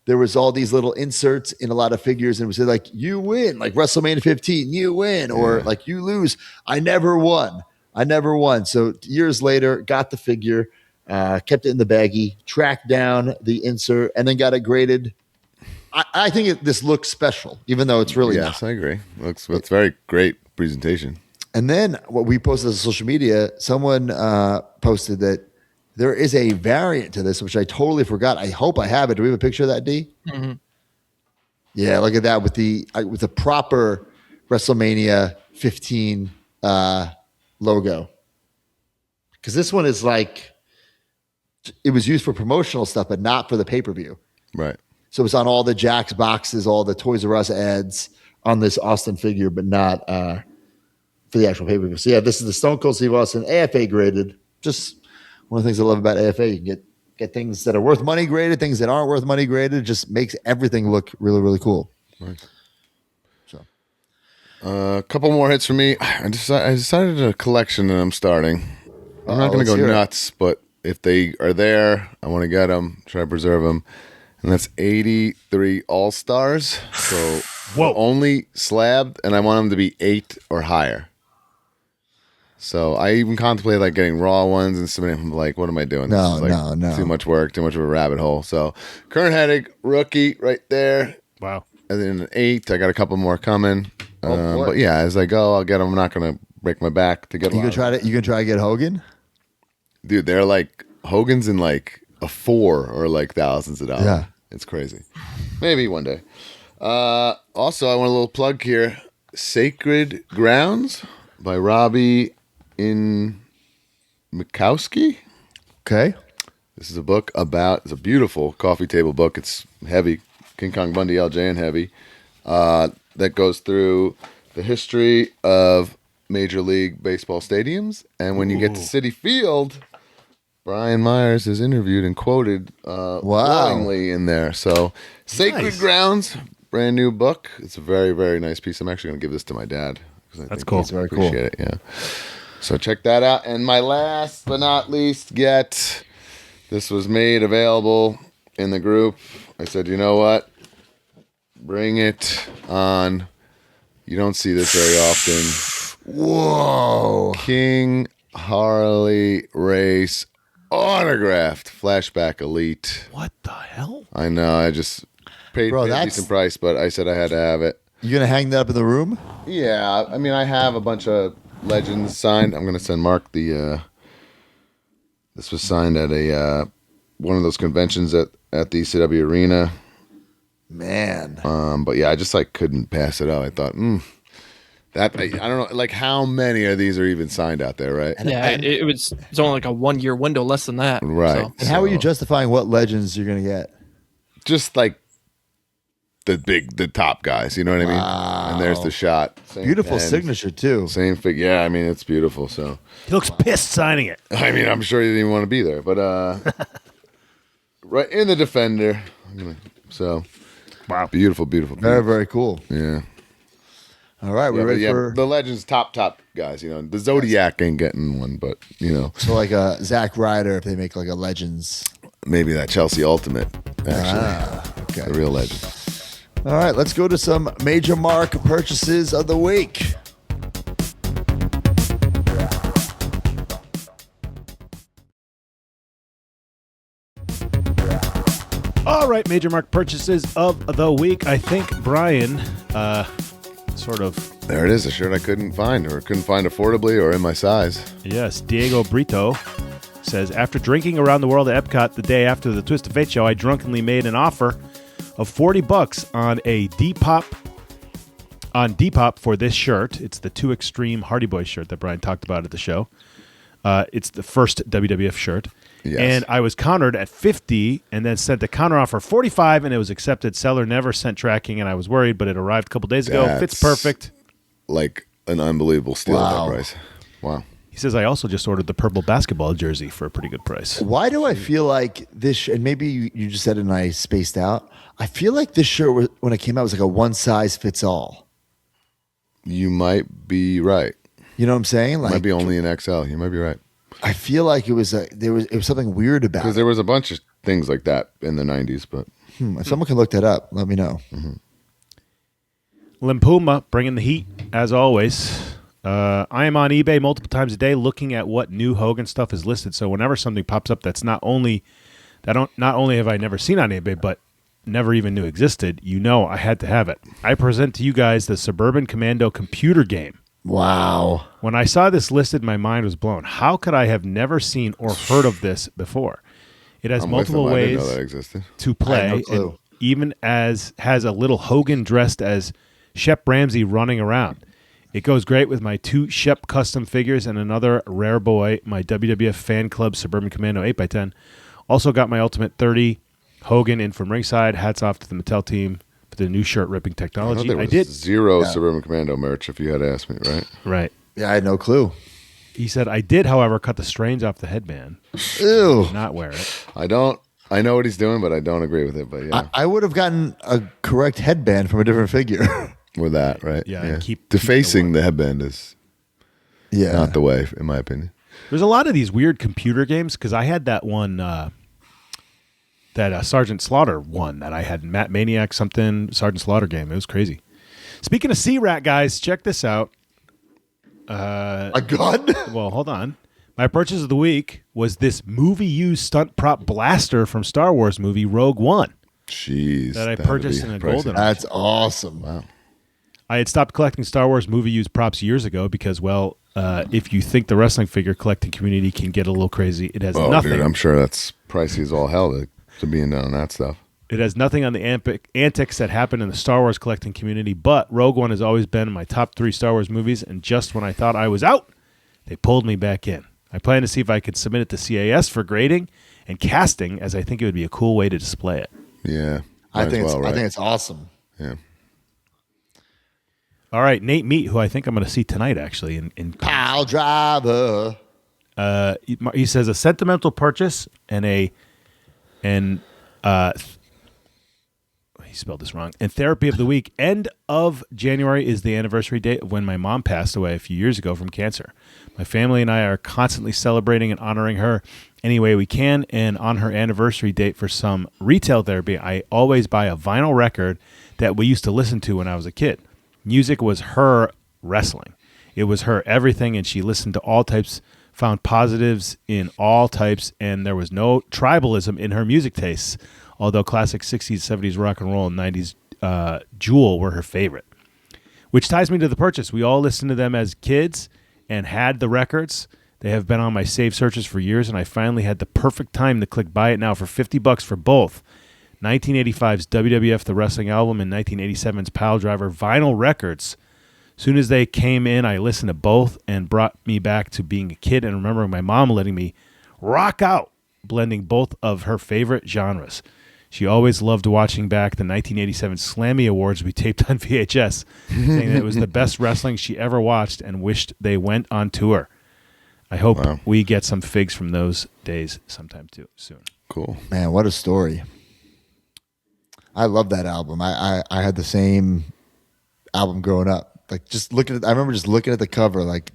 [SPEAKER 1] There was all these little inserts in a lot of figures, and it would say like you win, like WrestleMania 15, you win, or like you lose. I never won. So years later, got the figure, kept it in the baggie, tracked down the insert, and then got it graded. I think this looks special, even though it's really not.
[SPEAKER 2] Yes, I agree. It's very great presentation.
[SPEAKER 1] And then what we posted on social media, someone posted that there is a variant to this, which I totally forgot. I hope I have it. Do we have a picture of that, D?
[SPEAKER 6] Mm-hmm.
[SPEAKER 1] Yeah, look at that with the proper WrestleMania 15 logo. Because this one is like, it was used for promotional stuff, but not for the pay-per-view.
[SPEAKER 2] Right.
[SPEAKER 1] So it's on all the Jack's boxes, all the Toys R Us ads on this Austin figure, but not for the actual pay-per-view. So yeah, this is the Stone Cold Steve Austin AFA graded. Just one of the things I love about AFA, you can get things that are worth money graded, things that aren't worth money graded. It just makes everything look really, really cool.
[SPEAKER 2] Right.
[SPEAKER 1] So
[SPEAKER 2] A couple more hits for me. I decided a collection that I'm starting. I'm not going to
[SPEAKER 1] let's
[SPEAKER 2] go
[SPEAKER 1] hear it.
[SPEAKER 2] nuts, but if they are there, I want to get them, try to preserve them. And that's 83 All-Stars. So only slabbed, and I want them to be 8 or higher. So I even contemplated like getting raw ones and submitting them. Like, what am I doing?
[SPEAKER 1] No,
[SPEAKER 2] This is like
[SPEAKER 1] no.
[SPEAKER 2] Too much work, too much of a rabbit hole. So current headache, rookie right there.
[SPEAKER 3] Wow.
[SPEAKER 2] And then an 8. I got a couple more coming.
[SPEAKER 1] boy.
[SPEAKER 2] But yeah, as I go, I'll get them. I'm not going to break my back to get.
[SPEAKER 1] You can try to get Hogan.
[SPEAKER 2] Dude, they're like Hogan's in like a 4 or like thousands of dollars.
[SPEAKER 1] Yeah.
[SPEAKER 2] It's crazy. Maybe one day. Also, I want a little plug here. Sacred Grounds by Robbie in Mikowski.
[SPEAKER 1] Okay.
[SPEAKER 2] This is a book it's a beautiful coffee table book. It's heavy. King Kong Bundy, LJ, and heavy. That goes through the history of Major League Baseball stadiums. And when you get to Citi Field, Brian Myers is interviewed and quoted glowingly in there. So, Sacred Grounds, brand new book. It's a very, very nice piece. I'm actually going to give this to my dad.
[SPEAKER 3] That's cool.
[SPEAKER 2] Very cool. Appreciate it, yeah. So, check that out. And my last but not least this was made available in the group. I said, you know what? Bring it on. You don't see this very often.
[SPEAKER 1] Whoa.
[SPEAKER 2] King Harley Race autographed Flashback Elite.
[SPEAKER 3] What the hell?
[SPEAKER 2] I know. I just paid a decent price, but I said I had to have it.
[SPEAKER 1] You going to hang that up in the room?
[SPEAKER 2] Yeah. I mean, I have a bunch of legends signed. I'm going to send Mark the... this was signed at one of those conventions at the ECW Arena.
[SPEAKER 1] Man.
[SPEAKER 2] But yeah, I just like couldn't pass it up. I thought, I don't know, like how many of these are even signed out there, right?
[SPEAKER 6] Yeah, it's only like a 1 year window, less than that.
[SPEAKER 2] Right.
[SPEAKER 6] So.
[SPEAKER 1] And how are you justifying what legends you're going to get?
[SPEAKER 2] Just like the top guys, you know what I mean?
[SPEAKER 1] Wow.
[SPEAKER 2] And there's the shot.
[SPEAKER 1] Beautiful signature too.
[SPEAKER 2] Same thing. Yeah, I mean, it's beautiful. So
[SPEAKER 3] He looks pissed signing it.
[SPEAKER 2] I mean, I'm sure he didn't even want to be there, but right in the Defender. So
[SPEAKER 3] wow,
[SPEAKER 2] beautiful piece.
[SPEAKER 1] Very, very cool.
[SPEAKER 2] Yeah.
[SPEAKER 1] All right, we're ready for
[SPEAKER 2] the Legends top guys. You know, the Zodiac ain't getting one, but you know,
[SPEAKER 1] so like a Zack Ryder if they make like a Legends.
[SPEAKER 2] Maybe that Chelsea Ultimate. Actually,
[SPEAKER 1] okay,
[SPEAKER 2] the real legend.
[SPEAKER 1] All right, let's go to some major mark purchases of the week.
[SPEAKER 3] All right, major mark purchases of the week. I think Brian,
[SPEAKER 2] There it is, a shirt I couldn't find affordably or in my size.
[SPEAKER 3] Yes, Diego Brito says, after drinking around the world at Epcot the day after the Twist of Fate show, I drunkenly made an offer of $40 on a Depop for this shirt. It's the Too Extreme Hardy Boys shirt that Brian talked about at the show. It's the first WWF shirt.
[SPEAKER 2] Yes.
[SPEAKER 3] And I was countered at $50 and then sent a counter offer $45 and it was accepted. Seller never sent tracking and I was worried, but it arrived a couple days ago. Fits perfect.
[SPEAKER 2] Like an unbelievable steal at
[SPEAKER 1] Wow.
[SPEAKER 2] that price. Wow.
[SPEAKER 3] He says, I also just ordered the purple basketball jersey for a pretty good price.
[SPEAKER 1] Why do I feel like this, and maybe you just said it and I spaced out, I feel like this shirt, when it came out, was like a one size fits all.
[SPEAKER 2] You might be right.
[SPEAKER 1] You know what I'm saying? Like,
[SPEAKER 2] Might be only an XL. You might be right.
[SPEAKER 1] I feel like it was something weird about
[SPEAKER 2] Because
[SPEAKER 1] it.
[SPEAKER 2] there was a bunch of things like that in the 90s, but
[SPEAKER 1] If someone can look that up, let me know.
[SPEAKER 3] Limpuma bringing the heat, as always. I am on eBay multiple times a day looking at what new Hogan stuff is listed. So whenever something pops up that's not only have I never seen on eBay, but never even knew existed, I had to have it. I present to you guys the Suburban Commando computer game.
[SPEAKER 1] Wow.
[SPEAKER 3] When I saw this listed, my mind was blown. How could I have never seen or heard of this before? It has
[SPEAKER 2] I'm with
[SPEAKER 3] multiple
[SPEAKER 2] them. I didn't know
[SPEAKER 3] ways
[SPEAKER 2] that existed.
[SPEAKER 3] to
[SPEAKER 1] I had no
[SPEAKER 3] play,
[SPEAKER 1] clue.
[SPEAKER 3] and even has a little Hogan dressed as Shep Ramsey running around. It goes great with my 2 Shep custom figures and another rare boy, my WWF fan club Suburban Commando 8x10. Also got my Ultimate 30 Hogan in from ringside. Hats off to the Mattel team for the new shirt ripping
[SPEAKER 2] I
[SPEAKER 3] technology.
[SPEAKER 2] thought there was
[SPEAKER 3] did.
[SPEAKER 2] zero Suburban Commando merch if you had asked me, right?
[SPEAKER 3] Right.
[SPEAKER 1] Yeah, I had no clue.
[SPEAKER 3] He said, I did, however, cut the strains off the headband.
[SPEAKER 1] Ew.
[SPEAKER 3] Not wear it.
[SPEAKER 2] I know what he's doing, but I don't agree with it. But yeah,
[SPEAKER 1] I would have gotten a correct headband from a different figure.
[SPEAKER 2] with that, right?
[SPEAKER 3] Yeah, and keep
[SPEAKER 2] defacing the headband is
[SPEAKER 1] Yeah.
[SPEAKER 2] not the way, in my opinion.
[SPEAKER 3] There's a lot of these weird computer games because I had that one, that Sergeant Slaughter one that I had, Matt Maniac something, Sergeant Slaughter game. It was crazy. Speaking of C-Rat, guys, check this out.
[SPEAKER 1] A gun?
[SPEAKER 3] Well, hold on. My purchase of the week was this movie-used stunt prop blaster from Star Wars movie Rogue One
[SPEAKER 2] Jeez.
[SPEAKER 3] that I
[SPEAKER 2] that'd
[SPEAKER 3] purchased
[SPEAKER 2] be
[SPEAKER 3] in a
[SPEAKER 2] pricey.
[SPEAKER 3] golden.
[SPEAKER 1] That's awesome.
[SPEAKER 2] Wow.
[SPEAKER 3] I had stopped collecting Star Wars movie-used props years ago because, well, if you think the wrestling figure collecting community can get a little crazy, it has
[SPEAKER 2] Oh,
[SPEAKER 3] nothing.
[SPEAKER 2] dude, I'm sure that's pricey as all hell to be in on that stuff.
[SPEAKER 3] It has nothing on the antics that happen in the Star Wars collecting community, but Rogue One has always been in my top 3 Star Wars movies, and just when I thought I was out, they pulled me back in. I plan to see if I could submit it to CAS for grading and casting, as I think it would be a cool way to display it.
[SPEAKER 2] Yeah.
[SPEAKER 1] I think it's awesome.
[SPEAKER 2] Yeah.
[SPEAKER 3] All right, Nate Meat, who I think I'm going to see tonight, actually. In
[SPEAKER 1] Pile driver.
[SPEAKER 3] he says a sentimental purchase he spelled this wrong. And therapy of the week. End of January is the anniversary date of when my mom passed away a few years ago from cancer. My family and I are constantly celebrating and honoring her any way we can. And on her anniversary date for some retail therapy, I always buy a vinyl record that we used to listen to when I was a kid. Music was her wrestling. It was her everything, and she listened to all types, found positives in all types, and there was no tribalism in her music tastes, although classic 60s, 70s rock and roll and 90s Jewel were her favorite. Which ties me to the purchase. We all listened to them as kids and had the records. They have been on my save searches for years, and I finally had the perfect time to click buy it now for $50 for both 1985's WWF The Wrestling Album and 1987's Pile Driver vinyl records. Soon as they came in, I listened to both and brought me back to being a kid and remembering my mom letting me rock out, blending both of her favorite genres. She always loved watching back the 1987 Slammy Awards we taped on VHS, saying that it was the best wrestling she ever watched and wished they went on tour. I hope we get some figs from those days sometime too soon.
[SPEAKER 2] Cool.
[SPEAKER 1] Man, what a story. I love that album. I had the same album growing up. Like just looking at, I remember just looking at the cover, like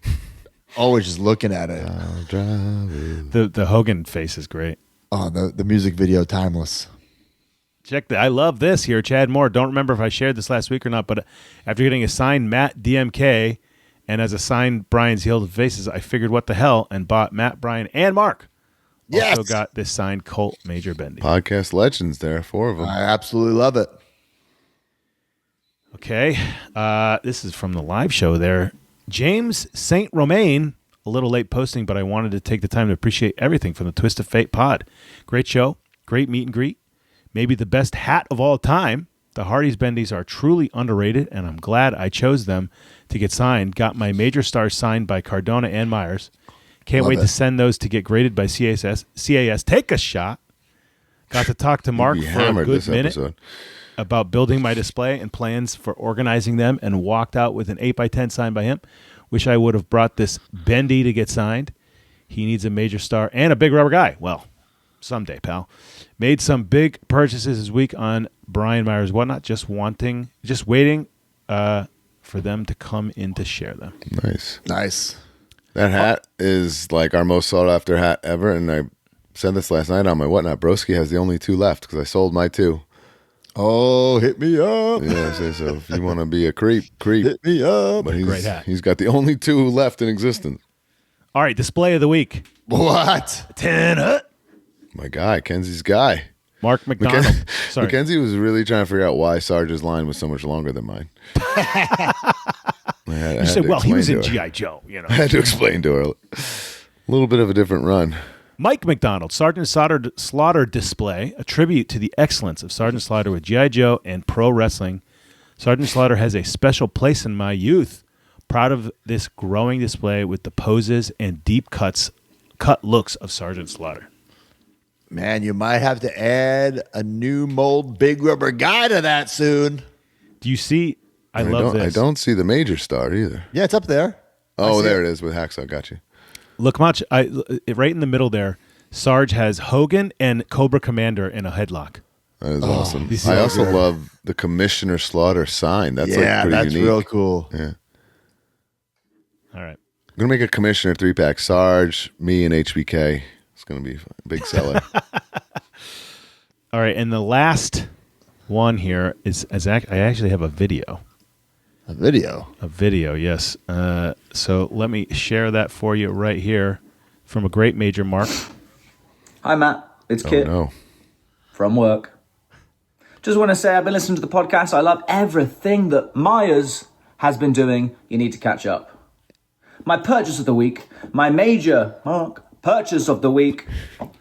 [SPEAKER 1] always just looking at it.
[SPEAKER 3] The Hogan face is great.
[SPEAKER 1] Oh, the music video, timeless.
[SPEAKER 3] Check that. I love this here. Chad Moore. Don't remember if I shared this last week or not, but after getting a signed Matt DMK and as a signed Brian's Healed Faces, I figured what the hell and bought Matt, Brian, and Mark.
[SPEAKER 1] Yes.
[SPEAKER 3] Also got this signed Colt Major Bendy.
[SPEAKER 2] Podcast legends there, 4 of them.
[SPEAKER 1] I absolutely love it.
[SPEAKER 3] Okay. This is from the live show there. James St. Romain, a little late posting, but I wanted to take the time to appreciate everything from the Twist of Fate pod. Great show. Great meet and greet. Maybe the best hat of all time. The Hardy's Bendies are truly underrated, and I'm glad I chose them to get signed. Got my major stars signed by Cardona and Myers. Can't wait to send those to get graded by CAS. Take a shot. Got to talk to Mark for a good minute about building my display and plans for organizing them, and walked out with an 8x10 signed by him. Wish I would have brought this Bendy to get signed. He needs a major star and a big rubber guy. Well, someday, pal. Made some big purchases this week on Brian Myers Whatnot. Just waiting for them to come in to share them.
[SPEAKER 2] Nice. That hat is like our most sought after hat ever, and I said this last night on my Whatnot. Broski has the only 2 left because I sold my 2.
[SPEAKER 1] Oh, hit me up.
[SPEAKER 2] Yeah, so if you want to be a creep.
[SPEAKER 1] Hit me up.
[SPEAKER 2] But
[SPEAKER 3] Great hat.
[SPEAKER 2] He's got the only 2 left in existence.
[SPEAKER 3] All right, display of the week.
[SPEAKER 1] What?
[SPEAKER 3] 10.
[SPEAKER 2] My guy, Kenzie's guy.
[SPEAKER 3] Mark McDonald. Sorry.
[SPEAKER 2] Mackenzie was really trying to figure out why Sarge's line was so much longer than mine.
[SPEAKER 3] You said, well, he was in G.I. Joe. You know.
[SPEAKER 2] I had to explain to her. A little bit of a different run.
[SPEAKER 3] Mike McDonald, Sergeant Slaughter display, a tribute to the excellence of Sergeant Slaughter with G.I. Joe and pro wrestling. Sergeant Slaughter has a special place in my youth. Proud of this growing display with the poses and deep cut looks of Sergeant Slaughter.
[SPEAKER 1] Man, you might have to add a new mold big rubber guy to that soon.
[SPEAKER 3] Do you see? I love this.
[SPEAKER 2] I don't see the major star either.
[SPEAKER 1] Yeah, it's up there.
[SPEAKER 2] Oh, there it is with Hacksaw. Got you.
[SPEAKER 3] Look, much right in the middle there. Sarge has Hogan and Cobra Commander in a headlock.
[SPEAKER 2] That is awesome.
[SPEAKER 3] He's
[SPEAKER 2] I
[SPEAKER 3] so
[SPEAKER 2] also
[SPEAKER 3] good.
[SPEAKER 2] love the Commissioner Slaughter sign. That's like pretty
[SPEAKER 1] that's
[SPEAKER 2] unique.
[SPEAKER 1] real cool.
[SPEAKER 2] Yeah.
[SPEAKER 3] All right.
[SPEAKER 2] I'm gonna make a Commissioner 3-pack. Sarge, me, and HBK. It's gonna be a big seller.
[SPEAKER 3] All right, and the last one here is I actually have a video.
[SPEAKER 1] A video?
[SPEAKER 3] A video, yes. So let me share that for you right here from a great major, Mark.
[SPEAKER 9] Hi, Matt. It's Kit from work. Just want to say I've been listening to the podcast. I love everything that Myers has been doing. You need to catch up. My purchase of the week, my major purchase of the week.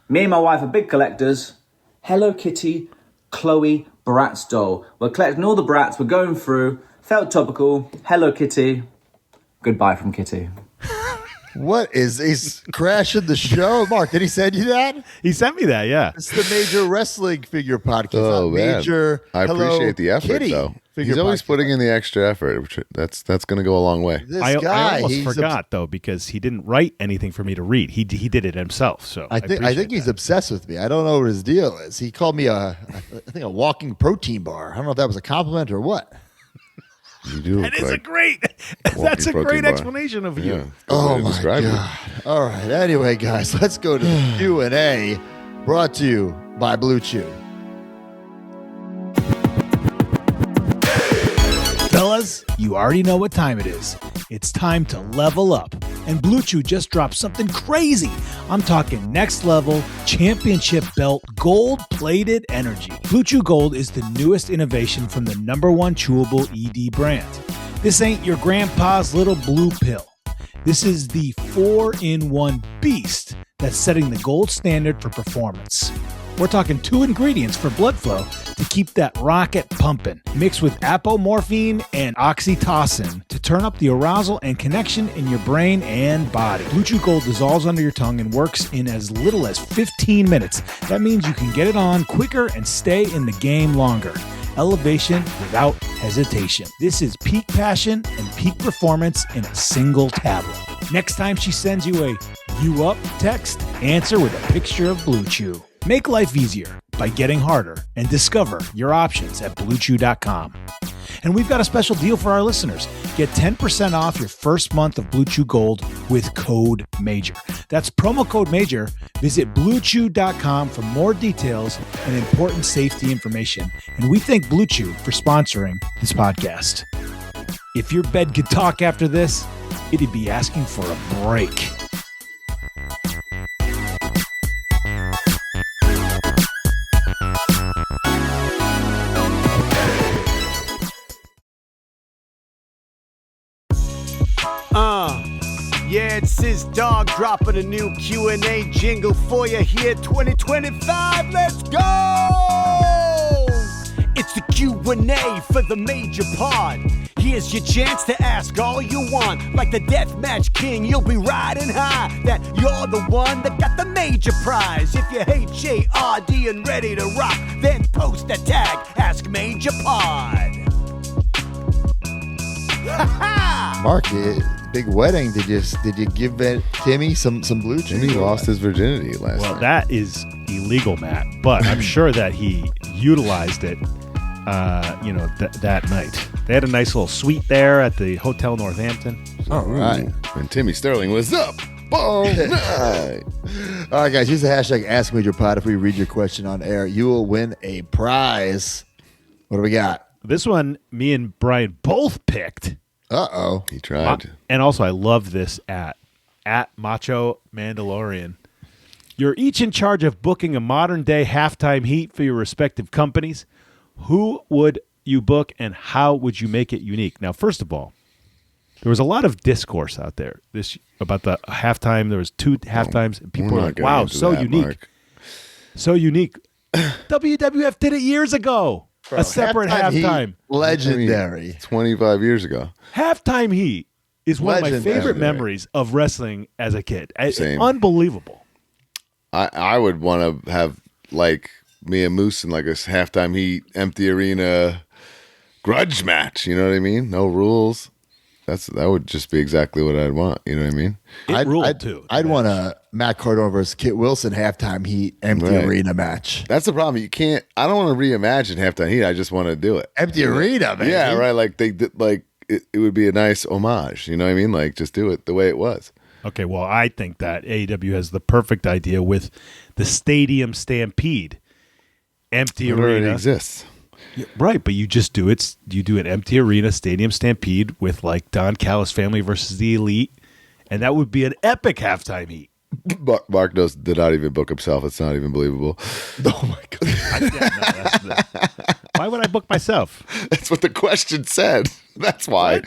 [SPEAKER 9] Me and my wife are big collectors. Hello Kitty, Chloe Bratz doll. We're collecting all the Bratz. We're going through. Felt topical. Hello Kitty. Goodbye from Kitty.
[SPEAKER 1] What is he's crashing the show? Mark, did he send you that?
[SPEAKER 3] He sent me that, yeah.
[SPEAKER 1] It's the Major Wrestling Figure Podcast.
[SPEAKER 2] Oh, man.
[SPEAKER 1] Major
[SPEAKER 2] I appreciate the effort,
[SPEAKER 1] Kitty
[SPEAKER 2] though.
[SPEAKER 1] Figure
[SPEAKER 2] He's always
[SPEAKER 1] Podcast.
[SPEAKER 2] putting in the extra effort. Which that's going to go a long way.
[SPEAKER 1] This
[SPEAKER 3] I
[SPEAKER 1] guy,
[SPEAKER 3] almost
[SPEAKER 1] he's
[SPEAKER 3] forgot, though, because he didn't write anything for me to read. He did it himself. So
[SPEAKER 1] I think
[SPEAKER 3] appreciate
[SPEAKER 1] he's
[SPEAKER 3] that.
[SPEAKER 1] obsessed with me. I don't know what his deal is. He called me a walking protein bar. I don't know if that was a compliment or what.
[SPEAKER 2] You do.
[SPEAKER 3] That
[SPEAKER 2] look
[SPEAKER 3] is a
[SPEAKER 2] like
[SPEAKER 3] great.
[SPEAKER 2] walking
[SPEAKER 3] That's a
[SPEAKER 2] protein
[SPEAKER 3] great
[SPEAKER 2] bar.
[SPEAKER 3] explanation of
[SPEAKER 2] Yeah.
[SPEAKER 3] you.
[SPEAKER 2] Good way
[SPEAKER 1] Oh
[SPEAKER 2] to
[SPEAKER 1] my
[SPEAKER 2] describe you.
[SPEAKER 1] god! All right. Anyway, guys, let's go to the Q&A, brought to you by Blue Chew.
[SPEAKER 7] Fellas, you already know what time it is. It's time to level up. And Blue Chew just dropped something crazy. I'm talking next level, championship belt, gold-plated energy. Blue Chew Gold is the newest innovation from the #1 chewable ED brand. This ain't your grandpa's little blue pill. This is the 4-in-1 beast that's setting the gold standard for performance. We're talking 2 ingredients for blood flow to keep that rocket pumping, mixed with apomorphine and oxytocin to turn up the arousal and connection in your brain and body. Blue Chew Gold dissolves under your tongue and works in as little as 15 minutes. That means you can get it on quicker and stay in the game longer. Elevation without hesitation. This is peak passion and peak performance in a single tablet. Next time she sends you a "you up" text, answer with a picture of Blue Chew. Make life easier by getting harder and discover your options at BlueChew.com. And we've got a special deal for our listeners. Get 10% off your first month of Blue Chew Gold with code MAJOR. That's promo code MAJOR. Visit BlueChew.com for more details and important safety information. And we thank Blue Chew for sponsoring this podcast. If your bed could talk after this, it'd be asking for a break.
[SPEAKER 5] Yeah, it's his dog dropping a new Q&A jingle for you here 2025. Let's go! It's the Q&A for the major pod. Here's your chance to ask all you want. Like the Deathmatch King, you'll be riding high. That you're the one that got the major prize. If you're HARD and ready to rock, then post a tag, Ask Major Pod.
[SPEAKER 1] Mark, big wedding. Did you give Timmy some Blue Chew?
[SPEAKER 2] Jimmy lost his virginity last
[SPEAKER 3] Well,
[SPEAKER 2] night.
[SPEAKER 3] that is illegal, Matt. But I'm sure that he utilized it, that night. They had a nice little suite there at the Hotel Northampton.
[SPEAKER 1] All right.
[SPEAKER 2] And Timmy Sterling was up all night.
[SPEAKER 1] All right, guys. Use the hashtag AskMajorPod. If we read your question on air, you will win a prize. What do we got?
[SPEAKER 3] This one, me and Brian both picked.
[SPEAKER 1] Uh-oh.
[SPEAKER 2] He tried.
[SPEAKER 3] And also, I love this at Macho Mandalorian. You're each in charge of booking a modern-day halftime heat for your respective companies. Who would you book, and how would you make it unique? Now, first of all, there was a lot of discourse out there about the halftime. There was 2 halftimes, and people were like, wow, so unique.
[SPEAKER 2] Mark.
[SPEAKER 3] So unique. WWF did it years ago.
[SPEAKER 1] Bro,
[SPEAKER 3] a separate halftime.
[SPEAKER 1] Heat, legendary.
[SPEAKER 2] 25 years ago.
[SPEAKER 3] Halftime heat is one of my
[SPEAKER 1] Legendary.
[SPEAKER 3] favorite memories of wrestling as a kid. It's
[SPEAKER 2] Same.
[SPEAKER 3] unbelievable.
[SPEAKER 2] I would want to have, like, me and Moose in, like, a halftime heat, empty arena grudge match. You know what I mean? No rules. That would just be exactly what I'd want. You know what I mean?
[SPEAKER 3] It ruled, too.
[SPEAKER 1] I'd want a Matt Cardona versus Kit Wilson halftime heat empty
[SPEAKER 2] Right.
[SPEAKER 1] arena match.
[SPEAKER 2] That's the problem. You can't. I don't want to reimagine halftime heat. I just want to do it.
[SPEAKER 1] Empty arena, man.
[SPEAKER 2] Yeah, right. Like they did. Like it would be a nice homage. You know what I mean? Like just do it the way it was.
[SPEAKER 3] Okay, well, I think that AEW has the perfect idea with the Stadium Stampede. Empty
[SPEAKER 2] It already
[SPEAKER 3] arena.
[SPEAKER 2] exists.
[SPEAKER 3] Yeah, right, but you just do it. You do an empty arena Stadium Stampede with like Don Callis family versus the Elite, and that would be an epic halftime heat.
[SPEAKER 2] Mark did not even book himself. It's not even believable.
[SPEAKER 1] Oh my god.
[SPEAKER 3] Why would I book myself?
[SPEAKER 2] That's what the question said. That's why.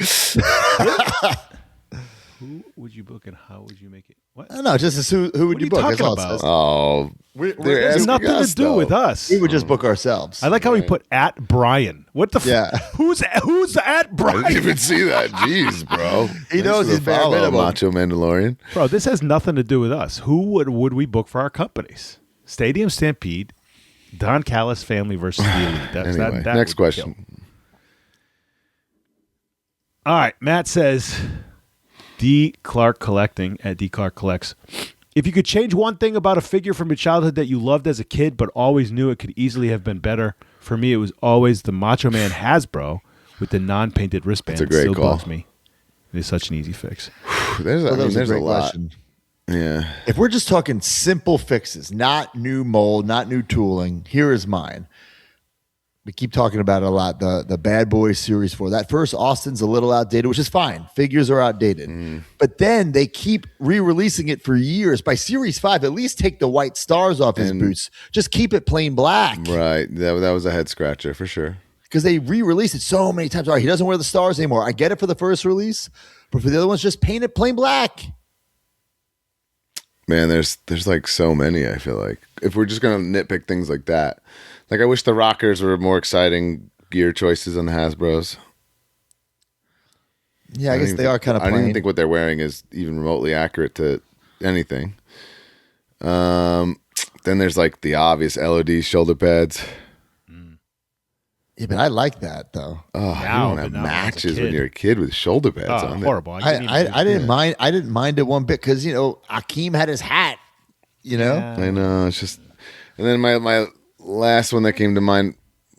[SPEAKER 3] would you book and how would you make it? What?
[SPEAKER 1] No, just as who would
[SPEAKER 3] What are
[SPEAKER 1] you book? That's
[SPEAKER 3] talking
[SPEAKER 1] all it
[SPEAKER 3] about?
[SPEAKER 1] says.
[SPEAKER 2] Oh,
[SPEAKER 1] We're
[SPEAKER 3] It has nothing to do with us.
[SPEAKER 1] We would just book ourselves.
[SPEAKER 3] I like how he put at Brian. What the?
[SPEAKER 1] Yeah.
[SPEAKER 3] Who's at
[SPEAKER 2] I
[SPEAKER 3] Brian?
[SPEAKER 2] didn't even see that. Jeez, bro.
[SPEAKER 1] He knows
[SPEAKER 2] Thanks for
[SPEAKER 1] he's
[SPEAKER 2] the
[SPEAKER 1] bare
[SPEAKER 2] follow,
[SPEAKER 1] minimum.
[SPEAKER 2] Macho Mandalorian.
[SPEAKER 3] Bro, this has nothing to do with us. Who would we book for our companies? Stadium Stampede, Don Callis family versus the Elite.
[SPEAKER 2] Anyway,
[SPEAKER 3] that
[SPEAKER 2] next
[SPEAKER 3] would
[SPEAKER 2] question.
[SPEAKER 3] kill. All right, Matt says, D. Clark Collecting at D. Clark Collects. If you could change one thing about a figure from your childhood that you loved as a kid but always knew it could easily have been better, for me it was always the Macho Man Hasbro with the non-painted wristband.
[SPEAKER 2] That's a great
[SPEAKER 3] Still
[SPEAKER 2] call.
[SPEAKER 3] bugs me. It is such an easy fix.
[SPEAKER 2] There's a lot.
[SPEAKER 1] Question.
[SPEAKER 2] Yeah.
[SPEAKER 1] If we're just talking simple fixes, not new mold, not new tooling, here is mine. We keep talking about it a lot. The Bad Boys Series 4. That first Austin's a little outdated, which is fine. Figures are outdated. But then they keep re-releasing it for years. By Series 5, at least take the white stars off his boots. Just keep it plain black.
[SPEAKER 2] Right. That was a head scratcher for sure.
[SPEAKER 1] Because they re-released it so many times. All right, he doesn't wear the stars anymore. I get it for the first release, but for the other ones, just paint it plain black.
[SPEAKER 2] Man, there's like so many, I feel like. If we're just going to nitpick things like that. Like I wish the rockers were more exciting gear choices on the Hasbros.
[SPEAKER 1] Yeah, I guess they are kind of
[SPEAKER 2] I don't
[SPEAKER 1] plain.
[SPEAKER 2] even think what they're wearing is even remotely accurate to anything. Then there's like the obvious LOD shoulder pads.
[SPEAKER 1] Yeah, but I like that though.
[SPEAKER 2] Oh,
[SPEAKER 3] Now,
[SPEAKER 2] you don't
[SPEAKER 3] but
[SPEAKER 2] have
[SPEAKER 3] now as a
[SPEAKER 2] matches when
[SPEAKER 3] kid.
[SPEAKER 2] you're a kid with shoulder pads on.
[SPEAKER 3] Horrible.
[SPEAKER 1] I didn't mind. I didn't mind it one bit because Akeem had his hat.
[SPEAKER 2] I know. It's just, and then my last one that came to mind,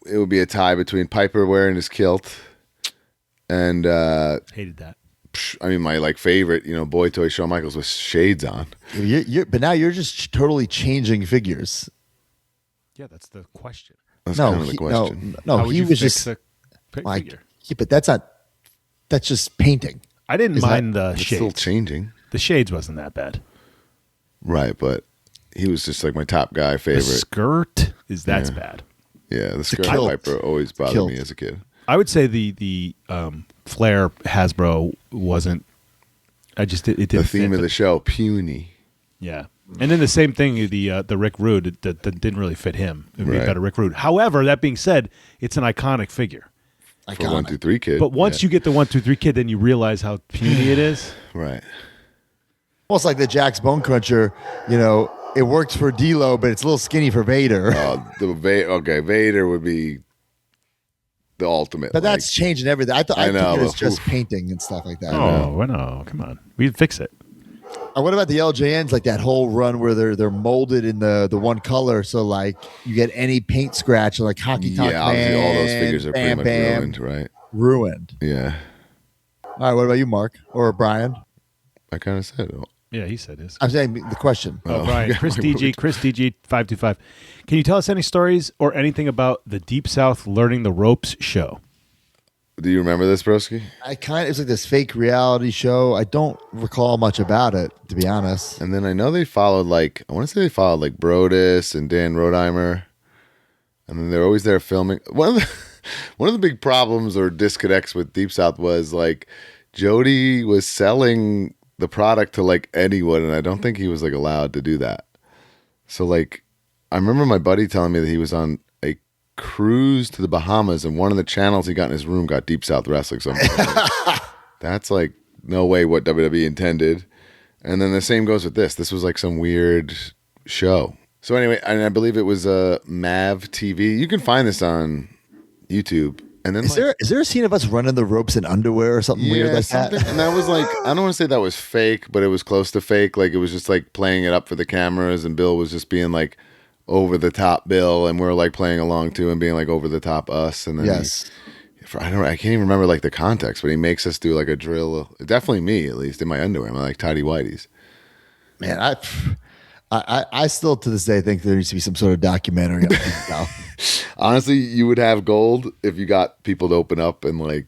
[SPEAKER 2] it would be a tie between Piper wearing his kilt and
[SPEAKER 3] Hated that.
[SPEAKER 2] I mean my favorite, boy toy Shawn Michaels with shades on.
[SPEAKER 1] But now you're just totally changing figures.
[SPEAKER 3] Yeah, that's the question.
[SPEAKER 2] That's
[SPEAKER 1] No,
[SPEAKER 2] kind of the question.
[SPEAKER 1] no,
[SPEAKER 3] How would
[SPEAKER 1] he
[SPEAKER 3] you
[SPEAKER 1] was
[SPEAKER 3] fix
[SPEAKER 1] just
[SPEAKER 3] a
[SPEAKER 1] like,
[SPEAKER 3] figure?
[SPEAKER 1] yeah, but that's not. That's just painting.
[SPEAKER 3] I didn't
[SPEAKER 1] Is
[SPEAKER 3] mind
[SPEAKER 1] that-
[SPEAKER 3] the
[SPEAKER 2] It's still
[SPEAKER 3] shades.
[SPEAKER 2] changing,
[SPEAKER 3] The shades wasn't that bad.
[SPEAKER 2] right? But he was just like my top guy
[SPEAKER 3] The
[SPEAKER 2] favorite.
[SPEAKER 3] skirt that's bad.
[SPEAKER 2] Yeah, the skirt
[SPEAKER 1] kilt.
[SPEAKER 2] Piper always bothered
[SPEAKER 1] Kilt.
[SPEAKER 2] me as a kid.
[SPEAKER 3] I would say the Flair Hasbro wasn't. It didn't.
[SPEAKER 2] The theme
[SPEAKER 3] fit
[SPEAKER 2] of the show, puny.
[SPEAKER 3] Yeah, and then the same thing. The Rick Rude that didn't really fit him. It would be
[SPEAKER 2] Right.
[SPEAKER 3] better Rick Rude. However, that being said, it's an iconic figure.
[SPEAKER 2] For 1, 2, 3 kid.
[SPEAKER 3] But once you get the 1, 2, 3 kid, then you realize how puny it is.
[SPEAKER 2] right.
[SPEAKER 1] Almost like the Jack's Bone Cruncher. It works for D'Lo, but it's a little skinny for Vader.
[SPEAKER 2] Vader would be the ultimate.
[SPEAKER 1] But that's changing everything. I think
[SPEAKER 2] know,
[SPEAKER 1] it was
[SPEAKER 2] but
[SPEAKER 1] just
[SPEAKER 2] oof.
[SPEAKER 1] painting and stuff like that.
[SPEAKER 3] Oh, no, come on, we'd fix it.
[SPEAKER 1] Or what about the LJNs? Like that whole run where they're molded in the one color, so like you get any paint scratch, like Hockey Tonk
[SPEAKER 2] yeah, obviously
[SPEAKER 1] Man,
[SPEAKER 2] all those figures are pretty
[SPEAKER 1] Bam
[SPEAKER 2] much
[SPEAKER 1] Bam,
[SPEAKER 2] ruined, right?
[SPEAKER 1] ruined.
[SPEAKER 2] Yeah,
[SPEAKER 1] All right, what about you, Mark or Brian?
[SPEAKER 2] I kind of said it.
[SPEAKER 3] Yeah, he said his.
[SPEAKER 1] I'm saying the question.
[SPEAKER 3] Oh, Brian, Chris DG 525. Can you tell us any stories or anything about the Deep South Learning the Ropes show?
[SPEAKER 2] Do you remember this, Broski?
[SPEAKER 1] It's like this fake reality show. I don't recall much about it, to be honest.
[SPEAKER 2] And then I know they followed I want to say they followed Brodus and Dan Rodheimer, and then they're always there filming. One of the big problems or disconnects with Deep South was Jody was selling the product to anyone, and I don't think he was allowed to do that. So I remember my buddy telling me that he was on a cruise to the Bahamas, and one of the channels he got in his room got Deep South Wrestling. So that's no way what WWE intended. And then the same goes with this. This was some weird show. So anyway, and I believe it was Mav TV. You can find this on YouTube. And then
[SPEAKER 1] Is there a scene of us running the ropes in underwear or something weird like that?
[SPEAKER 2] And that was I don't want to say that was fake, but it was close to fake. It was just playing it up for the cameras, and Bill was just being over the top Bill, and we're playing along too and being over the top us. And then
[SPEAKER 1] Yes.
[SPEAKER 2] I can't even remember the context, but he makes us do a drill. Definitely me, at least in my underwear. I'm tidy whities.
[SPEAKER 1] Man, I still to this day think there needs to be some sort of documentary on Deep South.
[SPEAKER 2] Honestly, you would have gold if you got people to open up and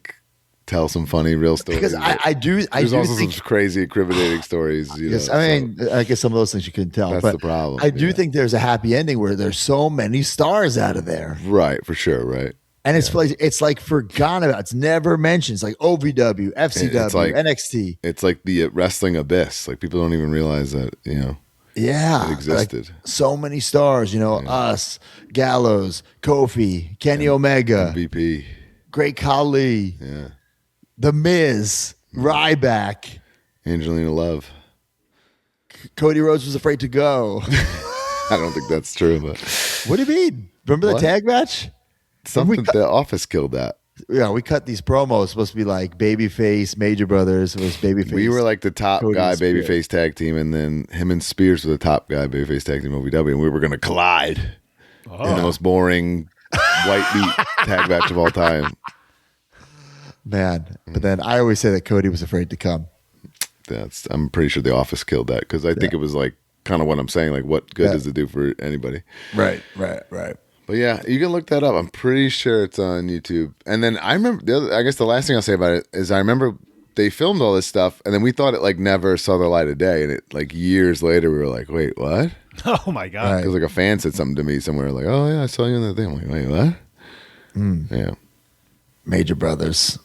[SPEAKER 2] tell some funny real stories.
[SPEAKER 1] Because I do
[SPEAKER 2] There's also
[SPEAKER 1] think
[SPEAKER 2] some crazy incriminating stories.
[SPEAKER 1] yes, I guess some of those things you couldn't tell.
[SPEAKER 2] That's
[SPEAKER 1] but
[SPEAKER 2] the problem,
[SPEAKER 1] I do
[SPEAKER 2] yeah.
[SPEAKER 1] think there's a happy ending where there's so many stars out of there.
[SPEAKER 2] Right, for sure, right.
[SPEAKER 1] And it's like forgotten about. It's never mentioned. It's like OVW, FCW,
[SPEAKER 2] It's like-
[SPEAKER 1] NXT.
[SPEAKER 2] It's like the wrestling abyss. Like people don't even realize that,
[SPEAKER 1] Yeah,
[SPEAKER 2] it existed.
[SPEAKER 1] Like, so many stars. Us, Gallows, Kofi, Kenny Omega,
[SPEAKER 2] MVP.
[SPEAKER 1] Great Khali,
[SPEAKER 2] Yeah.
[SPEAKER 1] The Miz, Ryback,
[SPEAKER 2] Angelina Love.
[SPEAKER 1] Cody Rhodes was afraid to go.
[SPEAKER 2] I don't think that's true, but
[SPEAKER 1] What do you mean? Remember the
[SPEAKER 2] What?
[SPEAKER 1] tag match?
[SPEAKER 2] something the office killed that.
[SPEAKER 1] Yeah, we cut these promos. Supposed to be like Babyface, Major Brothers. It was Babyface.
[SPEAKER 2] We were like the top
[SPEAKER 1] Cody
[SPEAKER 2] guy
[SPEAKER 1] and Spears.
[SPEAKER 2] babyface tag team, and then him and Spears were the top guy babyface tag team OVW, and we were going to collide in the most boring white meat tag match of all time.
[SPEAKER 1] Man. But then I always say that Cody was afraid to come.
[SPEAKER 2] I'm pretty sure the office killed that because I think it was like kind of what I'm saying. Like, what good does it do for anybody?
[SPEAKER 1] Right.
[SPEAKER 2] But yeah, you can look that up. I'm pretty sure it's on YouTube. And then I remember, I guess the last thing I'll say about it is I remember they filmed all this stuff, and then we thought it like never saw the light of day. And it like years later, we were like, wait, what?
[SPEAKER 3] Oh my god!
[SPEAKER 1] Right.
[SPEAKER 2] Because like a fan said something to me somewhere, like, oh yeah, I saw you in that thing. I'm like, wait, what? Yeah.
[SPEAKER 1] Major Brothers.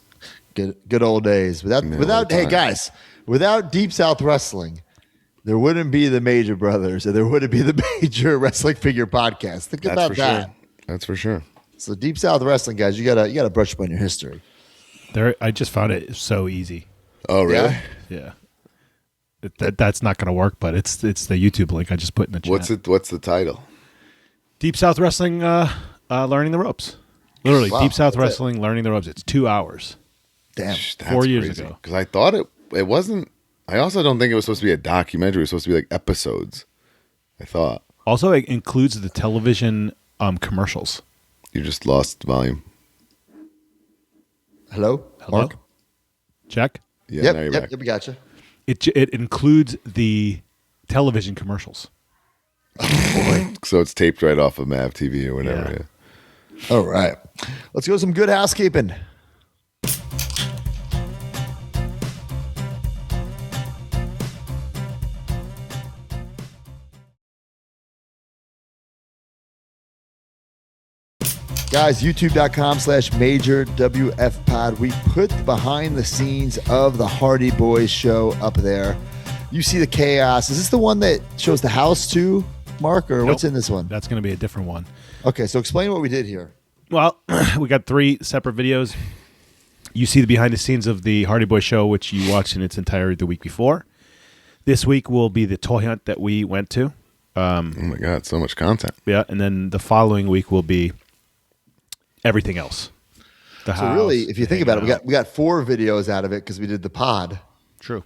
[SPEAKER 1] Good old days. Without hey
[SPEAKER 2] time.
[SPEAKER 1] guys, without Deep South Wrestling, there wouldn't be the Major Brothers, and there wouldn't be the Major Wrestling Figure Podcast. Think about
[SPEAKER 2] for
[SPEAKER 1] that.
[SPEAKER 2] Sure. That's for sure.
[SPEAKER 1] So Deep South Wrestling, guys, you gotta brush up on your history.
[SPEAKER 3] I just found it so easy.
[SPEAKER 2] Oh really?
[SPEAKER 1] Yeah.
[SPEAKER 3] Yeah. That's not going to work, but it's the YouTube link I just put in the chat.
[SPEAKER 2] What's the title?
[SPEAKER 3] Deep South Wrestling, learning the ropes. Literally,
[SPEAKER 1] Wow,
[SPEAKER 3] Deep South
[SPEAKER 1] that's
[SPEAKER 3] Wrestling, learning the ropes. It's 2 hours.
[SPEAKER 1] Damn.
[SPEAKER 2] That's
[SPEAKER 3] 4 years ago.
[SPEAKER 2] Because I thought it wasn't. I also don't think it was supposed to be a documentary. It was supposed to be like episodes. I thought.
[SPEAKER 3] Also, it includes the television commercials.
[SPEAKER 2] You just lost volume.
[SPEAKER 1] Hello? Mark?
[SPEAKER 3] Check.
[SPEAKER 2] Yeah, now you're back.
[SPEAKER 1] Yep, we got you.
[SPEAKER 3] It includes the television commercials.
[SPEAKER 2] So it's taped right off of Mav TV or whatever.
[SPEAKER 3] Yeah.
[SPEAKER 2] Yeah.
[SPEAKER 1] All right. Let's go to some good housekeeping. Guys, youtube.com/Major WF Pod. We put behind the scenes of the Hardy Boys show up there. You see the chaos. Is this the one that shows the house too, Mark, or what's
[SPEAKER 3] Nope.
[SPEAKER 1] in this one?
[SPEAKER 3] That's going to be a different one.
[SPEAKER 1] Okay, so explain what we did here.
[SPEAKER 3] Well, we got 3 separate videos. You see the behind the scenes of the Hardy Boy show, which you watched in its entirety the week before. This week will be the toy hunt that we went to.
[SPEAKER 2] Oh my God, so much content.
[SPEAKER 3] Yeah, and then the following week will be everything else. The
[SPEAKER 1] So
[SPEAKER 3] house,
[SPEAKER 1] really, if you think about it,
[SPEAKER 3] hanging out.
[SPEAKER 1] we got 4 videos out of it because we did the pod.
[SPEAKER 3] True.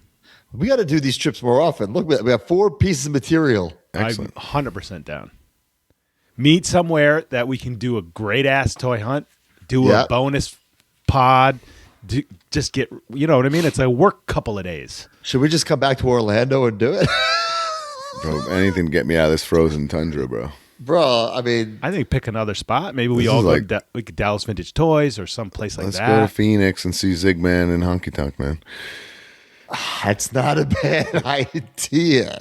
[SPEAKER 1] We got to do these trips more often. Look, we have 4 pieces of material.
[SPEAKER 2] Excellent.
[SPEAKER 3] I'm 100% down. Meet somewhere that we can do a great ass toy hunt, do
[SPEAKER 1] Yeah.
[SPEAKER 3] a bonus pod, just get, you know what I mean? It's a work couple of days.
[SPEAKER 1] Should we just come back to Orlando and do it?
[SPEAKER 2] Bro, anything to get me out of this frozen tundra, bro.
[SPEAKER 1] Bro, I mean,
[SPEAKER 3] I think pick another spot. Maybe we
[SPEAKER 2] This
[SPEAKER 3] all
[SPEAKER 2] is
[SPEAKER 3] go
[SPEAKER 2] like-
[SPEAKER 3] to we could Dallas Vintage Toys or some place like
[SPEAKER 2] Let's
[SPEAKER 3] that.
[SPEAKER 2] go to Phoenix and see Zigman and Honky Tonk Man.
[SPEAKER 1] that's not a bad idea.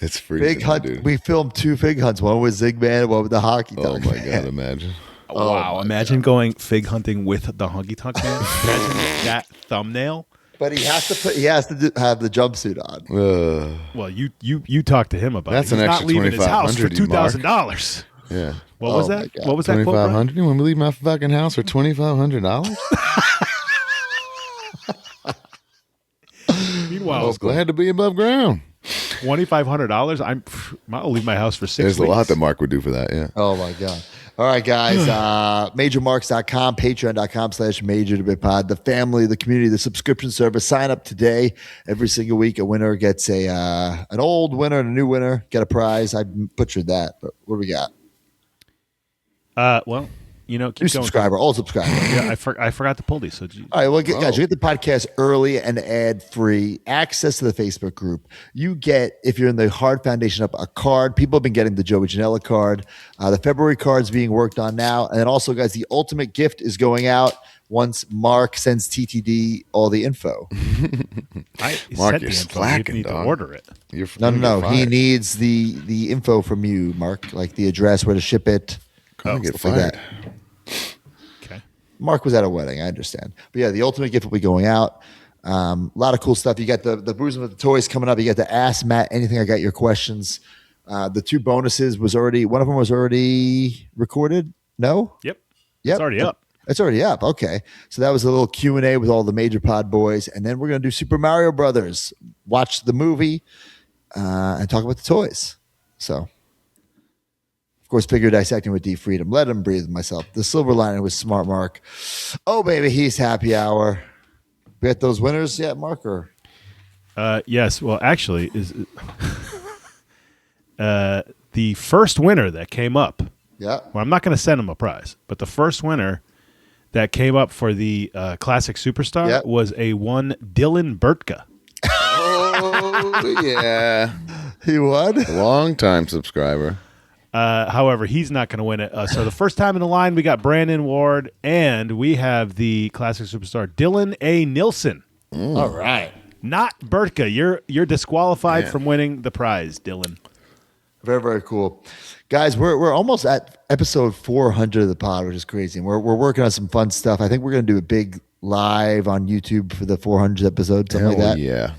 [SPEAKER 2] It's free.
[SPEAKER 1] Big hunt.
[SPEAKER 2] dude.
[SPEAKER 1] We filmed 2 fig hunts. One with Zigman, one with the hockey.
[SPEAKER 2] Oh
[SPEAKER 1] Dog
[SPEAKER 2] my
[SPEAKER 1] Man.
[SPEAKER 2] God, imagine.
[SPEAKER 3] Wow, imagine going fig hunting with the Honky Tonk Man. Imagine that thumbnail.
[SPEAKER 1] But he has to have the jumpsuit on.
[SPEAKER 3] Well, you talk to him about
[SPEAKER 2] That's
[SPEAKER 3] it. He's
[SPEAKER 2] an
[SPEAKER 3] not
[SPEAKER 2] extra
[SPEAKER 3] leaving his house for
[SPEAKER 2] $2,500, Mark.
[SPEAKER 3] $2,000.
[SPEAKER 2] Yeah.
[SPEAKER 3] What was
[SPEAKER 1] Oh, my
[SPEAKER 3] that?
[SPEAKER 1] God.
[SPEAKER 3] What was that quote? Brian?
[SPEAKER 2] $2,500? You want me to leave my fucking house for $2,500?
[SPEAKER 3] Meanwhile,
[SPEAKER 2] I was glad to be above ground.
[SPEAKER 3] $2,500. I'll leave my house for 6
[SPEAKER 2] There's
[SPEAKER 3] weeks.
[SPEAKER 2] a lot that Mark would do for that, yeah.
[SPEAKER 1] Oh my God. All right, guys. MajorMarks.com, Patreon.com/MajorToBitPod, the family, the community, the subscription service. Sign up today. Every single week, a winner gets an old winner and a new winner get a prize. I butchered that, but what do we got?
[SPEAKER 3] Well, you know,
[SPEAKER 1] New
[SPEAKER 3] keep going.
[SPEAKER 1] subscriber, old subscriber.
[SPEAKER 3] Yeah, I forgot to pull these. So
[SPEAKER 1] All right, well, guys, you get the podcast early and ad-free, access to the Facebook group. You get, if you're in the Hard Foundation, up a card. People have been getting the Joey Janela card. The February card's being worked on now. And then also, guys, the ultimate gift is going out once Mark sends TTD all the info.
[SPEAKER 3] I
[SPEAKER 2] Mark,
[SPEAKER 3] sent
[SPEAKER 2] you're
[SPEAKER 3] the info.
[SPEAKER 2] slacking,
[SPEAKER 3] You need
[SPEAKER 2] dog.
[SPEAKER 3] to order it.
[SPEAKER 1] No. He needs the info from you, Mark, like the address, where to ship it.
[SPEAKER 2] Get
[SPEAKER 1] stuff like
[SPEAKER 2] fired.
[SPEAKER 1] that.
[SPEAKER 3] Okay.
[SPEAKER 1] Mark was at a wedding. I understand. But yeah, the ultimate gift will be going out. A lot of cool stuff. You got the Boozing with the Toys coming up. You got the Ask Matt Anything. I got your questions. The 2 bonuses one of them was already recorded. No?
[SPEAKER 3] Yep.
[SPEAKER 1] Yep.
[SPEAKER 3] It's already up.
[SPEAKER 1] It's already up. Okay. So that was a little Q&A with all the Major Pod boys. And then we're going to do Super Mario Brothers. Watch the movie and talk about the toys. So, of course, figure dissecting with D Freedom. Let him breathe myself. The silver lining was Smart Mark. Oh, baby, he's happy hour. We got those winners yet, Mark? Or?
[SPEAKER 3] Yes. Well, actually, is the first winner that came up.
[SPEAKER 1] Yeah.
[SPEAKER 3] Well, I'm not going to send him a prize, but the first winner that came up for the Classic Superstar was a one Dylan Burtka.
[SPEAKER 2] Oh, yeah.
[SPEAKER 1] He won?
[SPEAKER 2] Long-time subscriber.
[SPEAKER 3] However, he's not going to win it. So the first time in the line, we got Brandon Ward, and we have the Classic Superstar, Dylan A. Nilsson.
[SPEAKER 1] All right.
[SPEAKER 3] Not Burtka. You're disqualified from winning the prize, Dylan.
[SPEAKER 1] Very, very cool. Guys, we're almost at episode 400 of the pod, which is crazy. And we're working on some fun stuff. I think we're going to do a big live on YouTube for the 400th episode, something like that.
[SPEAKER 2] Yeah.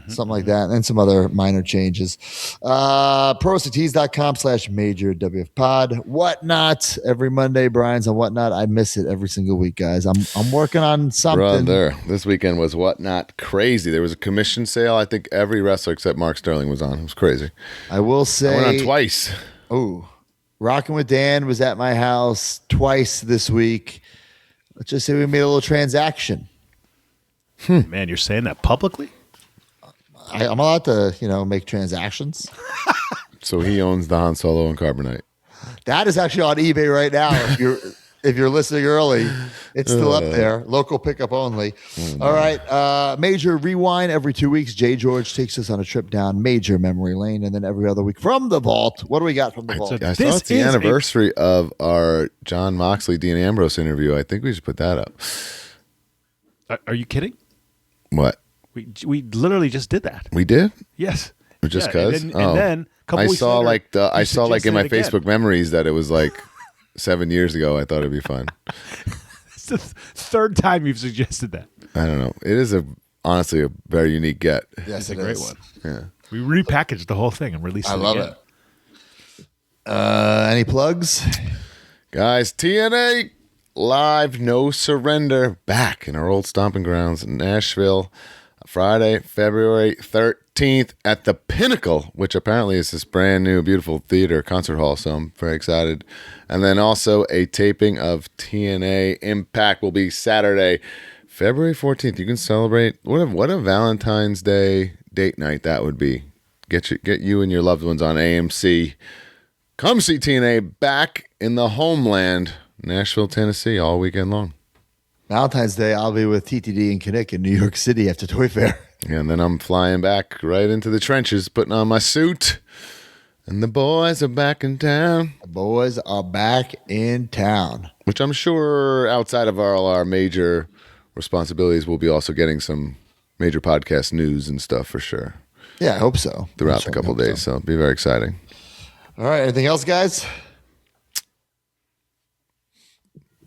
[SPEAKER 1] Something like that, and some other minor changes. ProStees.com/major WF pod. Whatnot every Monday. Brian's on Whatnot. I miss it every single week, guys. I'm working on something.
[SPEAKER 2] Brother, this weekend was Whatnot crazy. There was a commission sale. I think every wrestler except Mark Sterling was on. It was crazy.
[SPEAKER 1] I will say,
[SPEAKER 2] I went on twice.
[SPEAKER 1] Oh, Rockin' with Dan was at my house twice this week. Let's just say we made a little transaction.
[SPEAKER 3] Man, you're saying that publicly?
[SPEAKER 1] I'm allowed to, make transactions.
[SPEAKER 2] So he owns the Han Solo and Carbonite.
[SPEAKER 1] That is actually on eBay right now. If you're listening early, it's still up there. Local pickup only. All right. Major Rewind every 2 weeks. Jay George takes us on a trip down Major Memory Lane, and then every other week from the vault. What do we got from the vault?
[SPEAKER 2] I saw it's the anniversary of our John Moxley, Dean Ambrose interview. I think we should put that up.
[SPEAKER 3] Are you kidding?
[SPEAKER 2] What?
[SPEAKER 3] We literally just did that.
[SPEAKER 2] We did?
[SPEAKER 3] Yes.
[SPEAKER 2] Just because?
[SPEAKER 3] And then a couple
[SPEAKER 2] I
[SPEAKER 3] weeks
[SPEAKER 2] saw
[SPEAKER 3] later,
[SPEAKER 2] I saw in my
[SPEAKER 3] again.
[SPEAKER 2] Facebook memories that it was like 7 years ago. I thought it'd be fun.
[SPEAKER 3] It's the third time you've suggested that.
[SPEAKER 2] I don't know. It is honestly a very unique get.
[SPEAKER 1] Yes,
[SPEAKER 3] It's a great one.
[SPEAKER 2] Yeah.
[SPEAKER 3] We repackaged the whole thing and released it
[SPEAKER 1] I love
[SPEAKER 3] again.
[SPEAKER 1] it. Any plugs?
[SPEAKER 2] Guys, TNA Live No Surrender back in our old stomping grounds in Nashville. Friday, February 13th at the Pinnacle, which apparently is this brand new, beautiful theater concert hall. So I'm very excited. And then also a taping of TNA Impact will be Saturday, February 14th. You can celebrate. What a Valentine's Day date night that would be. Get you and your loved ones on AMC. Come see TNA back in the homeland, Nashville, Tennessee, all weekend long.
[SPEAKER 1] Valentine's Day, I'll be with TTD and Kinnick in New York City after Toy Fair.
[SPEAKER 2] And then I'm flying back right into the trenches, putting on my suit. And the boys are back in town.
[SPEAKER 1] The boys are back in town.
[SPEAKER 2] Which I'm sure outside of all our major responsibilities, we'll be also getting some major podcast news and stuff for sure.
[SPEAKER 1] Yeah, I hope so.
[SPEAKER 2] Throughout the couple of days. So it'll be very exciting.
[SPEAKER 1] All right. Anything else, guys?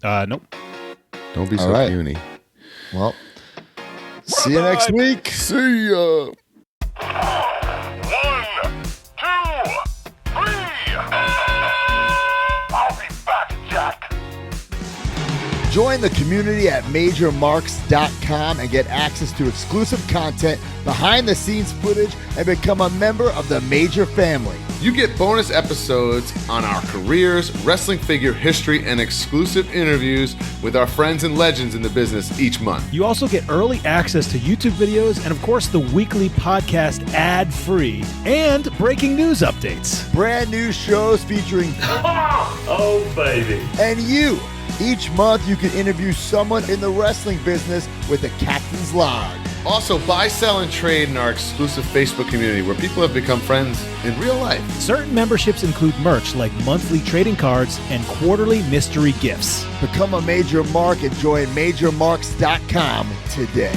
[SPEAKER 3] Nope.
[SPEAKER 2] Don't be so puny.
[SPEAKER 1] Well, see you next week.
[SPEAKER 2] See ya.
[SPEAKER 10] 1, 2, 3. I'll be back, Jack.
[SPEAKER 1] Join the community at MajorMarks.com and get access to exclusive content, behind-the-scenes footage, and become a member of the Major family.
[SPEAKER 2] You get bonus episodes on our careers, wrestling figure history, and exclusive interviews with our friends and legends in the business each month.
[SPEAKER 7] You also get early access to YouTube videos and, of course, the weekly podcast ad-free and breaking news updates.
[SPEAKER 1] Brand new shows featuring
[SPEAKER 10] Oh, baby.
[SPEAKER 1] and you. Each month, you can interview someone in the wrestling business with the Captain's Log.
[SPEAKER 2] Also, buy, sell, and trade in our exclusive Facebook community where people have become friends in real life.
[SPEAKER 7] Certain memberships include merch like monthly trading cards and quarterly mystery gifts.
[SPEAKER 1] Become a Major Mark and join MajorMarks.com today.